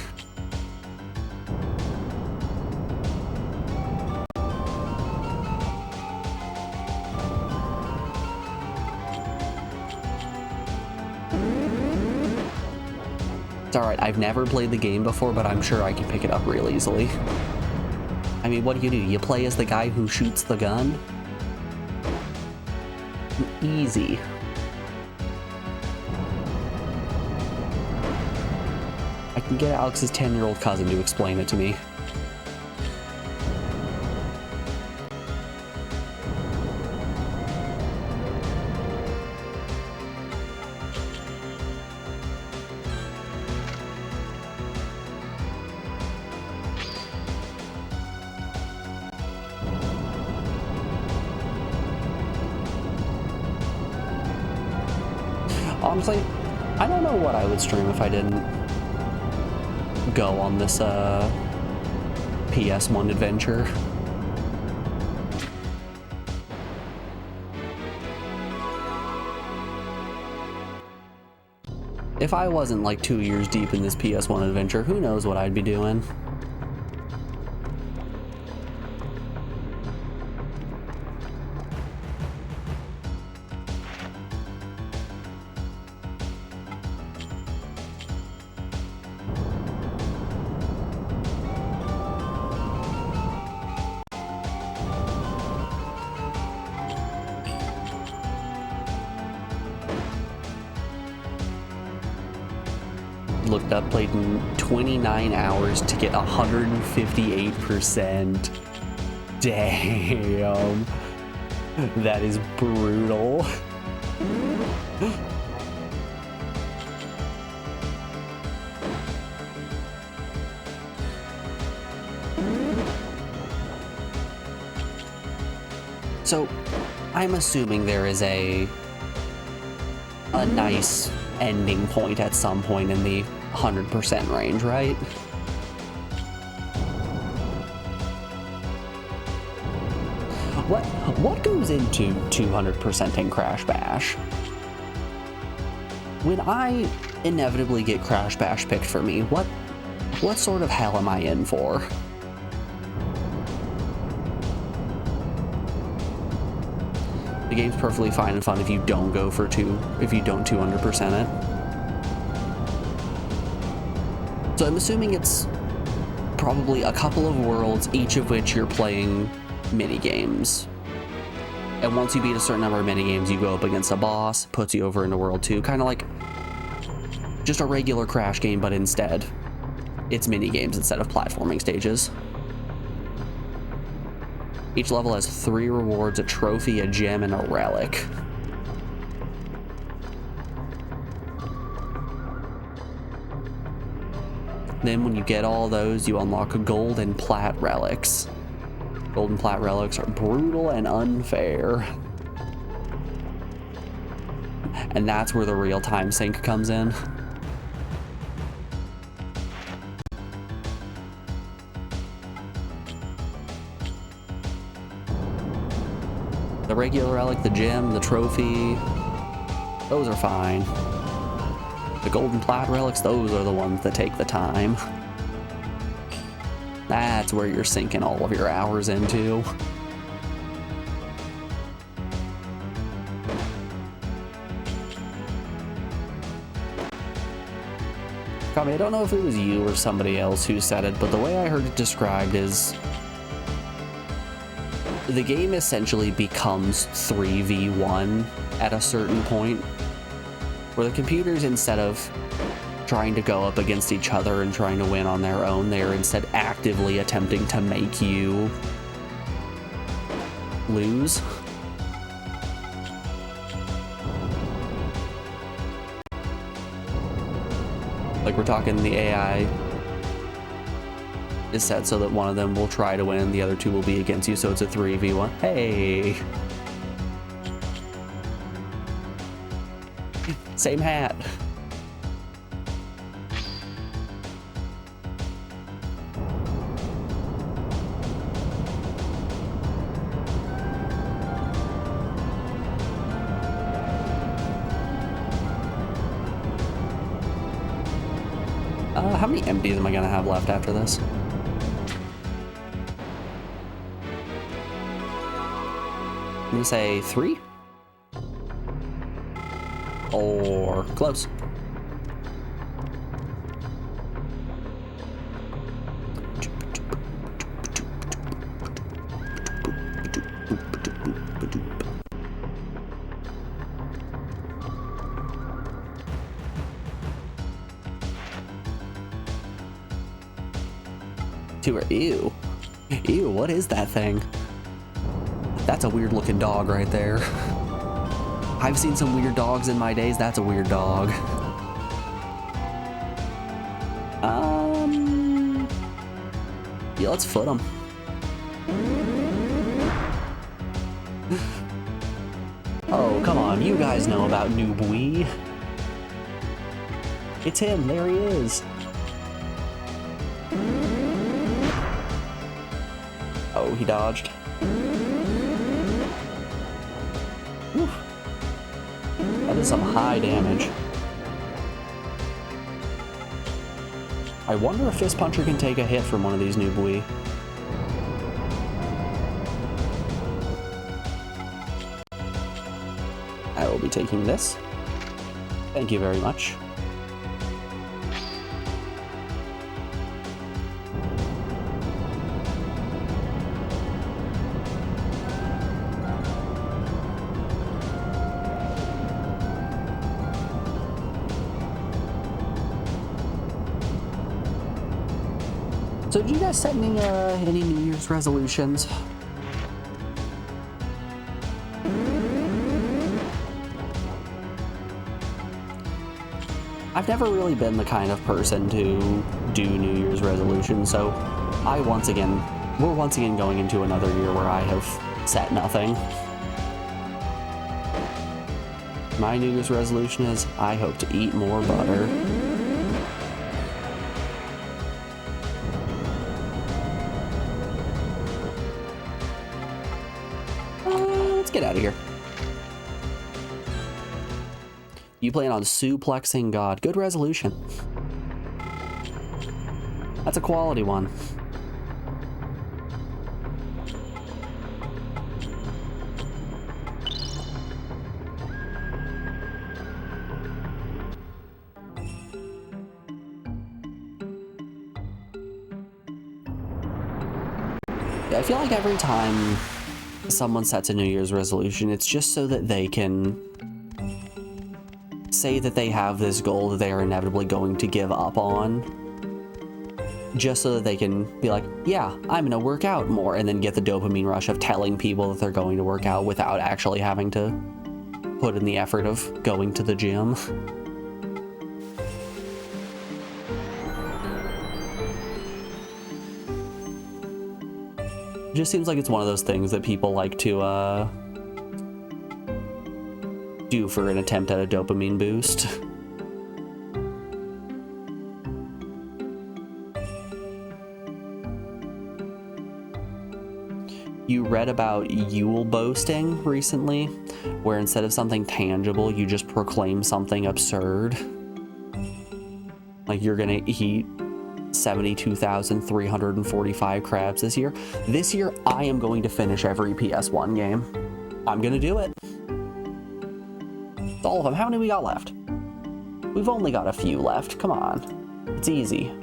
It's alright, I've never played the game before, but I'm sure I can pick it up real easily. I mean, what do? You play as the guy who shoots the gun? Easy. I can get Alex's 10-year-old cousin to explain it to me. Honestly, I don't know what I would stream if I didn't go on this ps1 adventure. If I wasn't like 2 years deep in this ps1 adventure, who knows what I'd be doing. Looked up, played in 29 hours to get 158%. Damn. That is brutal. So, I'm assuming there is a nice ending point at some point in the 100% range, right? What goes into 200%ing Crash Bash? When I inevitably get Crash Bash picked for me, what sort of hell am I in for? The game's perfectly fine and fun if you don't go for if you don't 200% it. So I'm assuming it's probably a couple of worlds, each of which you're playing mini-games. And once you beat a certain number of mini-games, you go up against a boss, puts you over into World 2, kind of like just a regular Crash game, but instead, it's mini-games instead of platforming stages. Each level has 3 rewards, a trophy, a gem, and a relic. Then when you get all those, you unlock gold and plat relics. Gold and plat relics are brutal and unfair. And that's where the real time sink comes in. The regular relic, the gem, the trophy, those are fine. The golden plat relics, those are the ones that take the time. That's where you're sinking all of your hours into. Kami, I don't know if it was you or somebody else who said it, but the way I heard it described is the game essentially becomes 3v1 at a certain point, where the computers, instead of trying to go up against each other and trying to win on their own, they are instead actively attempting to make you lose. Like, we're talking the AI is set so that one of them will try to win and the other two will be against you, so it's a 3v1. Hey! Same hat. How many MDs am I gonna have left after this? I'm gonna say 3? Or close. to her. Ew. Ew, what is that thing? That's a weird looking dog right there. I've seen some weird dogs in my days. That's a weird dog. Yeah, let's foot him. Oh, come on. You guys know about Noobwee. It's him. There he is. Oh, he dodged. Whew. That is some high damage. I wonder if Fist Puncher can take a hit from one of these Noobwee. I will be taking this. Thank you very much. So did you guys set any New Year's resolutions? I've never really been the kind of person to do New Year's resolutions, so we're once again going into another year where I have set nothing. My New Year's resolution is I hope to eat more butter. Let's get out of here. You plan on suplexing God. Good resolution. That's a quality one. Yeah, I feel like every time someone sets a New Year's resolution, it's just so that they can say that they have this goal that they are inevitably going to give up on, just so that they can be like, yeah, I'm gonna work out more, and then get the dopamine rush of telling people that they're going to work out without actually having to put in the effort of going to the gym. It just seems like it's one of those things that people like to do for an attempt at a dopamine boost. You read about Yule boasting recently, where instead of something tangible, you just proclaim something absurd. Like you're gonna eat 72,345 crabs this year. This year, I am going to finish every PS1 game. I'm gonna do it. All of them. How many we got left? We've only got a few left. Come on. It's easy.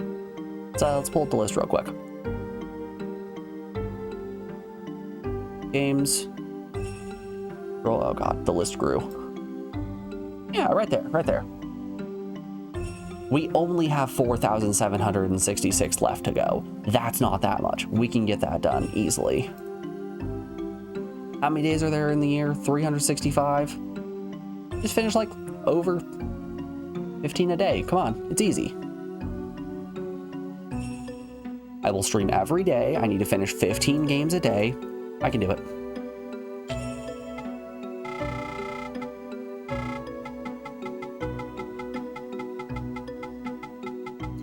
So let's pull up the list real quick. Games. Oh god, the list grew. Yeah, right there, right there. We only have 4,766 left to go. That's not that much. We can get that done easily. How many days are there in the year? 365? Just finish like over 15 a day. Come on, it's easy. I will stream every day. I need to finish 15 games a day. I can do it.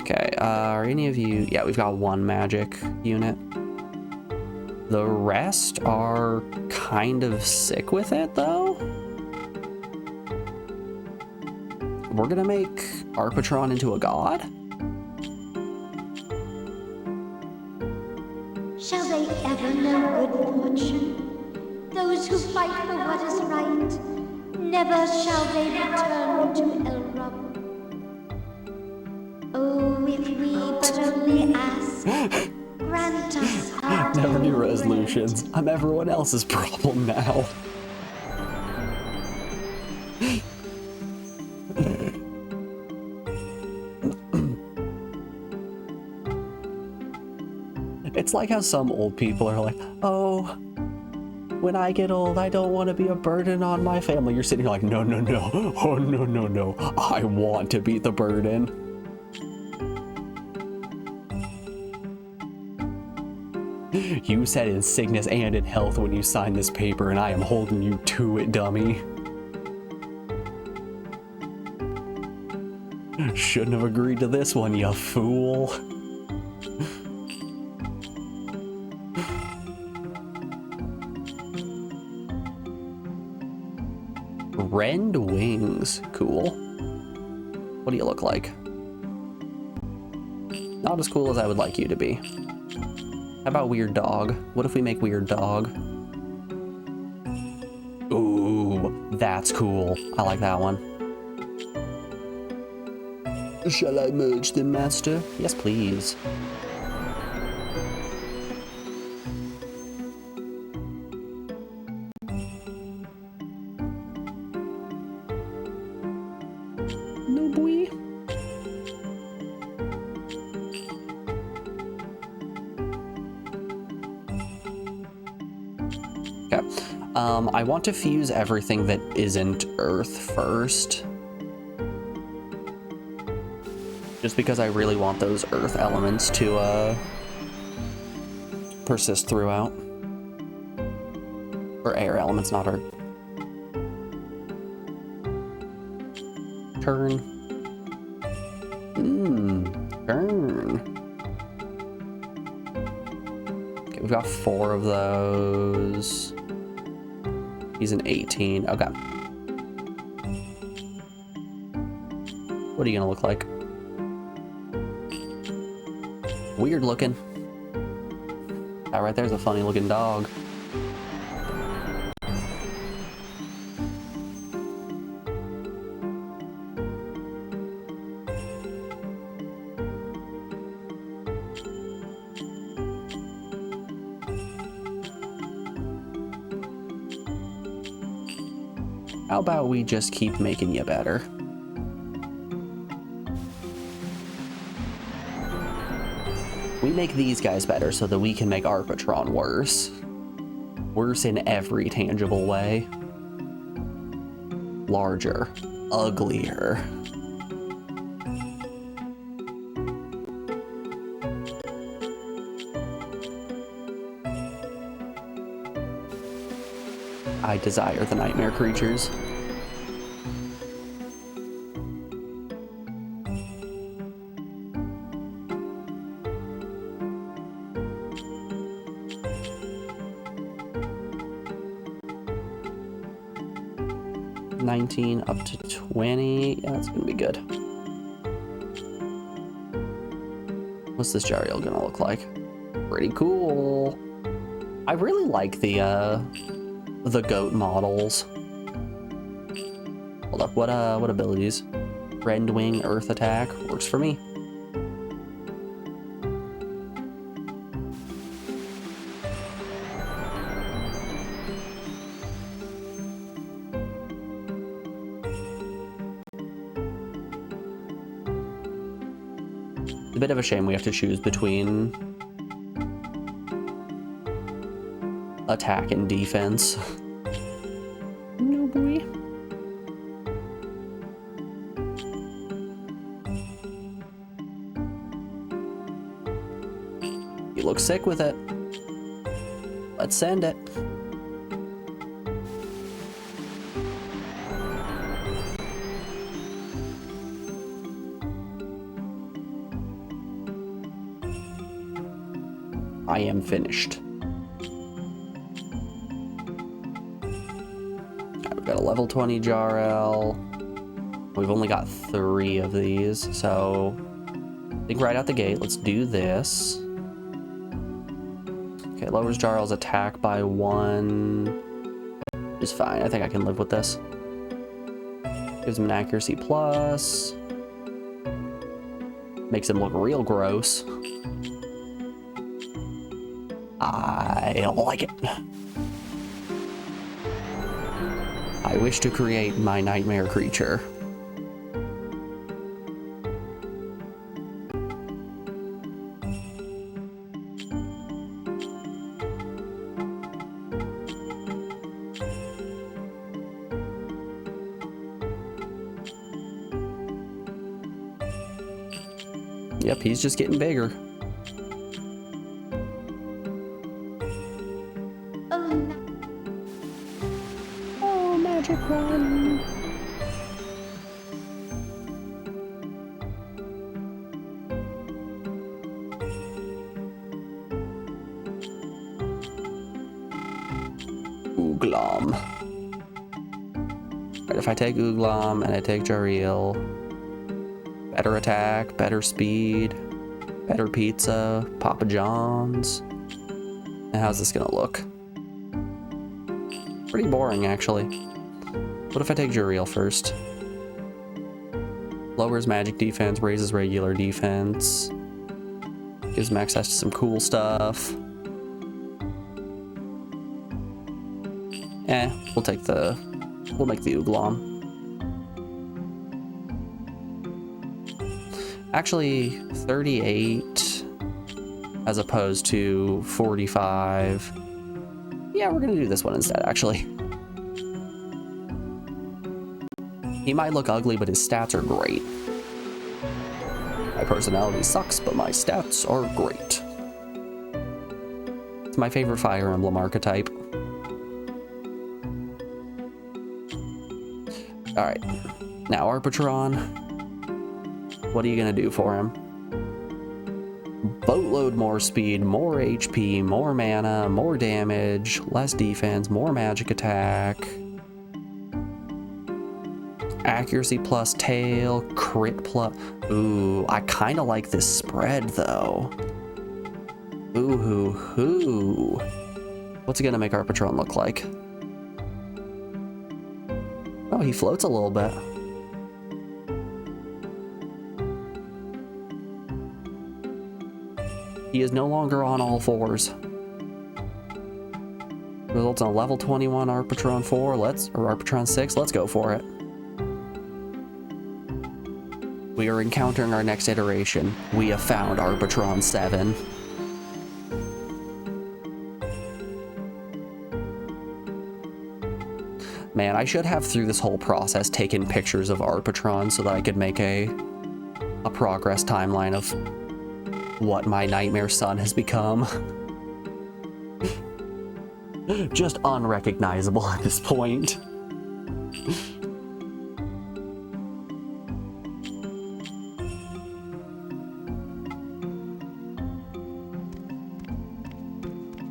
Okay, are any of you... Yeah, we've got one magic unit. The rest are kind of sick with it, though. We're gonna make Arpatron into a god? Shall they ever know good fortune? Those who fight for what is right, never shall they return to Elrub. Oh, if we but only ask, grant us our Never new resolutions. I'm everyone else's problem now. It's like how some old people are like, oh, when I get old, I don't want to be a burden on my family. You're sitting here like, no, no, no. Oh, no, no, no. I want to be the burden. You said in sickness and in health when you signed this paper, and I am holding you to it, dummy. Shouldn't have agreed to this one, you fool. Rend wings. Cool. What do you look like? Not as cool as I would like you to be. How about weird dog? What if we make weird dog? Ooh, that's cool. I like that one. Shall I merge them, master? Yes, please. No boy. Okay. I want to fuse everything that isn't Earth first. Just because I really want those Earth elements to persist throughout. Or air elements, not Earth. Turn. Turn. Okay, we've got 4 of those. He's an 18. Okay. What are you gonna look like? Weird looking. That right there's a funny looking dog. How about we just keep making you better? We make these guys better so that we can make Arpatron worse. Worse in every tangible way. Larger. Uglier. I desire the nightmare creatures. Up to 20. Yeah, that's gonna be good. What's this Jariel gonna look like? Pretty cool. I really like the goat models. Hold up, what abilities? Rend wing, earth attack, works for me. It's a bit of a shame we have to choose between attack and defense. No boy. You look sick with it. Let's send it. I am finished. We've got a level 20 Jarl. We've only got 3 of these, so I think right out the gate, let's do this. Okay, lowers Jarl's attack by 1. Is fine. I think I can live with this. Gives him an accuracy plus. Makes him look real gross. I like it. I wish to create my nightmare creature. Yep, he's just getting bigger. Oh, Magic one. Ooglam. Right, if I take Ooglam and I take Jariel, better attack, better speed, better pizza, Papa John's. And how's this gonna look? Pretty boring, actually. What if I take Jariel first? Lowers magic defense, raises regular defense, gives him access to some cool stuff. We'll make the Ooglam. Actually, 38 as opposed to 45. Yeah, we're gonna do this one instead, actually. He might look ugly, but his stats are great. My personality sucks, but my stats are great. It's my favorite Fire Emblem archetype. Alright, now Arpatron, what are you gonna do for him? Boatload more speed, more HP, more mana, more damage, less defense, more magic attack, accuracy plus tail, crit plus... Ooh, I kinda like this spread though. Ooh hoo hoo. What's it gonna make Arpatron look like? Oh, he floats a little bit. He is no longer on all fours. Results in a level 21 Arpatron 4, or Arpatron 6, let's go for it. We are encountering our next iteration. We have found Arpatron 7. Man, I should have through this whole process taken pictures of Arpatron so that I could make a progress timeline of what my nightmare son has become. Just unrecognizable at this point.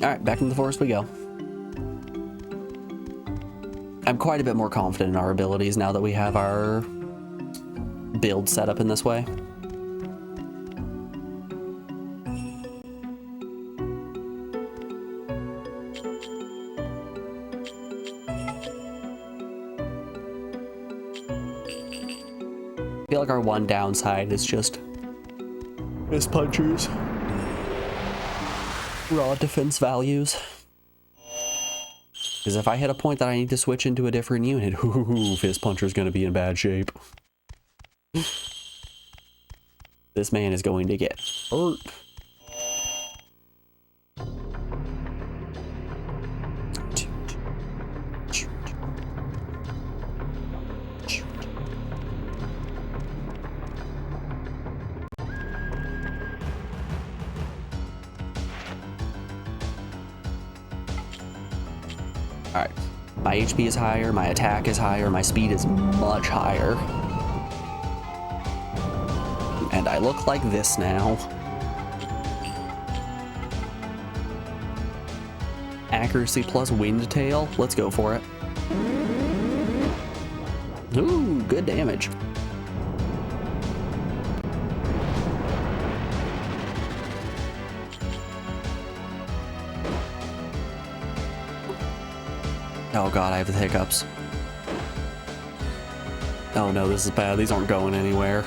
Alright, back into the forest we go. I'm quite a bit more confident in our abilities now that we have our build set up in this way. I feel like our one downside is just miss punchers. Raw defense values. Because if I hit a point that I need to switch into a different unit, Fist Puncher's gonna be in bad shape. This man is going to get hurt. Alright, my HP is higher, my attack is higher, my speed is much higher. And I look like this now. Accuracy plus wind tail, let's go for it. Ooh, good damage. Oh god, I have the hiccups. Oh no, this is bad. These aren't going anywhere.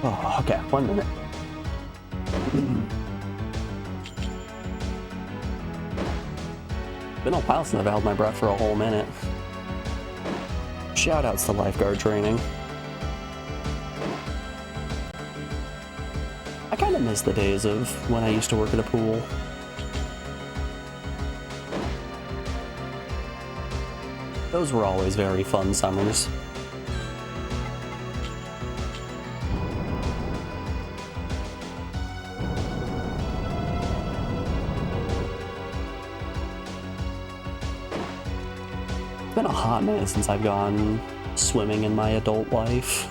Oh, okay, 1 minute. Been a while since I've held my breath for a whole minute. Shoutouts to lifeguard training. I kind of miss the days of when I used to work at a pool. Those were always very fun summers. It's been a hot minute since I've gone swimming in my adult life.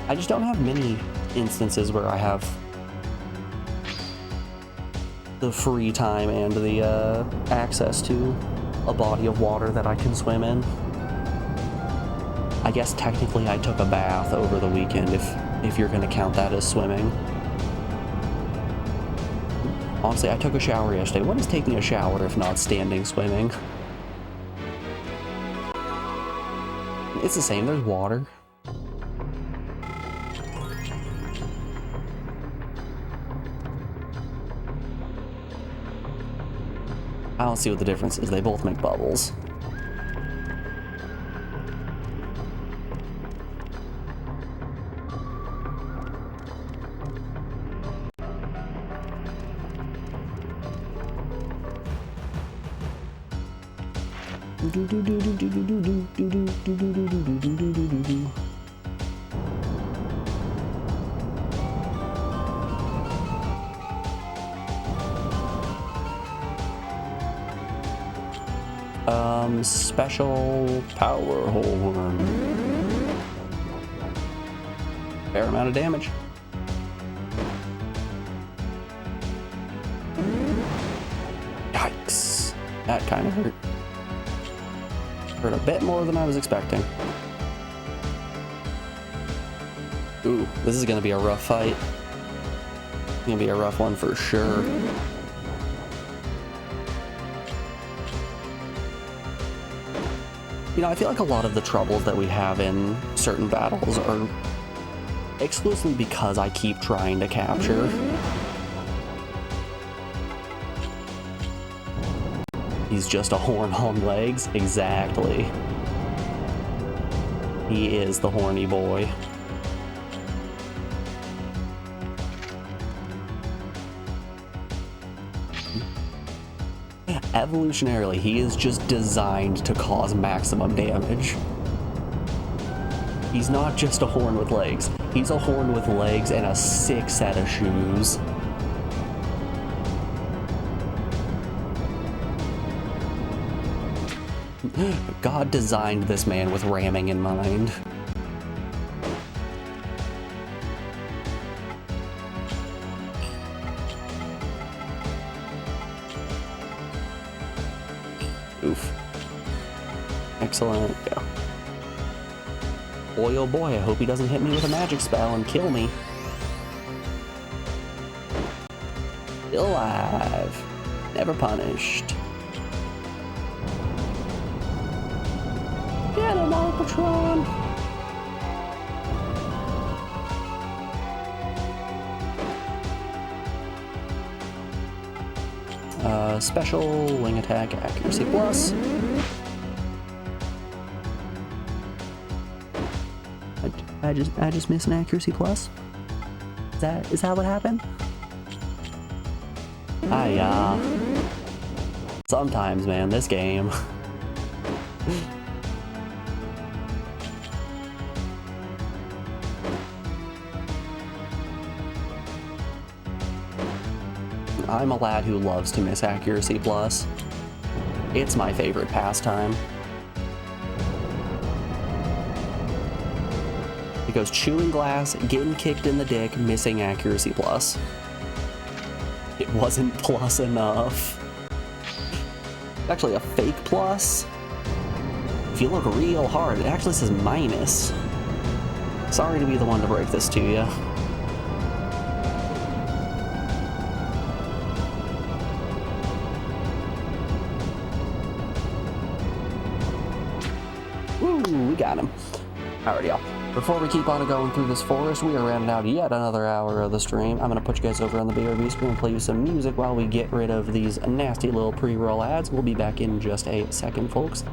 I just don't have many instances where I have the free time and the access to a body of water that I can swim in. I guess technically I took a bath over the weekend if you're gonna count that as swimming. Honestly, I took a shower yesterday. What is taking a shower if not standing swimming? It's the same, there's water. I don't see what the difference is. They both make bubbles. Special power horn. Fair amount of damage. Yikes. That kind of hurt. Hurt a bit more than I was expecting. Ooh, this is gonna be a rough fight. Gonna be a rough one for sure. You know, I feel like a lot of the troubles that we have in certain battles are exclusively because I keep trying to capture. He's just a horn on legs? Exactly. He is the horny boy. Evolutionarily, he is just designed to cause maximum damage. He's not just a horn with legs. He's a horn with legs and a sick set of shoes. God designed this man with ramming in mind. Oof. Excellent. Yeah. Boy, oh boy, I hope he doesn't hit me with a magic spell and kill me. Still alive. Never punished. Get him, Alpatron! Special wing attack accuracy plus. I just missed an accuracy plus. Is that what happened? Sometimes, man, this game. I'm a lad who loves to miss accuracy plus. It's my favorite pastime. It goes chewing glass, getting kicked in the dick, missing accuracy plus. It wasn't plus enough. It's actually a fake plus. If you look real hard, it actually says minus. Sorry to be the one to break this to you. Woo, we got him. Alright, y'all. Before we keep on going through this forest, we are rounding out yet another hour of the stream. I'm going to put you guys over on the BRB screen and play you some music while we get rid of these nasty little pre-roll ads. We'll be back in just a second, folks.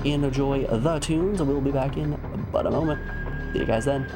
Enjoy the tunes, and we'll be back in but a moment. See you guys then.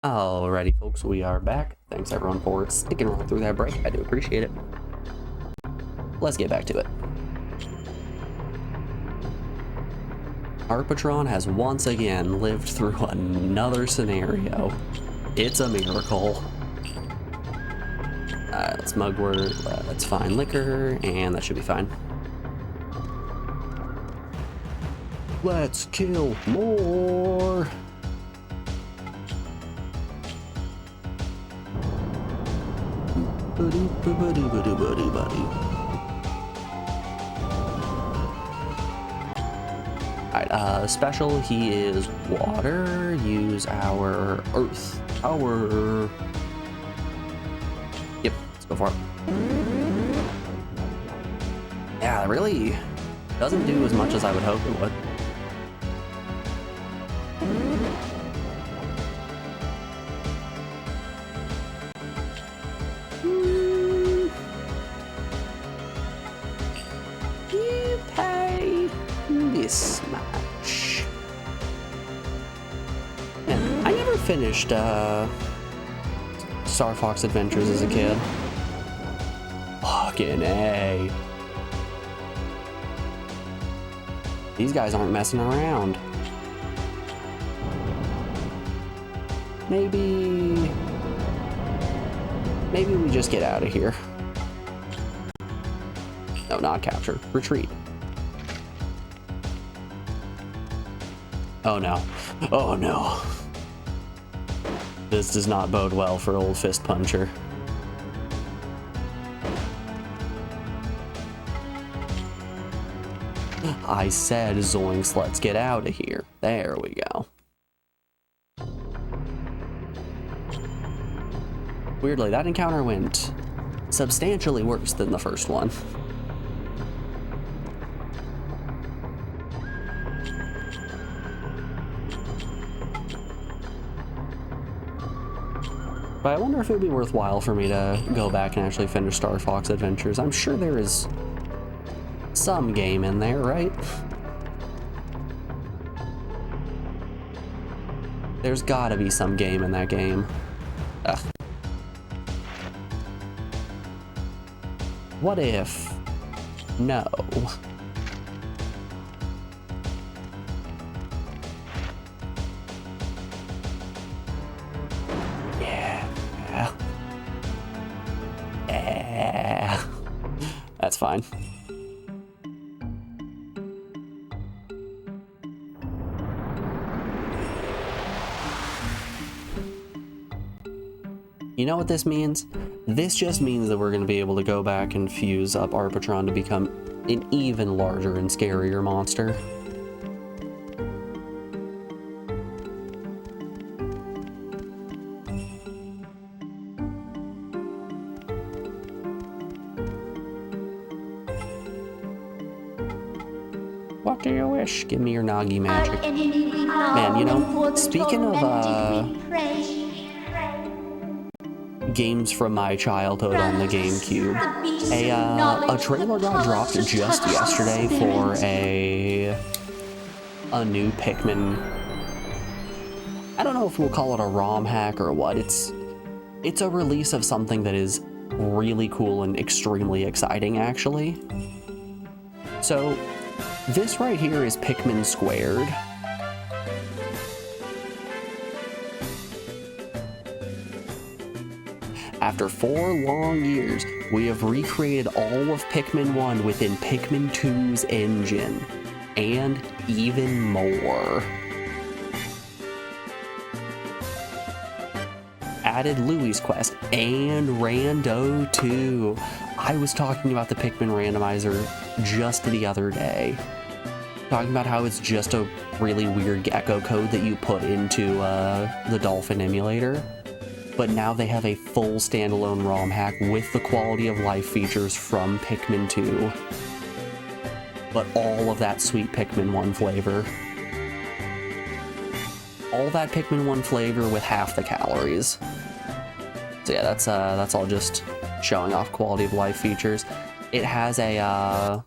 Alrighty, folks, we are back. Thanks everyone for sticking around through that break. I do appreciate it. Let's get back to it. Our Patron has once again lived through another scenario. It's a miracle. Let's mugwort, let's find liquor, and that should be fine. Let's kill more! Alright, special, he is water, use our earth. Yep, let's go for it. Yeah, it really doesn't do as much as I would hope it would. You pay this much. finished Star Fox Adventures as a kid. Fucking A. These guys aren't messing around. Maybe we just get out of here. No, not capture. Retreat. Oh no. Oh no. This does not bode well for old Fist Puncher. I said zoinks, let's get out of here. There we go. Weirdly, that encounter went substantially worse than the first one. But I wonder if it would be worthwhile for me to go back and actually finish Star Fox Adventures. I'm sure there is some game in there, right? There's gotta be some game in that game. Ugh. What if? No. Yeah. Yeah. That's fine. You know what this means? This just means that we're going to be able to go back and fuse up Arbitron to become an even larger and scarier monster. What do you wish? Give me your Nagi magic. Man, you know, speaking of games from my childhood on the GameCube, a trailer got dropped just yesterday for a new Pikmin. I don't know if we'll call it a ROM hack or what. It's a release of something that is really cool and extremely exciting, actually. So this right here is Pikmin Squared. After 4 long years, we have recreated all of Pikmin 1 within Pikmin 2's engine, and even more. Added Louie's Quest and Rando 2. I was talking about the Pikmin randomizer just the other day. Talking about how it's just a really weird gecko code that you put into the Dolphin emulator. But now they have a full standalone ROM hack with the quality of life features from Pikmin 2. But all of that sweet Pikmin 1 flavor. All that Pikmin 1 flavor with half the calories. So yeah, that's all just showing off quality of life features. It has a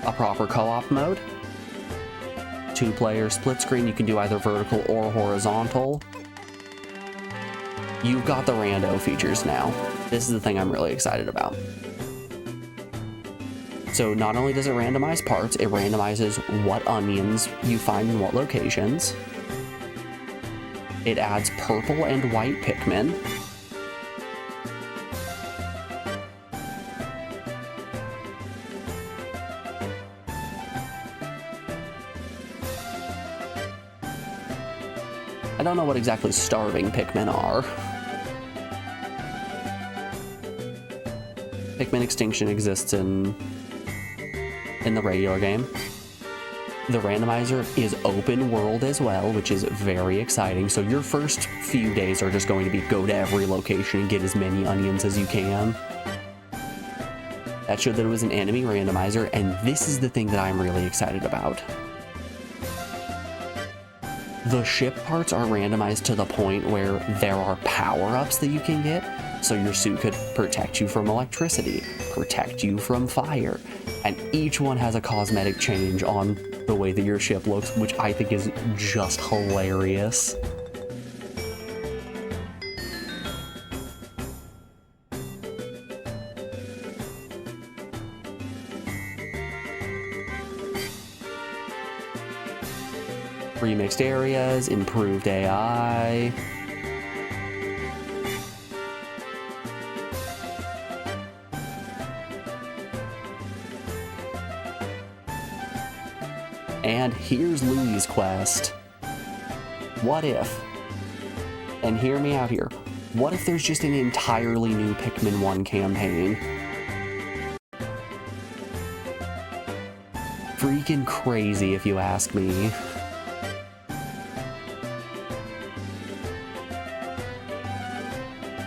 proper co-op mode. 2-player split screen, you can do either vertical or horizontal. You've got the rando features now. This is the thing I'm really excited about. So not only does it randomize parts, it randomizes what onions you find in what locations. It adds purple and white Pikmin. I don't know what exactly starving Pikmin are. Pikmin Extinction exists in the regular game. The randomizer is open world as well, which is very exciting. So your first few days are just going to be go to every location and get as many onions as you can. That showed that it was an enemy randomizer, and this is the thing that I'm really excited about. The ship parts are randomized to the point where there are power-ups that you can get. So your suit could protect you from electricity, protect you from fire, and each one has a cosmetic change on the way that your ship looks, which I think is just hilarious. remixed areas, improved AI. And here's Louie's quest. What if, and hear me out here, what if there's just an entirely new Pikmin 1 campaign? Freaking crazy if you ask me.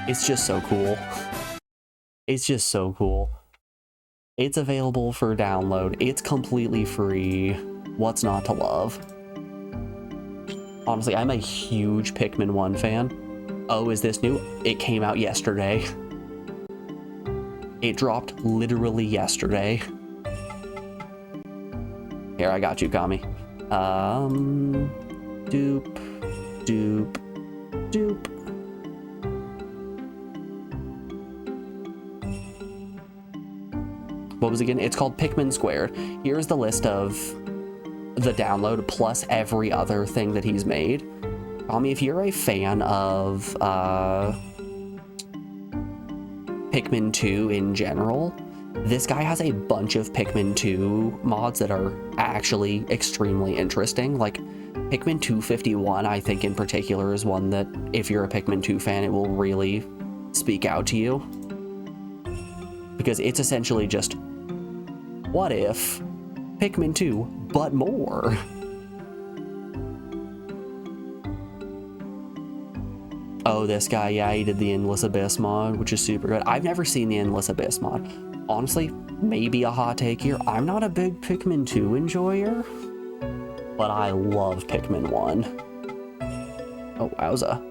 It's just so cool. It's just so cool. It's available for download. It's completely free. What's not to love? Honestly, I'm a huge Pikmin 1 fan. Oh, is this new? It came out yesterday. It dropped literally yesterday. Here, I got you, Kami. Doop, doop, doop. What was it again? It's called Pikmin Squared. Here's the list of the download plus every other thing that he's made. Kami, if you're a fan of Pikmin 2 in general, this guy has a bunch of Pikmin 2 mods that are actually extremely interesting. Like Pikmin 251, I think in particular, is one that if you're a Pikmin 2 fan, it will really speak out to you. Because it's essentially just, what if Pikmin 2, but more? Oh, this guy, yeah, he did the Endless Abyss mod, which is super good. I've never seen the Endless Abyss mod. Honestly, maybe a hot take here. I'm not a big Pikmin 2 enjoyer, but I love Pikmin 1. Oh, wowza.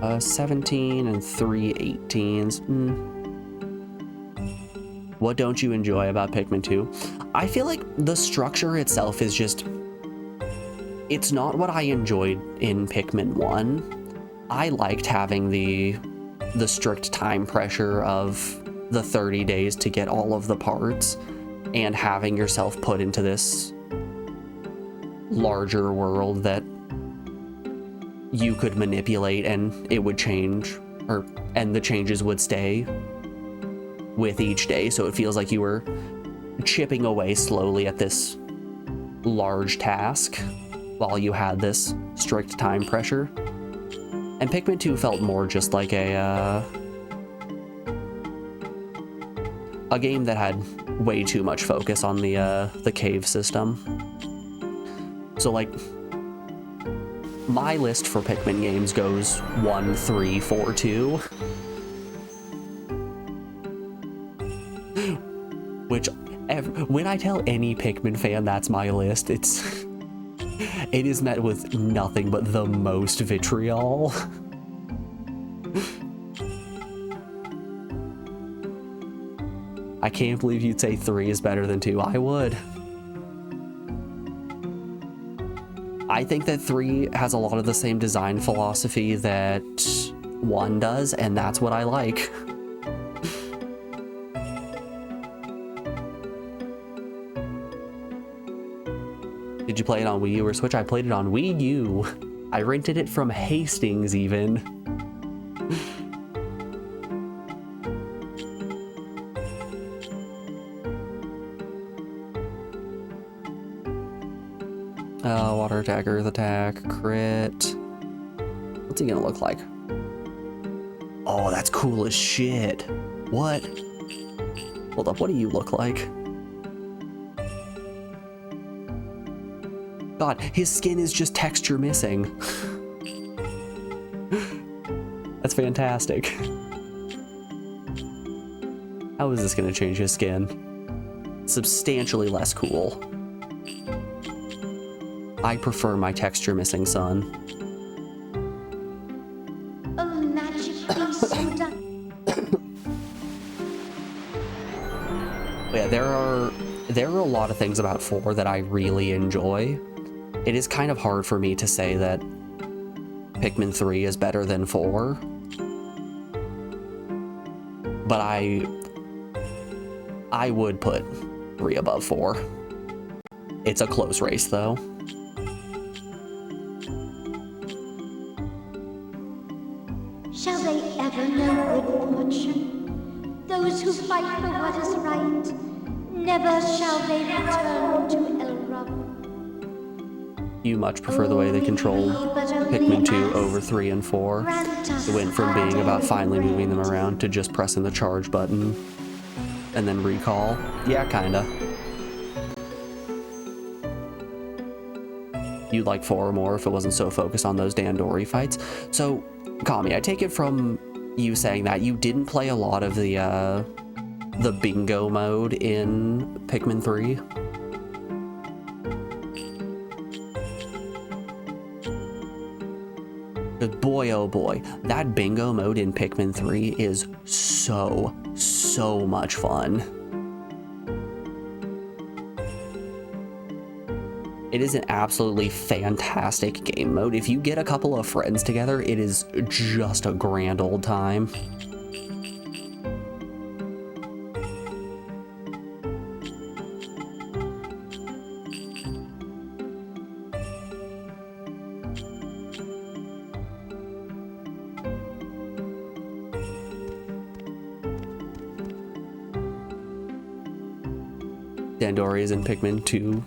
Uh, 17 and 3 18s. What don't you enjoy about Pikmin 2? I feel like the structure itself is just... It's not what I enjoyed in Pikmin 1. I liked having the strict time pressure of the 30 days to get all of the parts and having yourself put into this larger world that you could manipulate and it would change, and the changes would stay with each day, so it feels like you were chipping away slowly at this large task while you had this strict time pressure. And Pikmin 2 felt more just like a game that had way too much focus on the cave system. So like, my list for Pikmin games goes 1, 3, 4, 2. Which, when I tell any Pikmin fan that's my list, it is met with nothing but the most vitriol. I can't believe you'd say 3 is better than 2. I would. I think that 3 has a lot of the same design philosophy that 1 does, and that's what I like. Did you play it on Wii U or Switch? I played it on Wii U. I rented it from Hastings even. Water attack, earth attack, crit. What's he gonna look like? Oh, that's cool as shit. What? Hold up, what do you look like? God, his skin is just texture missing. That's fantastic. How is this gonna change his skin? Substantially less cool. I prefer my texture missing son. Oh, magically so done. Yeah, there are a lot of things about 4 that I really enjoy. it is kind of hard for me to say that Pikmin 3 is better than 4. But I would put 3 above 4. It's a close race, though. Shall they ever know good fortune? Those who fight for what is right, never shall they return to Elrub. You much prefer the way they controlled Pikmin 2 over 3 and 4. It went from being about finally moving them around to just pressing the charge button and then recall. Yeah, kinda. You'd like 4 or more if it wasn't so focused on those Dandori fights. So, Kami, I take it from you saying that you didn't play a lot of the bingo mode in Pikmin 3? Because boy, oh boy, that bingo mode in Pikmin 3 is so much fun. It is an absolutely fantastic game mode. If you get a couple of friends together, it is just a grand old time. Dandori is in Pikmin 2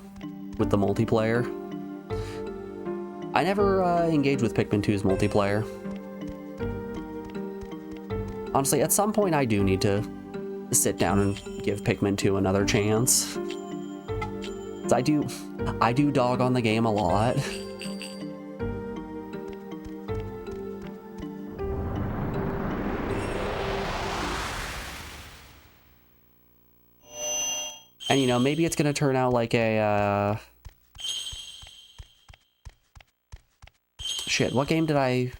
with the multiplayer. I never engaged with Pikmin 2's multiplayer. Honestly, at some point I do need to sit down and give Pikmin 2 another chance. I do dog on the game a lot. And, you know, maybe it's going to turn out like a, Shit, what game did I...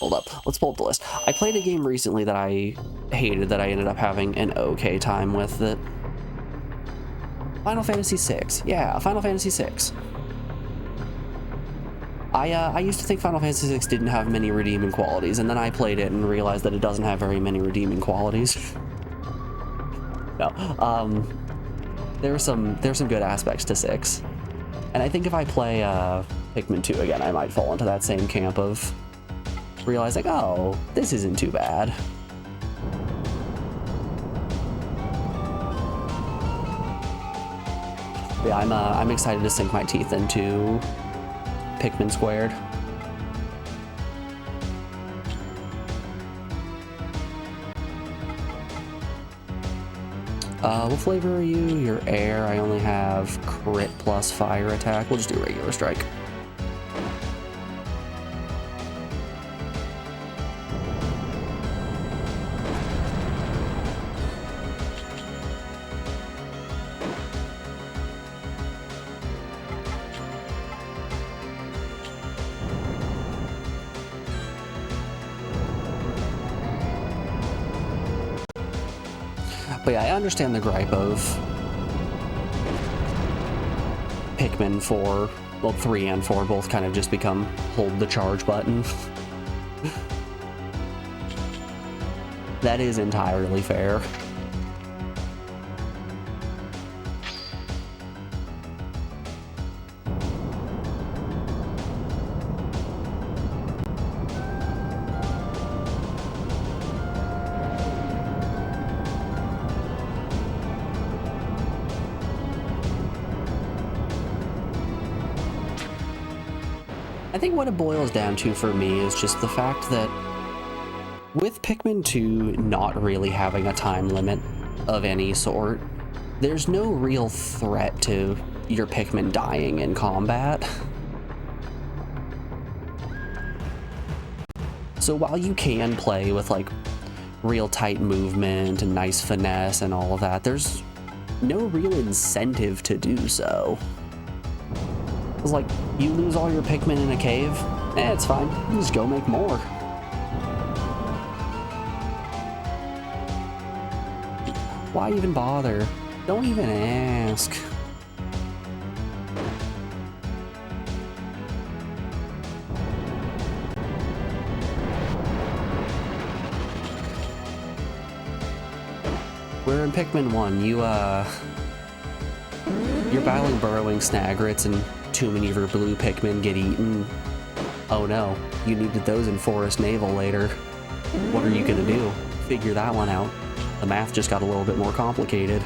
Hold up, let's pull up the list. I played a game recently that I hated that I ended up having an okay time with it. Final Fantasy VI. Yeah, Final Fantasy VI. I used to think Final Fantasy VI didn't have many redeeming qualities, and then I played it and realized that it doesn't have very many redeeming qualities. No, there's some good aspects to 6, and I think if I play Pikmin 2 again, I might fall into that same camp of realizing, oh, this isn't too bad. Yeah, I'm excited to sink my teeth into Pikmin Squared. What flavor are you? You're air. I only have crit plus fire attack. We'll just do regular strike. But yeah, I understand the gripe of Pikmin 4, well, 3 and 4 both kind of just become hold the charge button. That is entirely fair. I think what it boils down to for me is just the fact that with Pikmin 2 not really having a time limit of any sort, there's no real threat to your Pikmin dying in combat. So while you can play with like real tight movement and nice finesse and all of that, there's no real incentive to do so. It's like, you lose all your Pikmin in a cave? It's fine, you just go make more. Why even bother? Don't even ask. We're in Pikmin 1. You're battling burrowing Snagrets and too many of your blue Pikmin get eaten. Oh no, you needed those in Forest Naval later. What are you gonna do? Figure that one out. The math just got a little bit more complicated.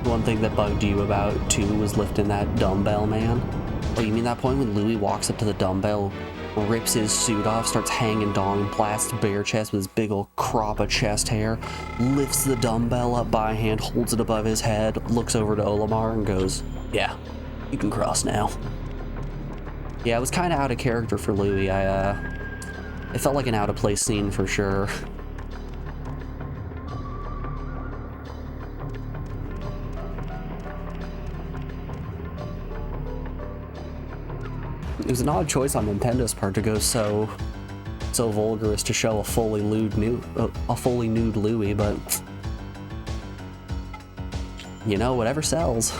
One thing that bugged you about too was lifting that dumbbell, man. Oh, you mean that point when Louis walks up to the dumbbell, rips his suit off, starts hanging dong, and blasts bare chest with his big ol' crop of chest hair, lifts the dumbbell up by hand, holds it above his head, looks over to Olimar and goes, "Yeah, you can cross now." Yeah, it was kind of out of character for Louis. It felt like an out of place scene for sure. It was an odd choice on Nintendo's part to go so vulgar as to show a fully nude Louis, but you know, whatever sells.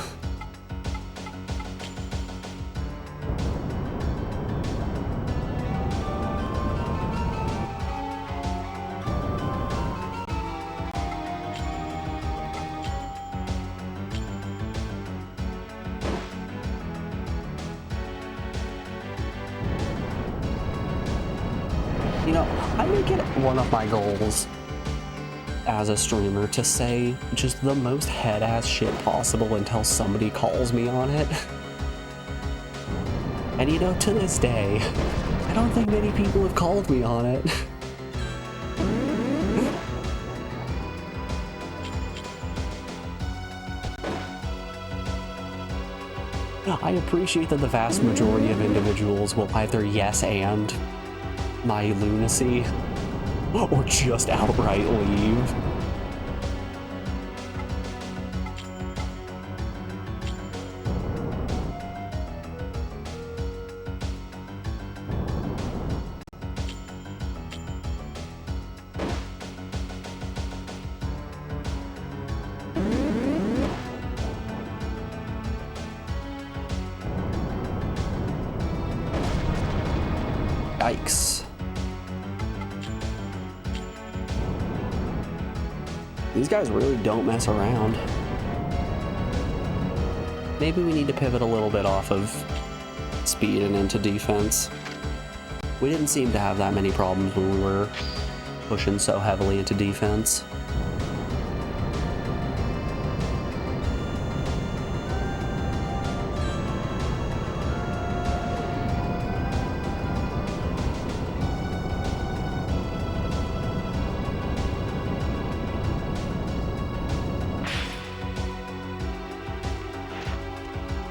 You know, I make it one of my goals as a streamer to say just the most head-ass shit possible until somebody calls me on it. And you know, to this day, I don't think many people have called me on it. I appreciate that the vast majority of individuals will either yes and my lunacy, or just outright leave. Yikes. These guys really don't mess around. Maybe we need to pivot a little bit off of speed and into defense. We didn't seem to have that many problems when we were pushing so heavily into defense.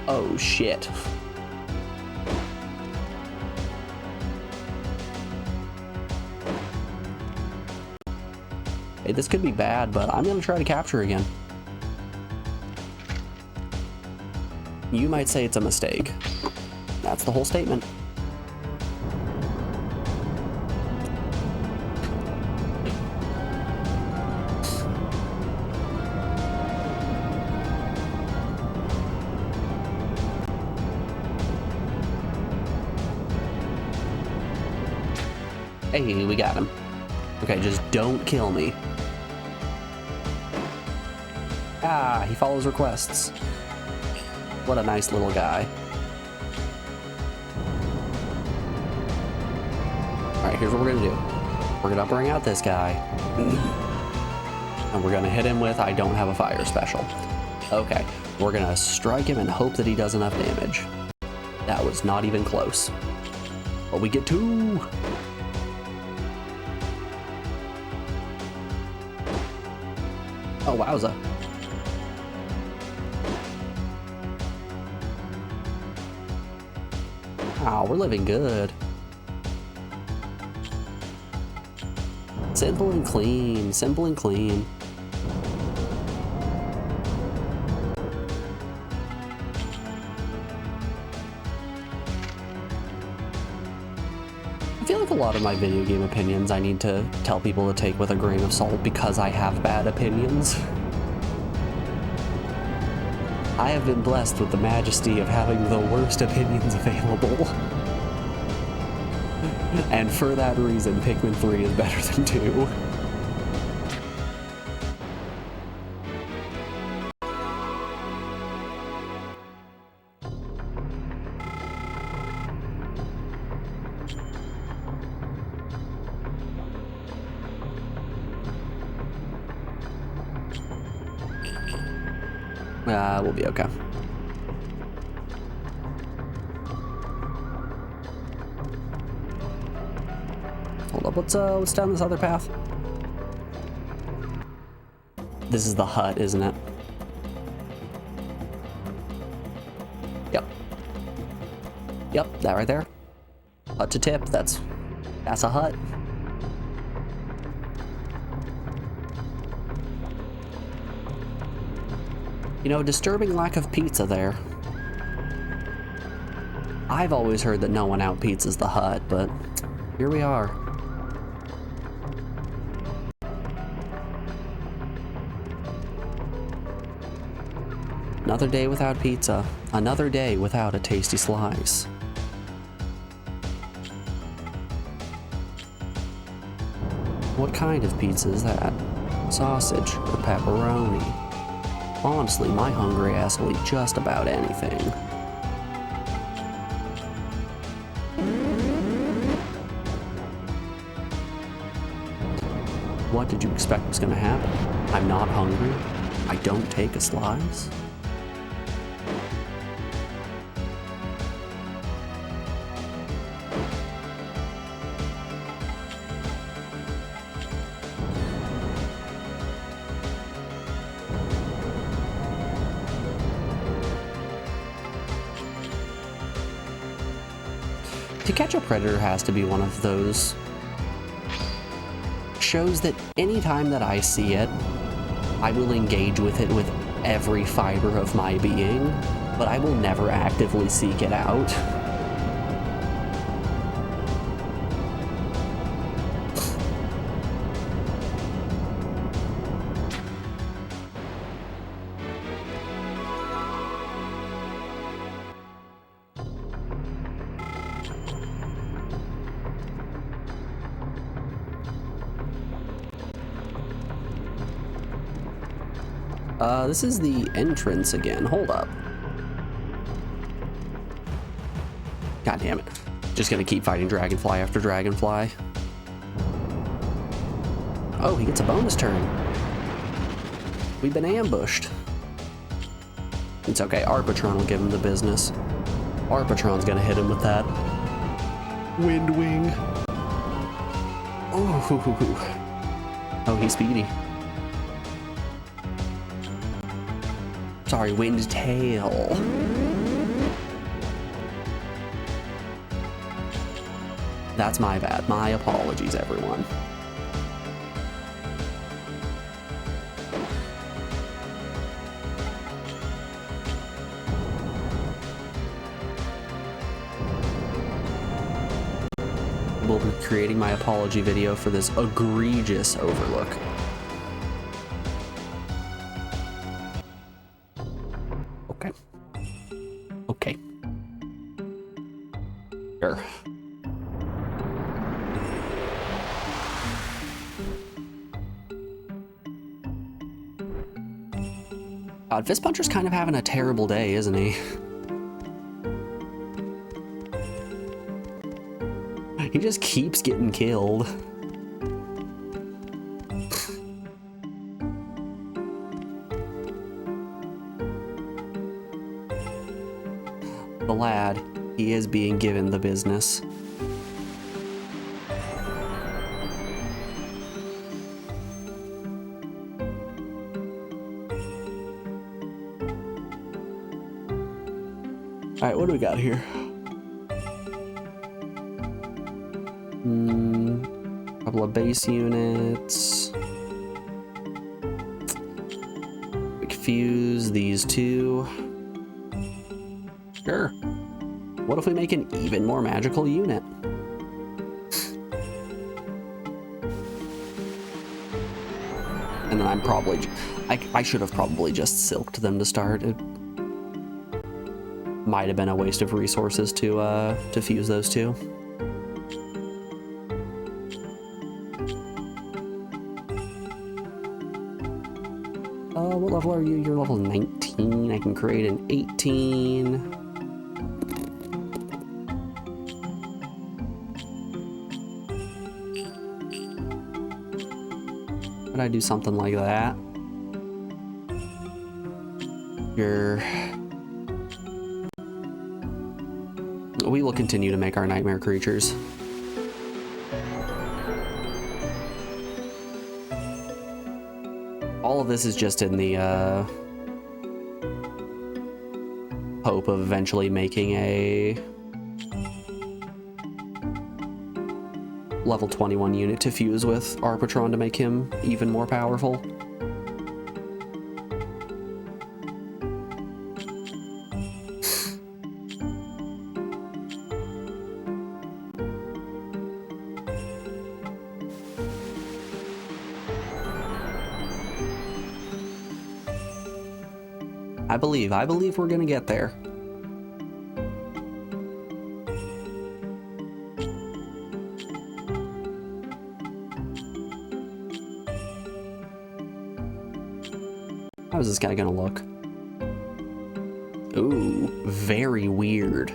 Oh shit. Hey, this could be bad, but I'm gonna try to capture again. You might say it's a mistake. That's the whole statement. Hey, we got him. Okay, just don't kill me. Ah, he follows requests. What a nice little guy. Alright, here's what we're gonna do. We're gonna bring out this guy. And we're gonna hit him with I don't have a fire special. Okay, we're gonna strike him and hope that he does enough damage. That was not even close. But we get two! Oh, wowza. Oh, we're living good. Simple and clean, simple and clean. I feel like a lot of my video game opinions I need to tell people to take with a grain of salt because I have bad opinions. I have been blessed with the majesty of having the worst opinions available. And for that reason, Pikmin 3 is better than 2. We'll be okay. Hold up, what's down this other path? This is the hut, isn't it? Yep. Yep, that right there. Hut to tip, that's a hut. You know, disturbing lack of pizza there. I've always heard that no one out pizzas the hut, but here we are. Another day without pizza. Another day without a tasty slice. What kind of pizza is that? Sausage or pepperoni? Honestly, my hungry ass will eat just about anything. What did you expect was gonna happen? I'm not hungry. I don't take a slice. To Catch a Predator has to be one of those shows that anytime that I see it, I will engage with it with every fiber of my being, but I will never actively seek it out. This is the entrance again. Hold up. God damn it. Just gonna keep fighting Dragonfly after Dragonfly. Oh, he gets a bonus turn. We've been ambushed. It's okay. Arpatron will give him the business. Arpatron's gonna hit him with that Wind Wing. Oh, he's speedy. Sorry, Wind Tail. That's my bad. My apologies, everyone. We'll be creating my apology video for this egregious overlook. Okay. Sure. God, Fist Puncher's kind of having a terrible day, isn't he? He just keeps getting killed. The lad, he is being given the business. Alright, what do we got here? couple of base units. We can fuse these two. Sure. What if we make an even more magical unit? And then I'm probably... I should have probably just silked them to start. It might have been a waste of resources to fuse those two. What level are you? You're level 19. I can create an 18. Could I do something like that? We will continue to make our nightmare creatures. All of this is just in the hope of eventually making a level 21 unit to fuse with Arbitron to make him even more powerful. I believe we're gonna get there. How is this guy gonna look? Ooh, very weird.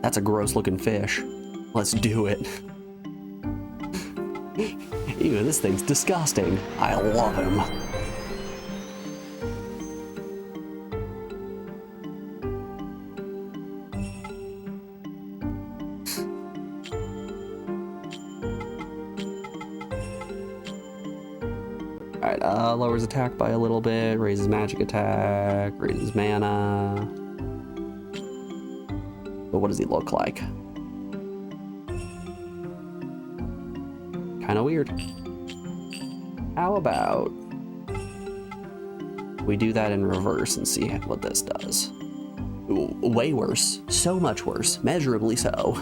That's a gross looking fish. Let's do it. Ew, this thing's disgusting. I love him. Lowers attack by a little bit, raises magic attack, raises mana. But what does he look like? Kind of weird. How about we do that in reverse and see what this does? Ooh, way worse. So much worse. Measurably so.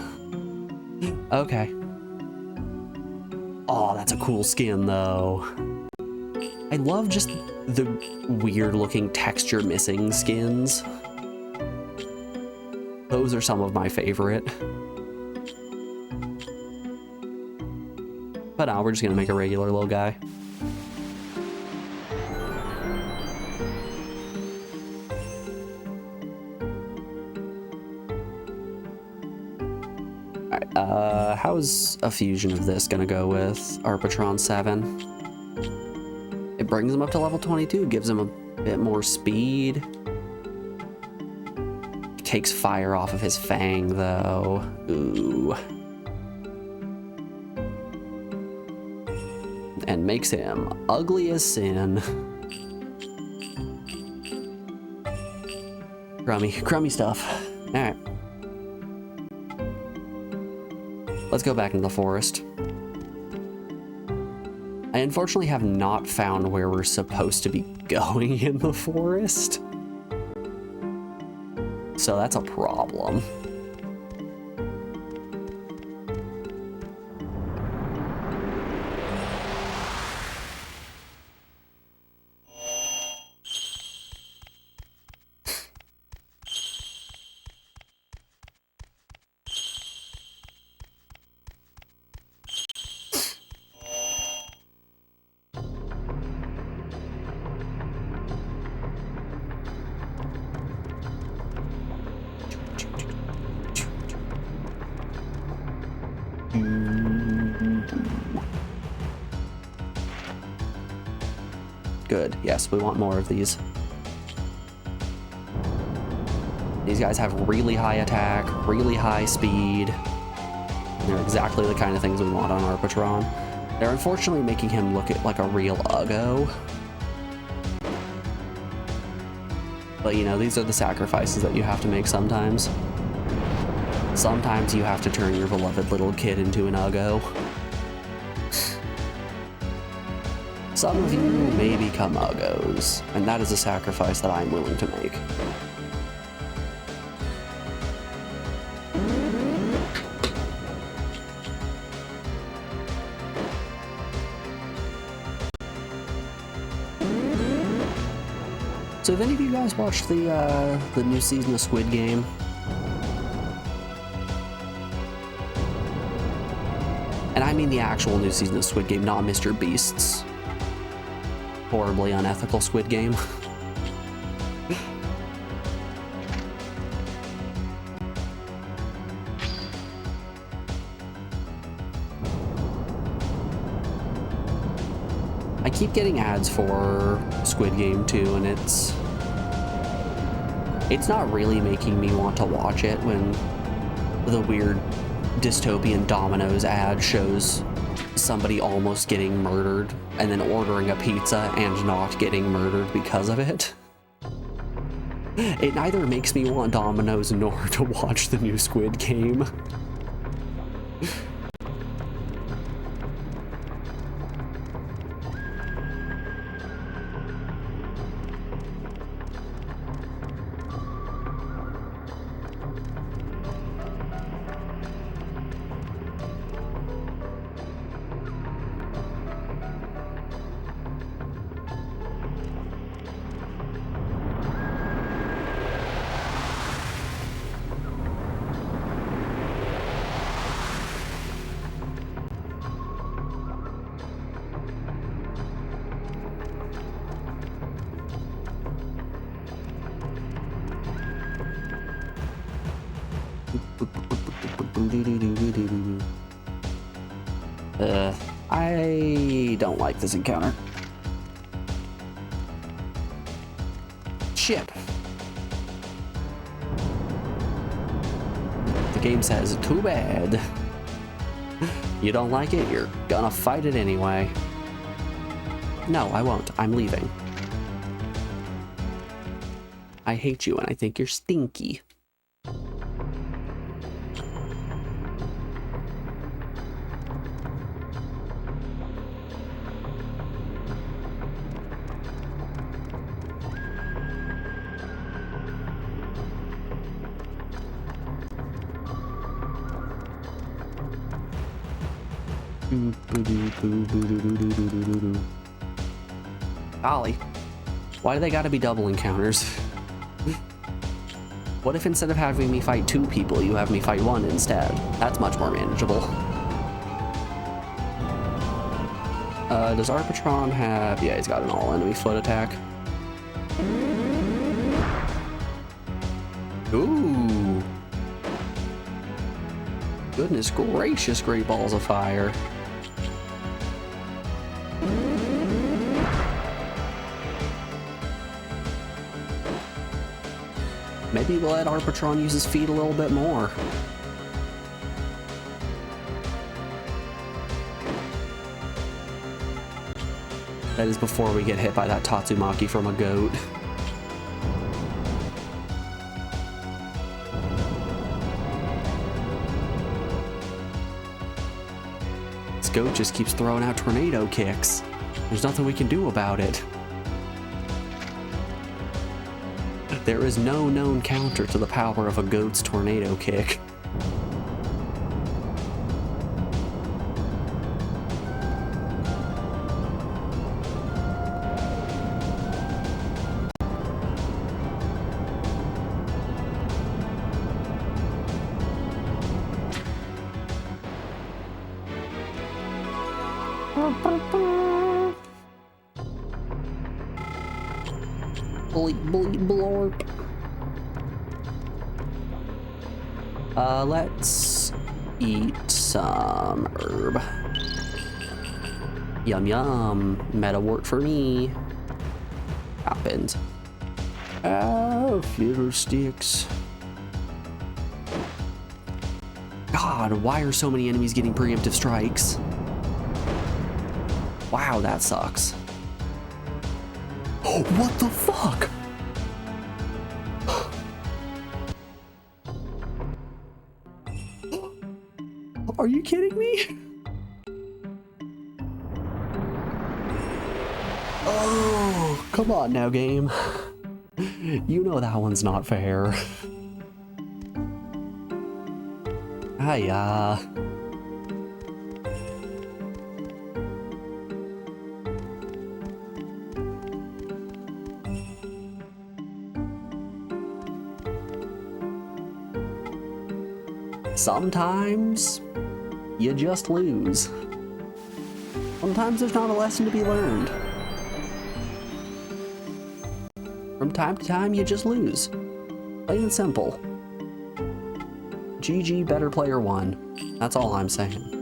Okay. Oh, that's a cool skin, though. I love just the weird looking texture missing skins. Those are some of my favorite. But now we're just gonna make a regular little guy. Alright, how's a fusion of this gonna go with Arbitron 7? It brings him up to level 22, gives him a bit more speed. Takes fire off of his fang, though. Ooh. And makes him ugly as sin. Crummy stuff. Alright. Let's go back into the forest. I unfortunately have not found where we're supposed to be going in the forest. So that's a problem. Good. Yes, we want more of these. These guys have really high attack, really high speed. They're exactly the kind of things we want on Arbitron. They're unfortunately making him look like a real Uggo. But you know, these are the sacrifices that you have to make sometimes. Sometimes you have to turn your beloved little kid into an Uggo. Some of you may become Uggos, and that is a sacrifice that I'm willing to make. So have any of you guys watched the new season of Squid Game? And I mean the actual new season of Squid Game, not Mr. Beast's horribly unethical Squid Game. I keep getting ads for Squid Game 2, and it's not really making me want to watch it when the weird dystopian Domino's ad shows somebody almost getting murdered and then ordering a pizza and not getting murdered because of it. It neither makes me want Domino's nor to watch the new Squid Game. I don't like this encounter. Shit. The game says, too bad. You don't like it, you're gonna fight it anyway. No, I won't. I'm leaving. I hate you and I think you're stinky. Golly, why do they gotta be double encounters? What if instead of having me fight 2 people, you have me fight 1 instead? That's much more manageable. Does Arbitron have... Yeah, he's got an all-enemy foot attack. Ooh. Goodness gracious, great balls of fire. Maybe we'll let Arbitron use his feet a little bit more. That is before we get hit by that Tatsumaki from a goat. This goat just keeps throwing out tornado kicks. There's nothing we can do about it. There is no known counter to the power of a goat's tornado kick. Bleep, bleep, blorp. Let's eat some herb. Yum yum. Meta work for me. Happens. Oh, fiddlesticks. God, why are so many enemies getting preemptive strikes? Wow, that sucks. Oh, what the fuck? Are you kidding me? Oh, come on now, game. You know that one's not fair. Hiya. Sometimes you just lose. Sometimes there's not a lesson to be learned. From time to time, you just lose. Plain and simple. GG, better player won. That's all I'm saying.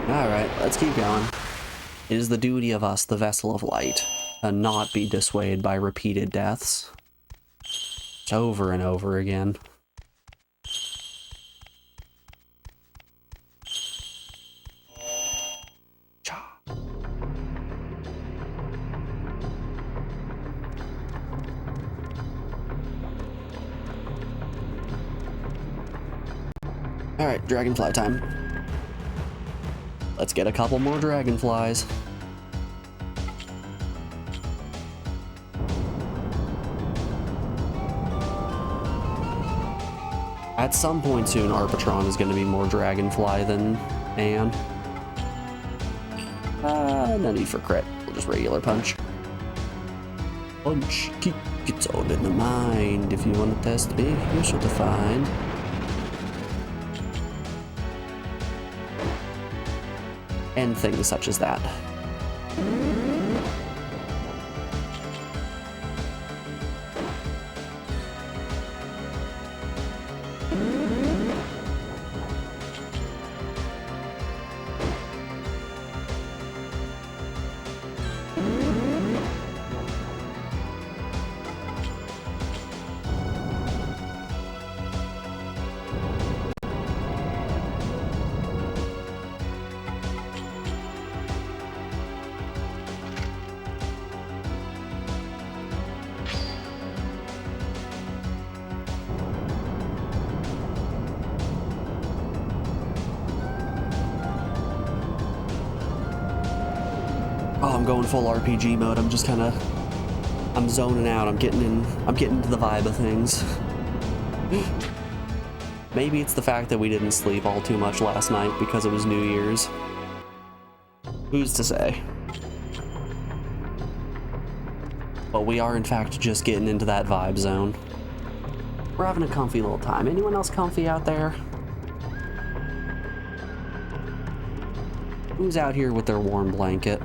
Alright, let's keep going. It is the duty of us, the vessel of light, to not be dissuaded by repeated deaths. It's over and over again. Cha. Alright, dragonfly time. Let's get a couple more dragonflies. At some point soon, Arbitron is going to be more dragonfly than Anne. No need for crit. We'll just regular punch. Punch, kick, it's all in the mind. If you want to test me, you should find. And things such as that. Oh, I'm going full RPG mode. I'm just kind of, I'm zoning out. I'm getting into the vibe of things. Maybe it's the fact that we didn't sleep all too much last night because it was New Year's. Who's to say? But we are in fact just getting into that vibe zone. We're having a comfy little time. Anyone else comfy out there? Who's out here with their warm blanket?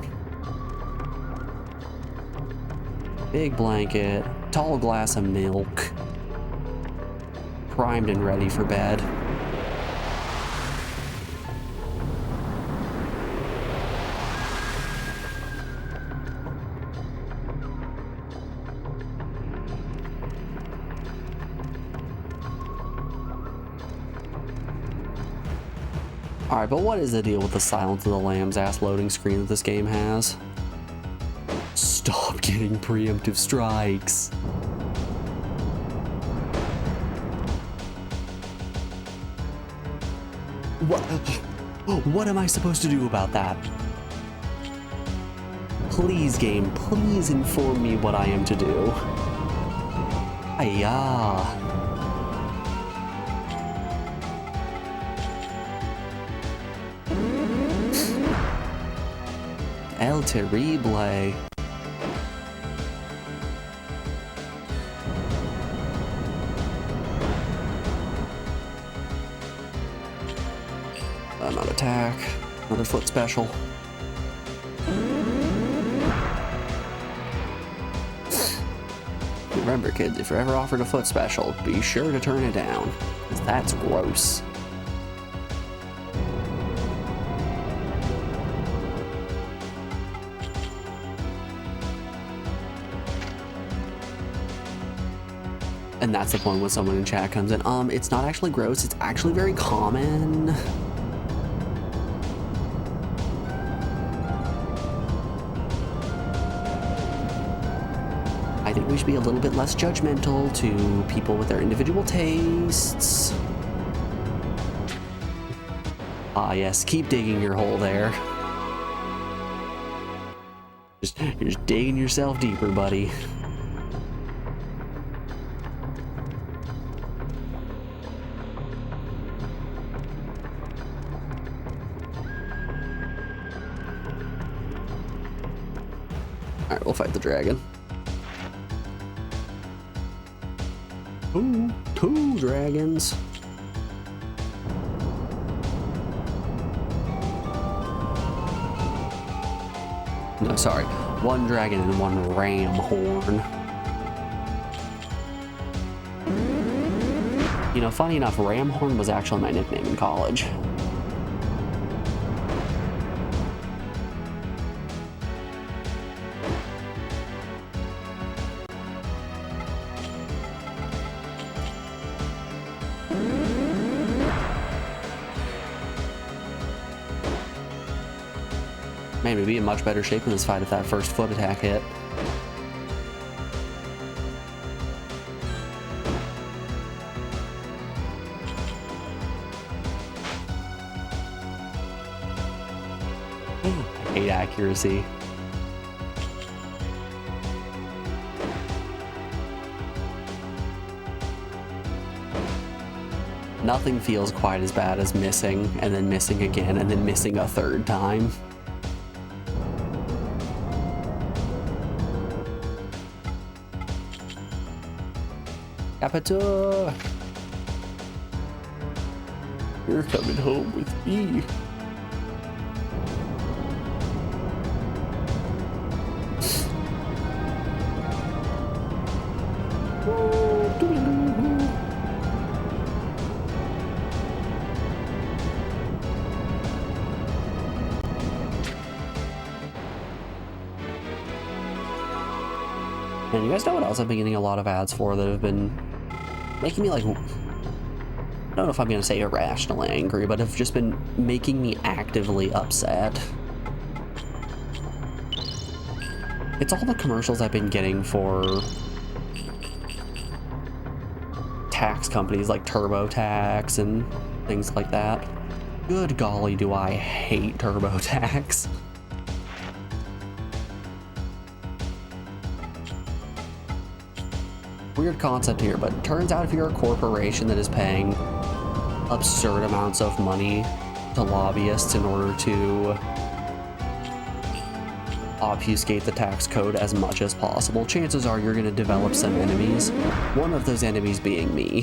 Big blanket, tall glass of milk, primed and ready for bed. Alright, but what is the deal with the Silence of the Lambs ass loading screen that this game has? Stop getting preemptive strikes. What am I supposed to do about that? Please, game, please inform me what I am to do. Hiya. El Terrible. Not attack. Another foot special. Remember, kids, if you're ever offered a foot special, be sure to turn it down, because that's gross. And that's the point when someone in chat comes in. It's not actually gross, it's actually very common. I think we should be a little bit less judgmental to people with their individual tastes. Ah, yes, keep digging your hole there. You're just digging yourself deeper, buddy. Alright, we'll fight the dragon. Ooh, 2 dragons. No, sorry. 1 dragon and 1 ram horn. You know, funny enough, ram horn was actually my nickname in college. Man, we'd be in much better shape in this fight if that first foot attack hit. I hate accuracy. Nothing feels quite as bad as missing, and then missing again, and then missing a 3rd time. Capital! You're coming home with me. And you guys know what else I've been getting a lot of ads for that have been making me like, I don't know if I'm gonna say irrationally angry, but have just been making me actively upset. It's all the commercials I've been getting for tax companies like TurboTax and things like that. Good golly, do I hate TurboTax. Weird concept here, but it turns out if you're a corporation that is paying absurd amounts of money to lobbyists in order to obfuscate the tax code as much as possible, chances are you're going to develop some enemies, one of those enemies being me.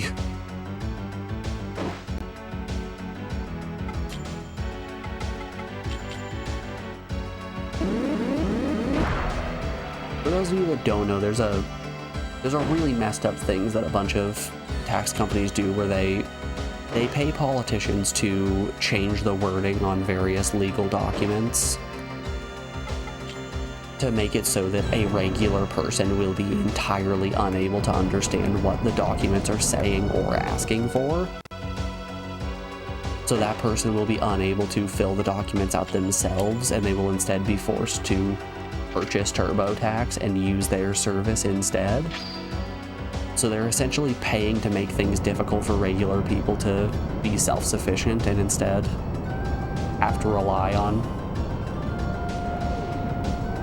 For those of you that don't know, there's a really messed up things that a bunch of tax companies do where they pay politicians to change the wording on various legal documents to make it so that a regular person will be entirely unable to understand what the documents are saying or asking for. So that person will be unable to fill the documents out themselves, and they will instead be forced to purchase TurboTax and use their service instead. So they're essentially paying to make things difficult for regular people to be self-sufficient and instead have to rely on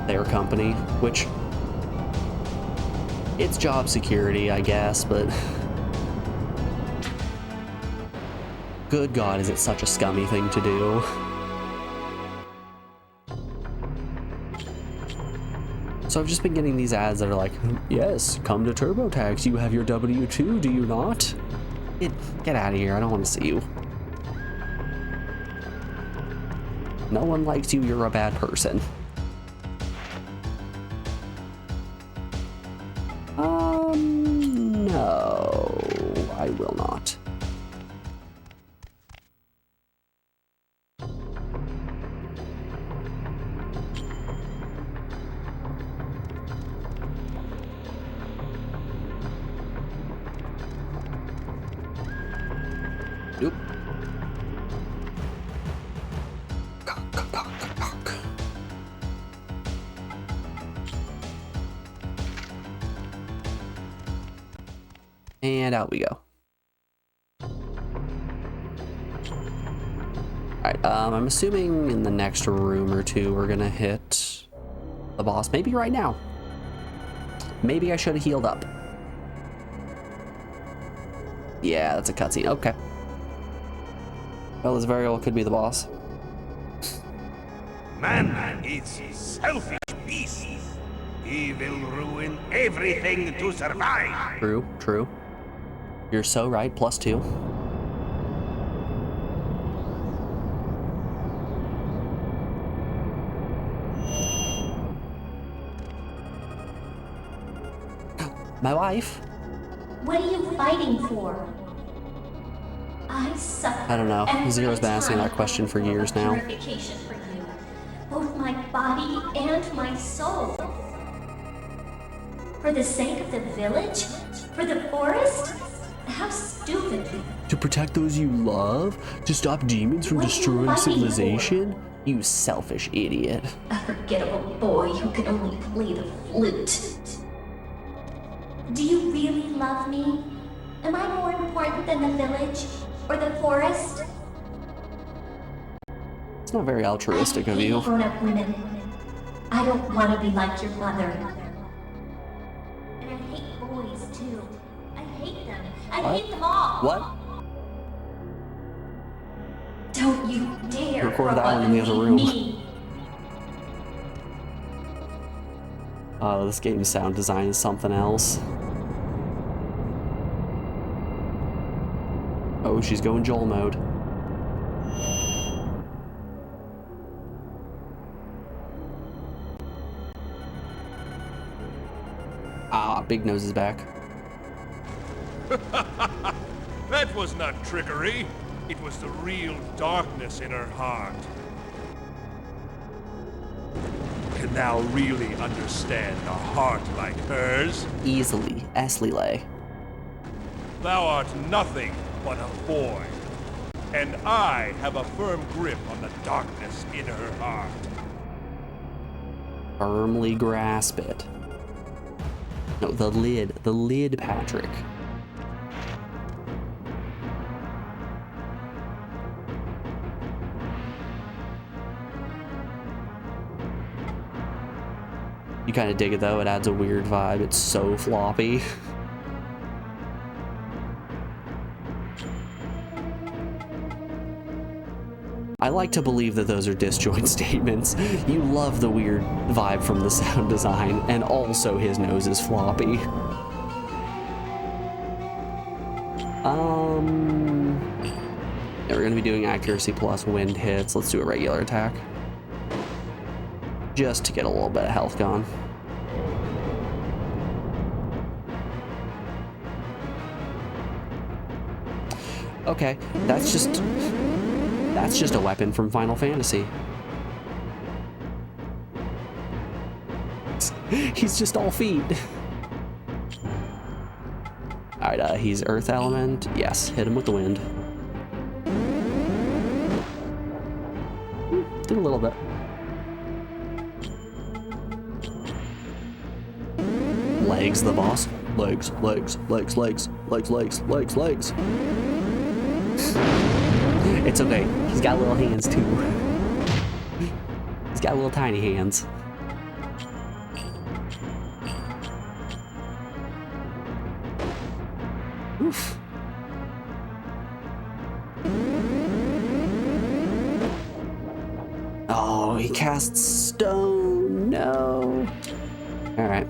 their company, which it's job security, I guess, but good God, is it such a scummy thing to do. So I've just been getting these ads that are like, yes, come to TurboTax, you have your W-2, do you not? Get out of here, I don't want to see you. No one likes you, you're a bad person. No, I will not. And out we go. Alright, I'm assuming in the next room or two we're gonna hit the boss. Maybe right now. Maybe I should have healed up. Yeah, that's a cutscene. Okay. Well, this very well could be the boss. Man is a selfish beast. He will ruin everything to survive. True, true. You're so right. +2. My wife? What are you fighting for? I suffer. I don't know. every Zero's been asking that time question for years now. Purification for you, both my body and my soul. For the sake of the village? For the forest? How stupid. To protect those you love? To stop demons from What are you destroying fighting civilization? You selfish idiot. A forgettable boy who can only play the flute. Do you really love me? Am I more important than the village? Or the forest? It's not very altruistic of I hate you. grown-up women. I don't want to be like your mother. And I hate boys, too. I hate them. I What? hate them all. What? Don't you dare Record grow that up one in the and other leave room. me. This game's sound design is something else. Oh, she's going Joel mode. Ah, Big Nose is back. That was not trickery. It was the real darkness in her heart. Can thou really understand a heart like hers? Easily. Esley. Thou art nothing but a boy. And I have a firm grip on the darkness in her heart. Firmly grasp it. No, the lid, Patrick. You kind of dig it though, it adds a weird vibe. It's so floppy. I like to believe that those are disjoint statements. You love the weird vibe from the sound design, and also his nose is floppy. Yeah, we're gonna be doing accuracy plus wind hits. Let's do a regular attack. Just to get a little bit of health gone. Okay, that's just a weapon from Final Fantasy. He's just all feet. Alright, he's Earth Element. Yes, hit him with the wind. Did a little bit. Legs, the boss. Legs. It's okay. He's got little hands too. He's got little tiny hands. Oof. Oh, he casts stone. No. All right.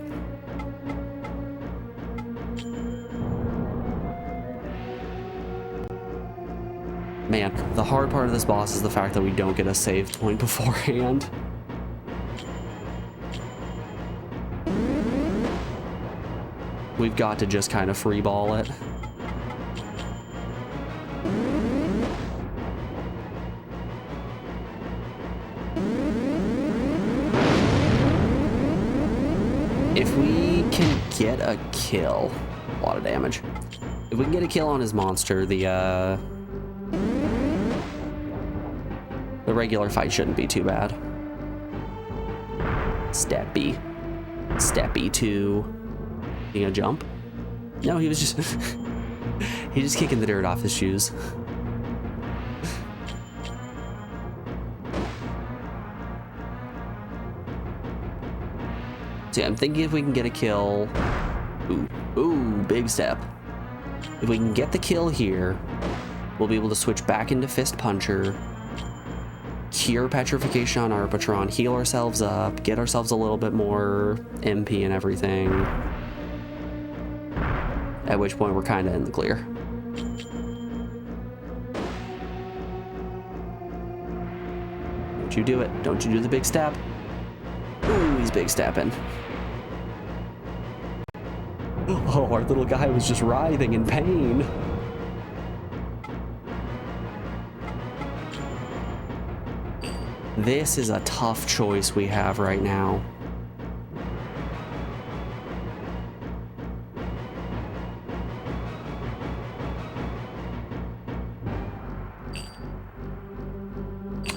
Man, the hard part of this boss is the fact that we don't get a save point beforehand. We've got to just kind of freeball it. If we can get a kill, a lot of damage. If we can get a kill on his monster, the regular fight shouldn't be too bad. Steppy 2. You gonna jump? No, he was just... he's just kicking the dirt off his shoes. So yeah, I'm thinking if we can get a kill... Ooh, big step. If we can get the kill here, we'll be able to switch back into Fist Puncher, cure Petrification on Arbitron, heal ourselves up, get ourselves a little bit more MP and everything. At which point we're kind of in the clear. Don't you do it. Don't you do the big step. Ooh, he's big stepping. Oh, our little guy was just writhing in pain. This is a tough choice we have right now.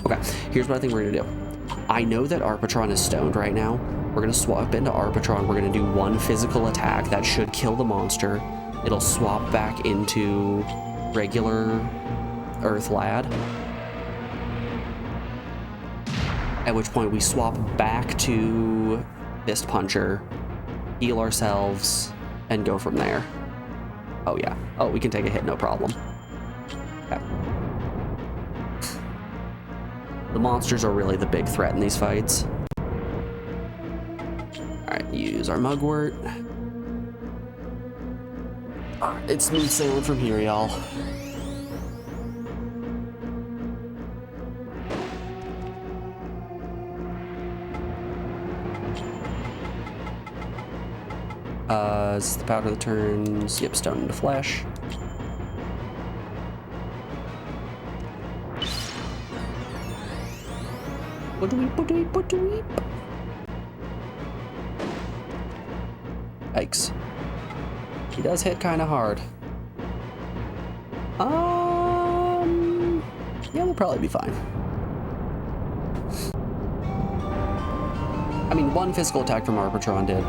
Okay, here's what I think we're gonna do. I know that Arbitron is stoned right now. We're gonna swap into Arbitron. We're gonna do one physical attack that should kill the monster. It'll swap back into regular Earth Lad. At which point we swap back to Fist Puncher, heal ourselves, and go from there. Oh yeah. Oh, we can take a hit, no problem. Okay. The monsters are really the big threat in these fights. Alright, use our Mugwort. Alright, it's smooth sailing from here, y'all. Is the powder that turns, yep, stone into flesh. What do we? Yikes. He does hit kind of hard. Yeah, we'll probably be fine. I mean, one physical attack from Arbitron did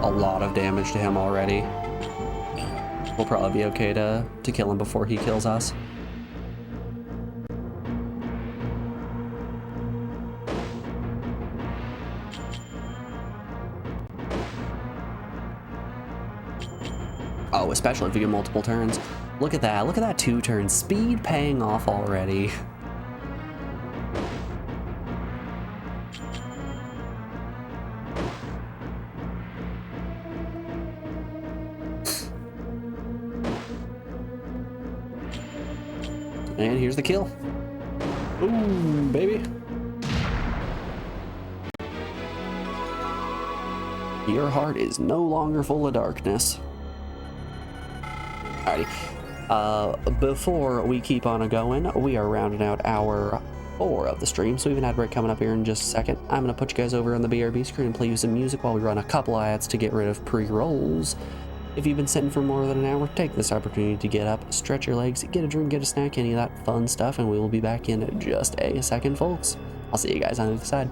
a lot of damage to him already. We'll probably be okay to kill him before he kills us. Oh, especially if you get multiple turns. Look at that. Look at that 2 turns. Speed paying off already. And here's the kill. Ooh, baby. Your heart is no longer full of darkness. Alrighty. Before we keep on going, we are rounding out hour 4 of the stream, so we have an ad break coming up here in just a second. I'm going to put you guys over on the BRB screen and play you some music while we run a couple ads to get rid of pre-rolls. If you've been sitting for more than an hour, take this opportunity to get up, stretch your legs, get a drink, get a snack, any of that fun stuff, and we will be back in just a second, folks. I'll see you guys on the other side.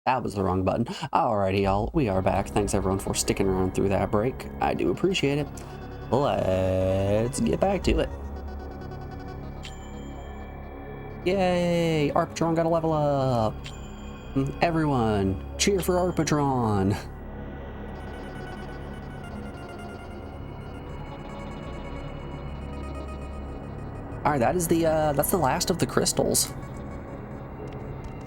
That was the wrong button. Alrighty, y'all. We are back. Thanks, everyone, for sticking around through that break. I do appreciate it. Let's get back to it. Yay! Arpatron got a level up! Everyone, cheer for Arpatron! Alright, that's the last of the crystals.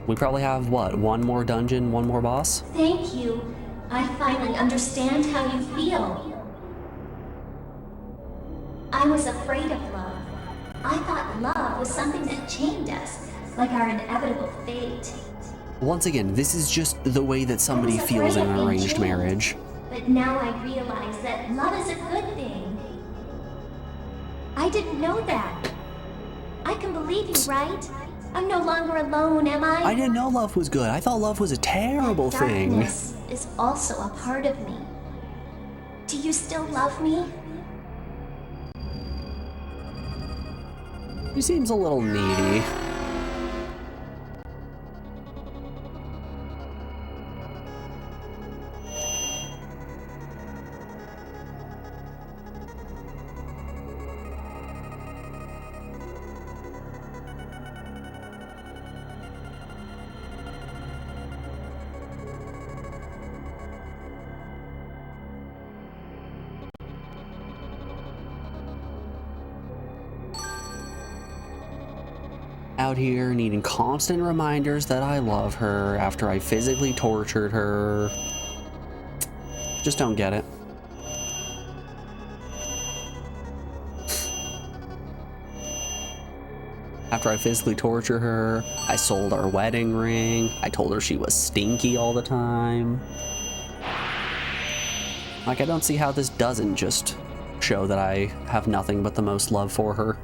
We probably have, what, one more dungeon, one more boss? Thank you. I finally understand how you feel. I was afraid of love. I thought love was something that chained us, like our inevitable fate. Once again, this is just the way that somebody feels in an arranged marriage. But now I realize that love is a good thing. I didn't know that. I can believe you, right? I'm no longer alone, am I? I didn't know love was good. I thought love was a terrible thing. Darkness is also a part of me. Do you still love me? He seems a little needy. Out here needing constant reminders that I love her after I physically tortured her. Just don't get it. After I physically tortured her, I sold our wedding ring. I told her she was stinky all the time. Like, I don't see how this doesn't just show that I have nothing but the most love for her.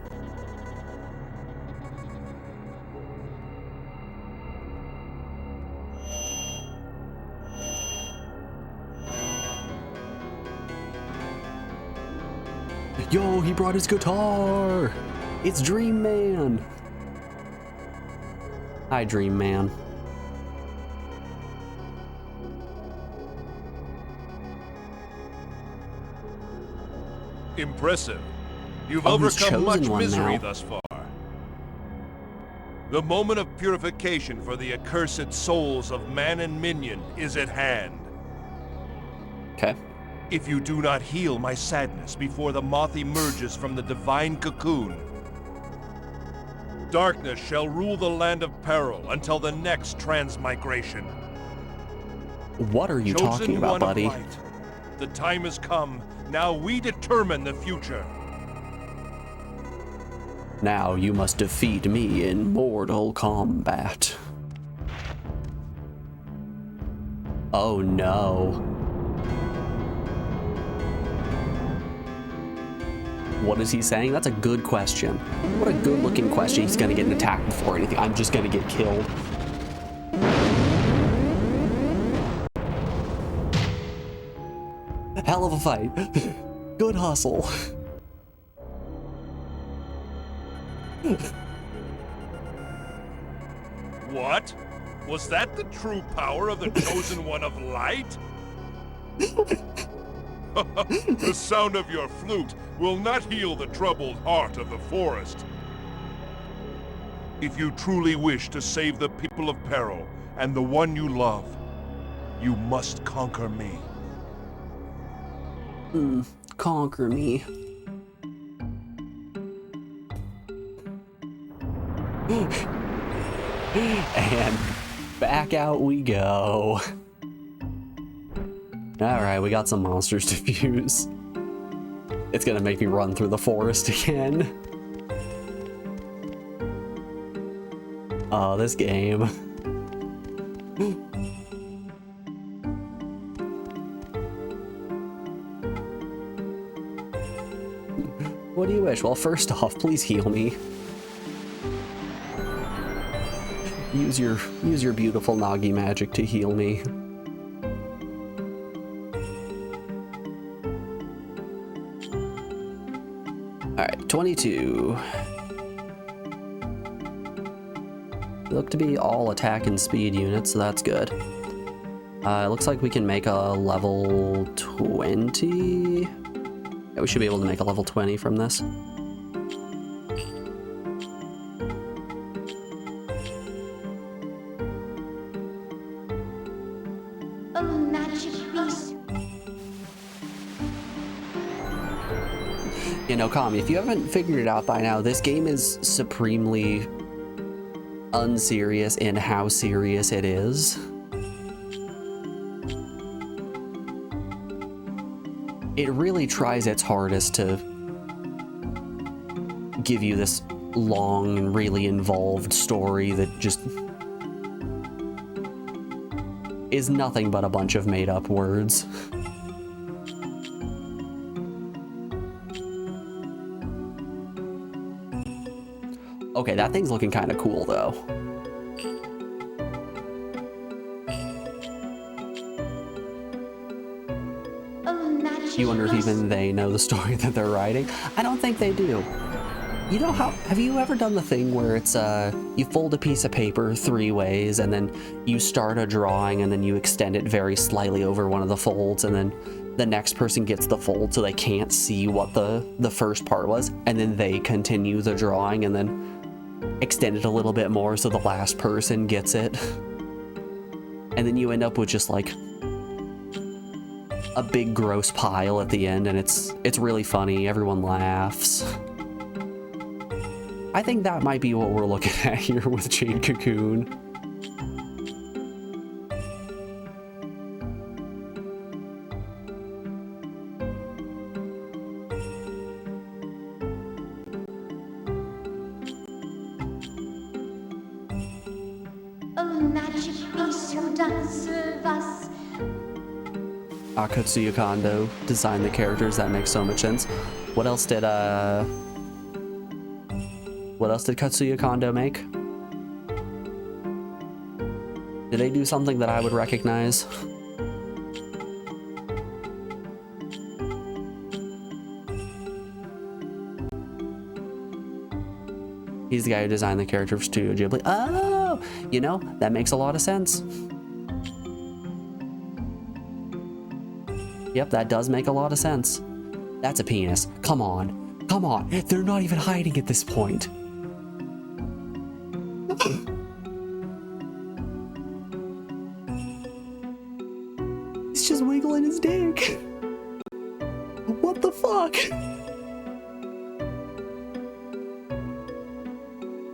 Yo, he brought his guitar! It's Dream Man! Hi, Dream Man. Impressive. You've Oh, he's overcome much chosen one misery now. thus far. The moment of purification for the accursed souls of man and minion is at hand. Okay. If you do not heal my sadness before the moth emerges from the divine cocoon, darkness shall rule the land of peril until the next transmigration. What are you talking about, Chosen one of buddy? light, the time has come. Now we determine the future. Now you must defeat me in mortal combat. Oh no. What is he saying? That's a good question. What a good looking question. He's gonna get an attack before anything. I'm just gonna get killed. Hell of a fight. Good hustle. What? Was that the true power of the chosen one of light? The sound of your flute will not heal the troubled heart of the forest. If you truly wish to save the people of peril and the one you love, you must conquer me. Conquer me. And back out we go. Alright, we got some monsters to fuse. It's gonna make me run through the forest again. Oh, this game. What do you wish? Well, first off, please heal me. Use your beautiful Nagi magic to heal me. Alright, 22. They look to be all attack and speed units, so that's good. It looks like we can make a level 20. Yeah, we should be able to make a level 20 from this. Oh, magic beast. You know, Kami, if you haven't figured it out by now, this game is supremely unserious in how serious it is. It really tries its hardest to give you this long and really involved story that just is nothing but a bunch of made-up words. Okay, that thing's looking kind of cool, though. You wonder if even they know the story that they're writing? I don't think they do. You know how, have you ever done the thing where it's, you fold a piece of paper 3 ways and then you start a drawing and then you extend it very slightly over one of the folds and then the next person gets the fold so they can't see what the first part was, and then they continue the drawing and then extend it a little bit more so the last person gets it. And then you end up with just like a big gross pile at the end, and it's really funny. Everyone laughs. I think that might be what we're looking at here with Jade Cocoon. Oh, magic beast who doth serve us. Katsuya Kondo designed the characters. That makes so much sense. What else did Katsuya Kondo make? Did they do something that I would recognize? He's the guy who designed the character for Studio Ghibli. Oh, you know, that makes a lot of sense. Yep, that does make a lot of sense. That's a penis. Come on. Come on. They're not even hiding at this point. He's just wiggling his dick. What the fuck?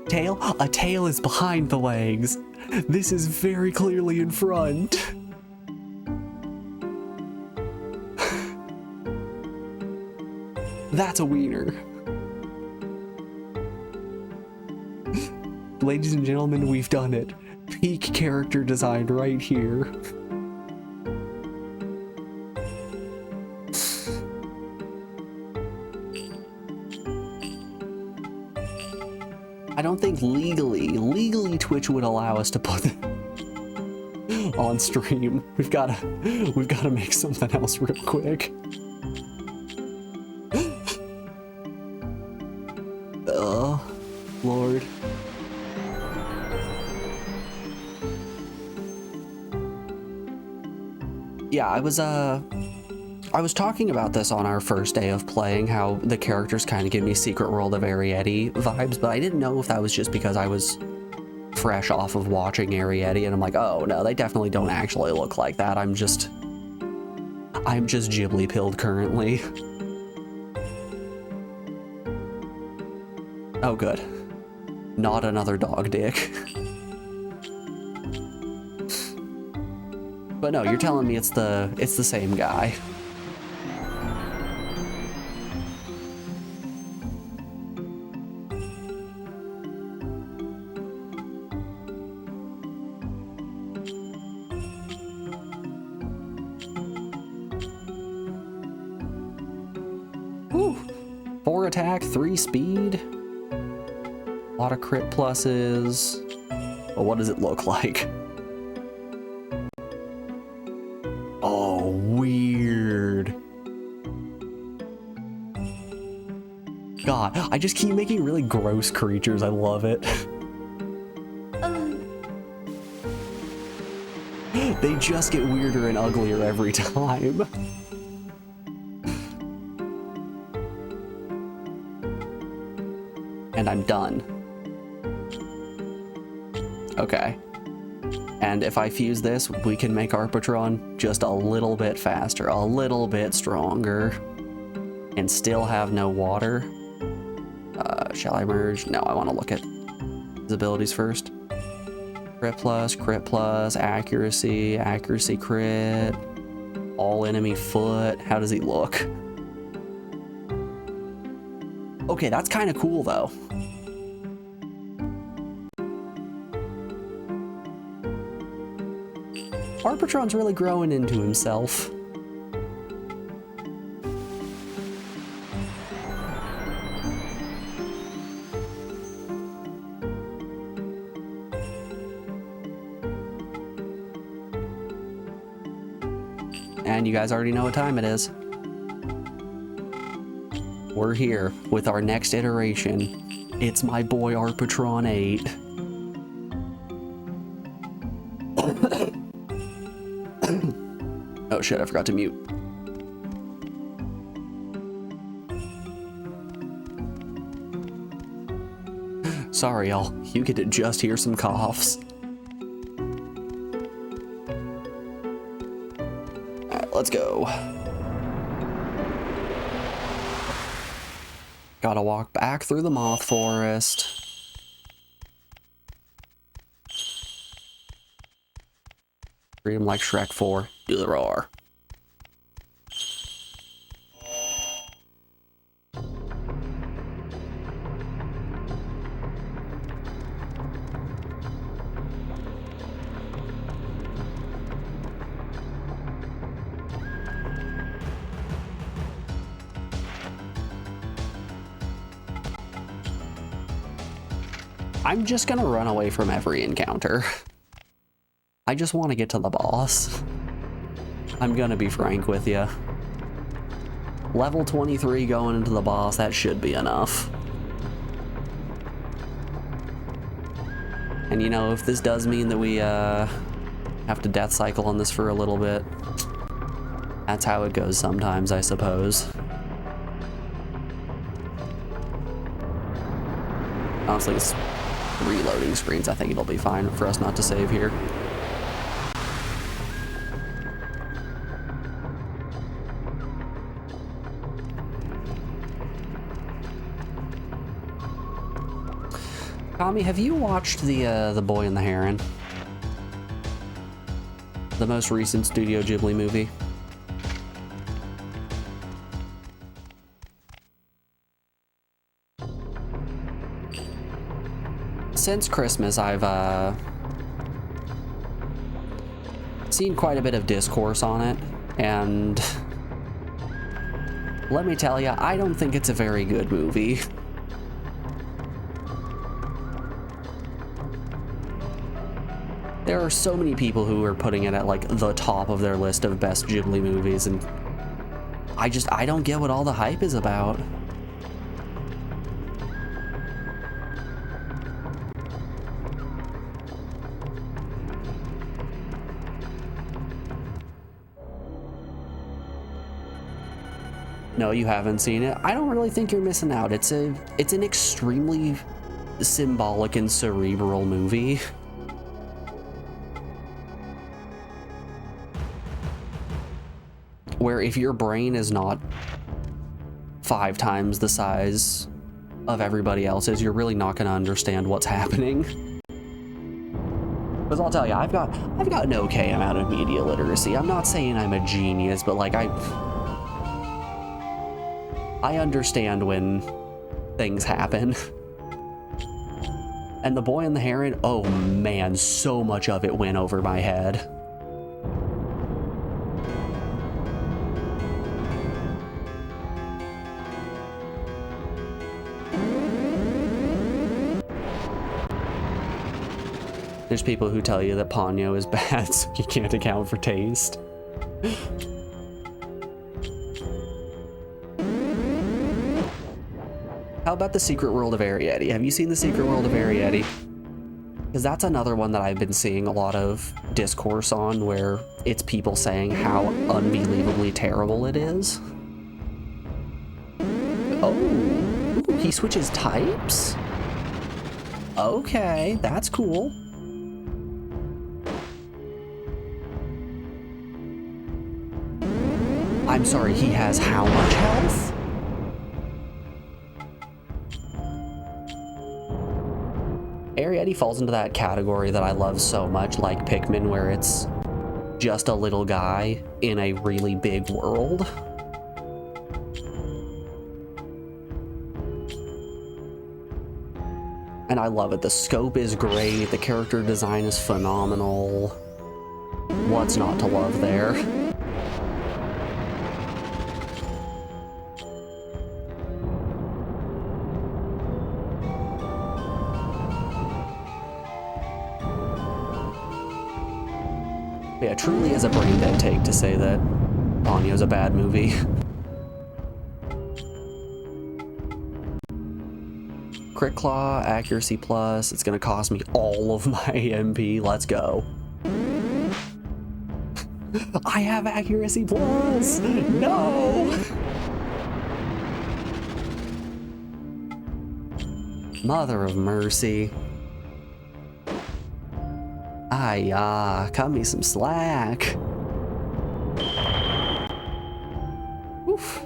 Tail? A tail is behind the legs. This is very clearly in front. That's a wiener. Ladies and gentlemen, we've done it. Peak character design right here. I don't think legally Twitch would allow us to put it on stream. We've gotta make something else real quick. Oh, Lord. Yeah, I was talking about this on our first day of playing, how the characters kind of give me Secret World of Arrietty vibes, but I didn't know if that was just because I was fresh off of watching Arrietty, and I'm like, oh no, they definitely don't actually look like that. I'm just Ghibli pilled currently. Oh good. Not another dog dick. But no, you're telling me it's the same guy. Woo! 4 attack, 3 speed. A lot of crit pluses. But what does it look like? Oh, weird. God, I just keep making really gross creatures. I love it. They just get weirder and uglier every time. And I'm done. Okay. And if I fuse this, we can make Arpatron just a little bit faster, a little bit stronger, and still have no water. Shall I merge? No, I want to look at his abilities first. Crit plus, accuracy, accuracy crit, all enemy foot. How does he look? Okay, that's kind of cool though. Arpatron's really growing into himself. And you guys already know what time it is. We're here with our next iteration. It's my boy Arpatron 8. Oh shit, I forgot to mute. Sorry, y'all. You get to just hear some coughs. Alright, let's go. Gotta walk back through the moth forest. Treat him like Shrek 4. Do the roar. I'm just gonna run away from every encounter. I just want to get to the boss. I'm gonna be frank with you. Level 23 going into the boss, that should be enough. And you know, if this does mean that we have to death cycle on this for a little bit, that's how it goes sometimes, I suppose. Honestly, it's reloading screens. I think it'll be fine for us not to save here. Tommy, have you watched the Boy and the Heron? The most recent Studio Ghibli movie? Since Christmas, I've seen quite a bit of discourse on it, and let me tell you, I don't think it's a very good movie. There are so many people who are putting it at like the top of their list of best Ghibli movies, and I don't get what all the hype is about. No, you haven't seen it. I don't really think you're missing out. It's an extremely symbolic and cerebral movie. Where if your brain is not 5 times the size of everybody else's, you're really not going to understand what's happening. Because I'll tell you, I've got an okay amount of media literacy. I'm not saying I'm a genius, but like I understand when things happen. And The Boy and the Heron, oh man, so much of it went over my head. There's people who tell you that Ponyo is bad, so you can't account for taste. How about The Secret World of Arrietty? Have you seen The Secret World of Arrietty? Because that's another one that I've been seeing a lot of discourse on, where it's people saying how unbelievably terrible it is. Oh, ooh, he switches types? Okay, that's cool. I'm sorry, he has how much health? Arrietty falls into that category that I love so much, like Pikmin, where it's just a little guy in a really big world. And I love it. The scope is great, the character design is phenomenal. What's not to love there? Yeah, it truly is a brain dead take to say that Ponyo's a bad movie. Crit Claw, accuracy plus, it's gonna cost me all of my MP, let's go. I have accuracy plus! No! Mother of mercy. Cut me some slack. Oof.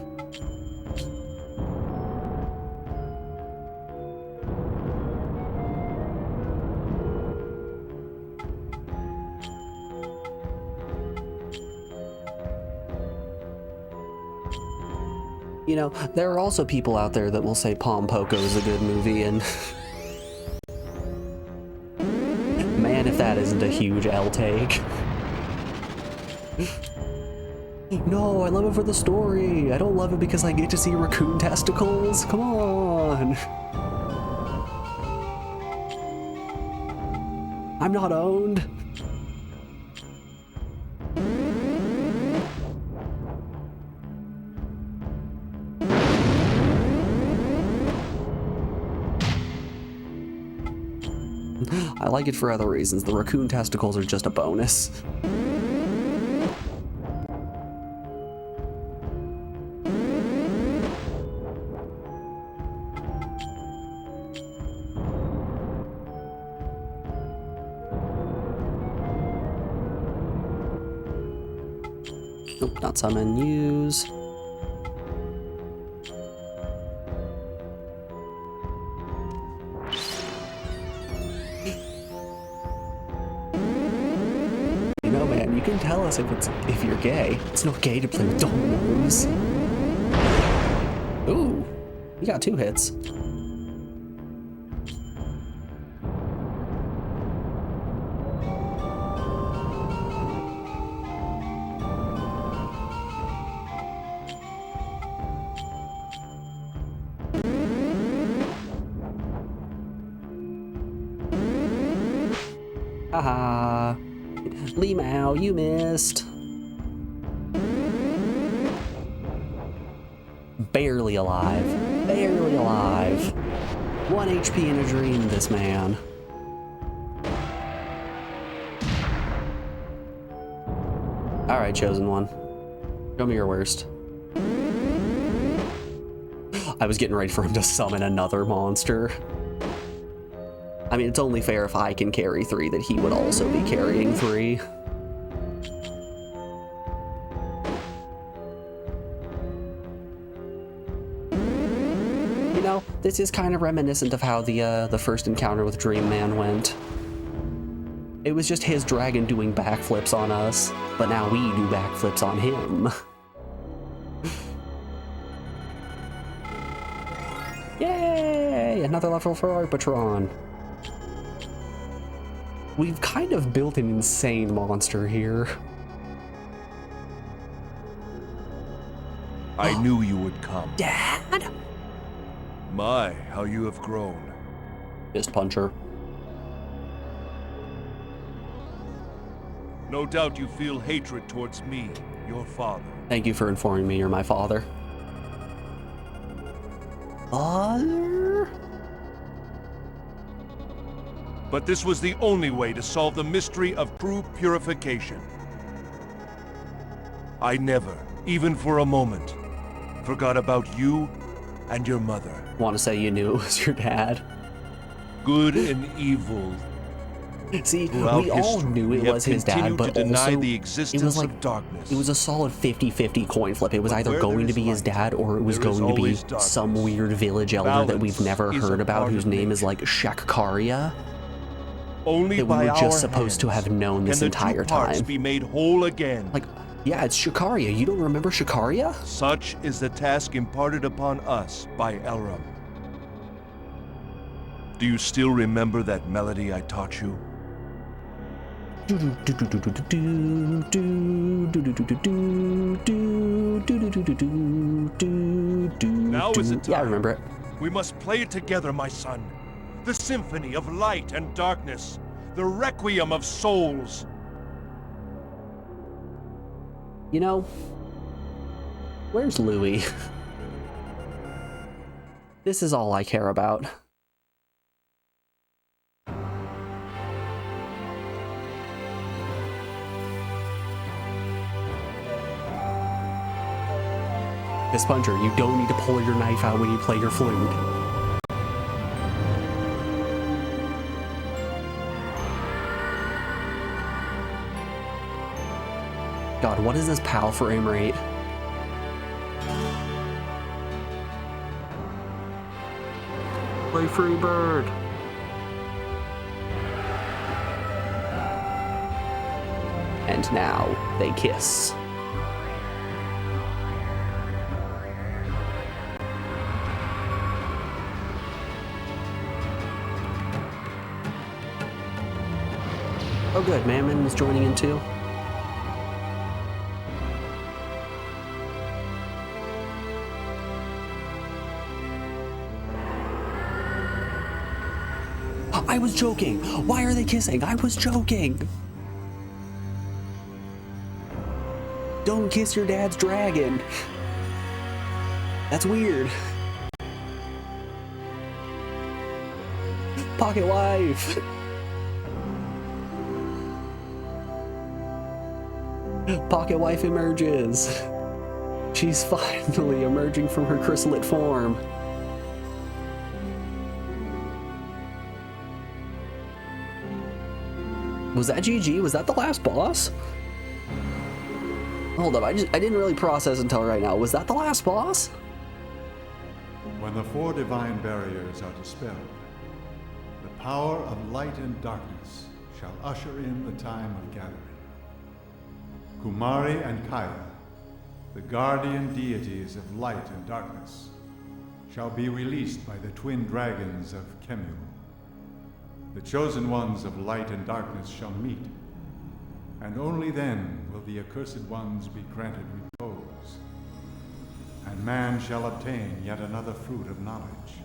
You know, there are also people out there that will say Pom Poko is a good movie, and man, if that isn't a huge L take. No, I love it for the story. I don't love it because I get to see raccoon testicles. Come on. I'm not owned. I like it for other reasons. The raccoon testicles are just a bonus. Nope, not summon, use. You can tell us if you're gay. It's not gay to play with dominoes. Ooh, you got 2 hits. Haha. Lee Mao, you missed. Barely alive. Barely alive. 1 HP in a dream, this man. Alright, chosen one. Show me your worst. I was getting ready for him to summon another monster. I mean, it's only fair if I can carry 3 that he would also be carrying 3. You know, this is kind of reminiscent of how the first encounter with Dream Man went. It was just his dragon doing backflips on us, but now we do backflips on him. Yay! Another level for our Patron. We've kind of built an insane monster here. I knew you would come. Dad? My, how you have grown. Fist puncher. No doubt you feel hatred towards me, your father. Thank you for informing me you're my father. Father? But this was the only way to solve the mystery of true purification. I never, even for a moment, forgot about you and your mother. Want to say you knew it was your dad? Good and evil. See, Throughout we all history, knew we it have was his dad, continued but to deny also the it existence was like of darkness. it was a solid 50-50 coin flip. It was But either where going there to be is his light, dad or it was there is going to be always darkness. some weird village elder that we've Balance never is heard a about, part whose of name is nature. like Shakkaria, Only that we by were our just supposed to hands have known this can the entire two parts time. be made whole again. Like, yeah, it's Shakkaria. You don't remember Shakkaria? Such is the task imparted upon us by Elram. Do you still remember that melody I taught you? Now is the time. Yeah, I remember it. We must play it together, my son. The symphony of light and darkness. The requiem of souls. You know, where's Louis? This is all I care about. Miss Puncher, you don't need to pull your knife out when you play your flute. God, what is this PAL frame rate? Play Free Bird. And now they kiss. Oh good, Mammon is joining in too. I was joking! Why are they kissing? I was joking! Don't kiss your dad's dragon! That's weird. Pocket wife! Pocket wife emerges. She's finally emerging from her chrysalid form. Was that GG? Was that the last boss? Hold up, I didn't really process until right now. Was that the last boss? When the four divine barriers are dispelled, the power of light and darkness shall usher in the time of gathering. Kumari and Kaya, the guardian deities of light and darkness, shall be released by the twin dragons of Kemu. The chosen ones of light and darkness shall meet, and only then will the accursed ones be granted repose, and man shall obtain yet another fruit of knowledge.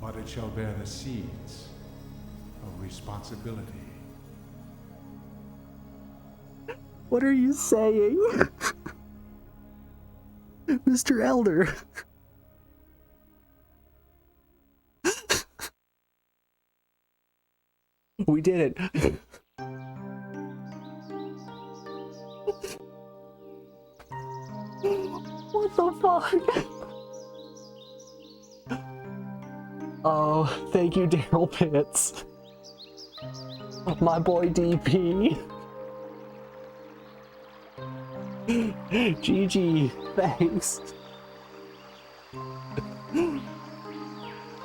But it shall bear the seeds of responsibility. What are you saying? Mr. Elder. We did it. What the fuck? Oh, thank you, Daryl Pitts. My boy DP. GG, thanks.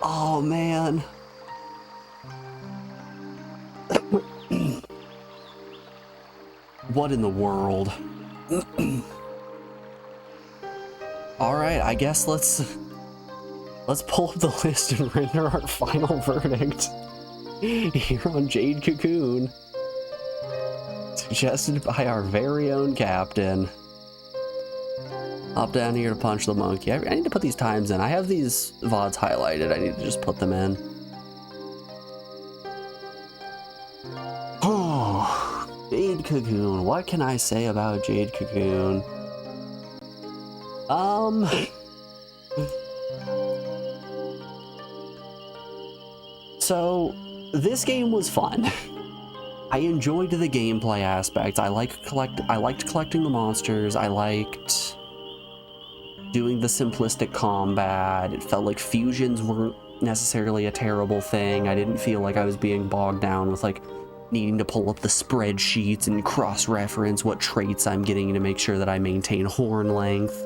Oh man. What in the world? Alright, I guess let's pull up the list and render our final verdict here on Jade Cocoon. Suggested by our very own captain. Hop down here to punch the monkey. I need to put these times in. I have these VODs highlighted. I need to just put them in. Oh, Jade Cocoon. What can I say about Jade Cocoon? So, This game was fun. I enjoyed the gameplay aspects. I liked collecting the monsters. I liked doing the simplistic combat. It felt like fusions weren't necessarily a terrible thing. I didn't feel like I was being bogged down with like needing to pull up the spreadsheets and cross-reference what traits I'm getting to make sure that I maintain horn length,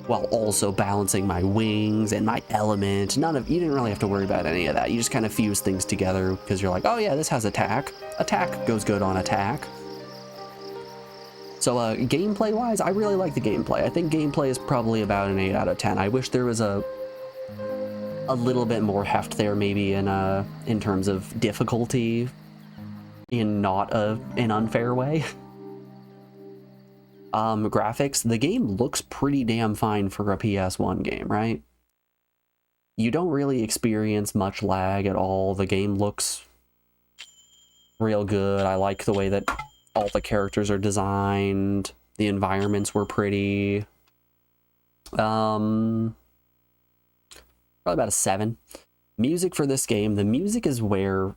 while also balancing my wings and my element. You didn't really have to worry about any of that. You just kind of fuse things together because you're like, oh yeah, this has attack. Attack goes good on attack. So gameplay wise, I really like the gameplay. I think gameplay is probably about an 8 out of 10. I wish there was a little bit more heft there, maybe in terms of difficulty, in not an unfair way. Graphics, the game looks pretty damn fine for a PS1 game, right? You don't really experience much lag at all. The game looks real good. I like the way that all the characters are designed. The environments were pretty. Probably about a 7. Music for this game, the music is where...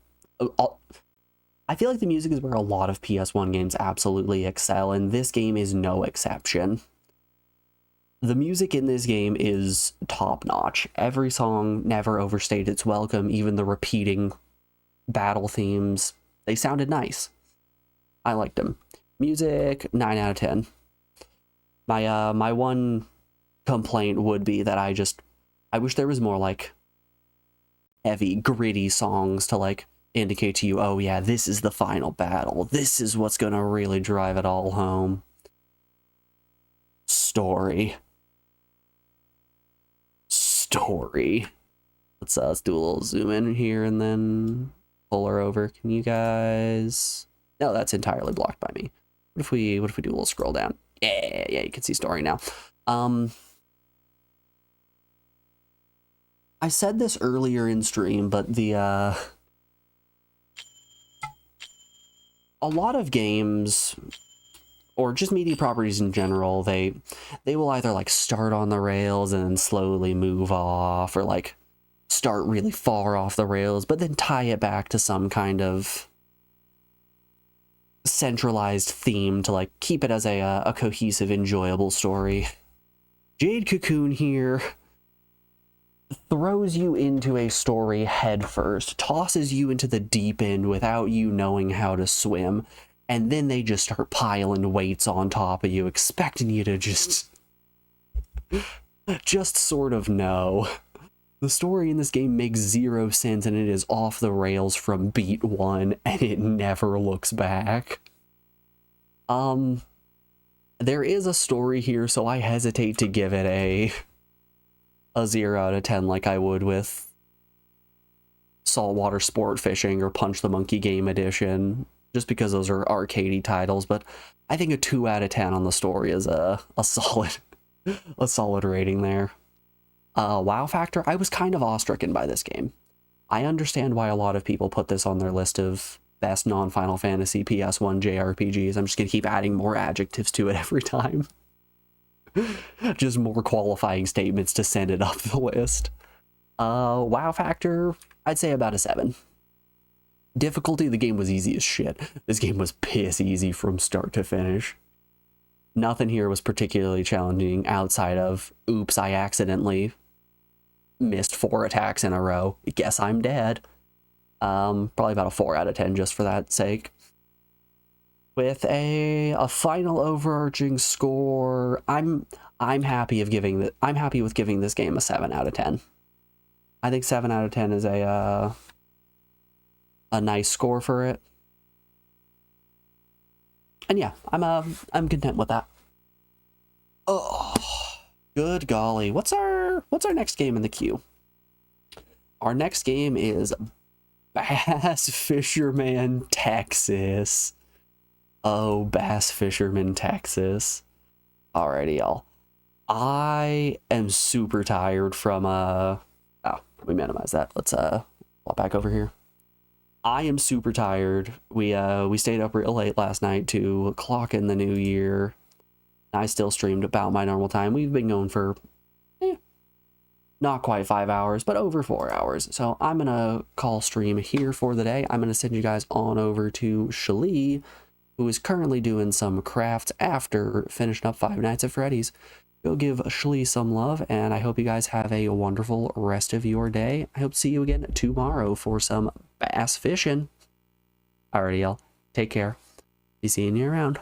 I feel like the music is where a lot of PS1 games absolutely excel, and this game is no exception. The music in this game is top-notch. Every song never overstayed its welcome, even the repeating battle themes. They sounded nice. I liked them. Music, 9 out of 10. My one complaint would be that I wish there was more, like, heavy, gritty songs to, like, indicate to you, oh yeah, this is the final battle. This is what's gonna really drive it all home. Story. Let's do a little zoom in here and then pull her over. Can you guys... No, that's entirely blocked by me. What if we do a little scroll down? Yeah, you can see story now. I said this earlier in stream, but a lot of games, or just media properties in general, they will either like start on the rails and then slowly move off, or like start really far off the rails, but then tie it back to some kind of centralized theme to like keep it as a cohesive, enjoyable story. Jade Cocoon here throws you into a story headfirst, tosses you into the deep end without you knowing how to swim, and then they just start piling weights on top of you, expecting you to just sort of know. The story in this game makes zero sense, and it is off the rails from beat 1, and it never looks back. There is a story here, so I hesitate to give it a 0 out of 10 like I would with Saltwater Sport Fishing or Punch the Monkey Game Edition, just because those are arcadey titles, but I think a 2 out of 10 on the story is a solid rating there. Wow factor, I was kind of awestricken by this game. I understand why a lot of people put this on their list of best non-Final Fantasy PS1 JRPGs. I'm just gonna keep adding more adjectives to it every time. Just more qualifying statements to send it up the list. Wow factor, I'd say about a 7. Difficulty, the game was easy as shit. This game was piss easy from start to finish. Nothing here was particularly challenging outside of, oops, I accidentally missed 4 attacks in a row. Guess I'm dead. Probably about a 4 out of 10 just for that sake. With a final overarching score, I'm happy with giving this game a 7 out of 10. I think 7 out of 10 is a nice score for it. And yeah, I'm content with that. Oh, good golly. What's our next game in the queue? Our next game is Bass Fisherman Texas. Oh, Bass Fisherman Texas. Alrighty, y'all. I am super tired from oh, let me minimize that. Let's walk back over here. I am super tired. We stayed up real late last night to clock in the new year. I still streamed about my normal time. We've been going for not quite 5 hours, but over 4 hours. So I'm going to call stream here for the day. I'm going to send you guys on over to Shalee, who is currently doing some crafts after finishing up Five Nights at Freddy's. Go give Shalee some love, and I hope you guys have a wonderful rest of your day. I hope to see you again tomorrow for some bass fishing. Alrighty, y'all. Take care. Be seeing you around.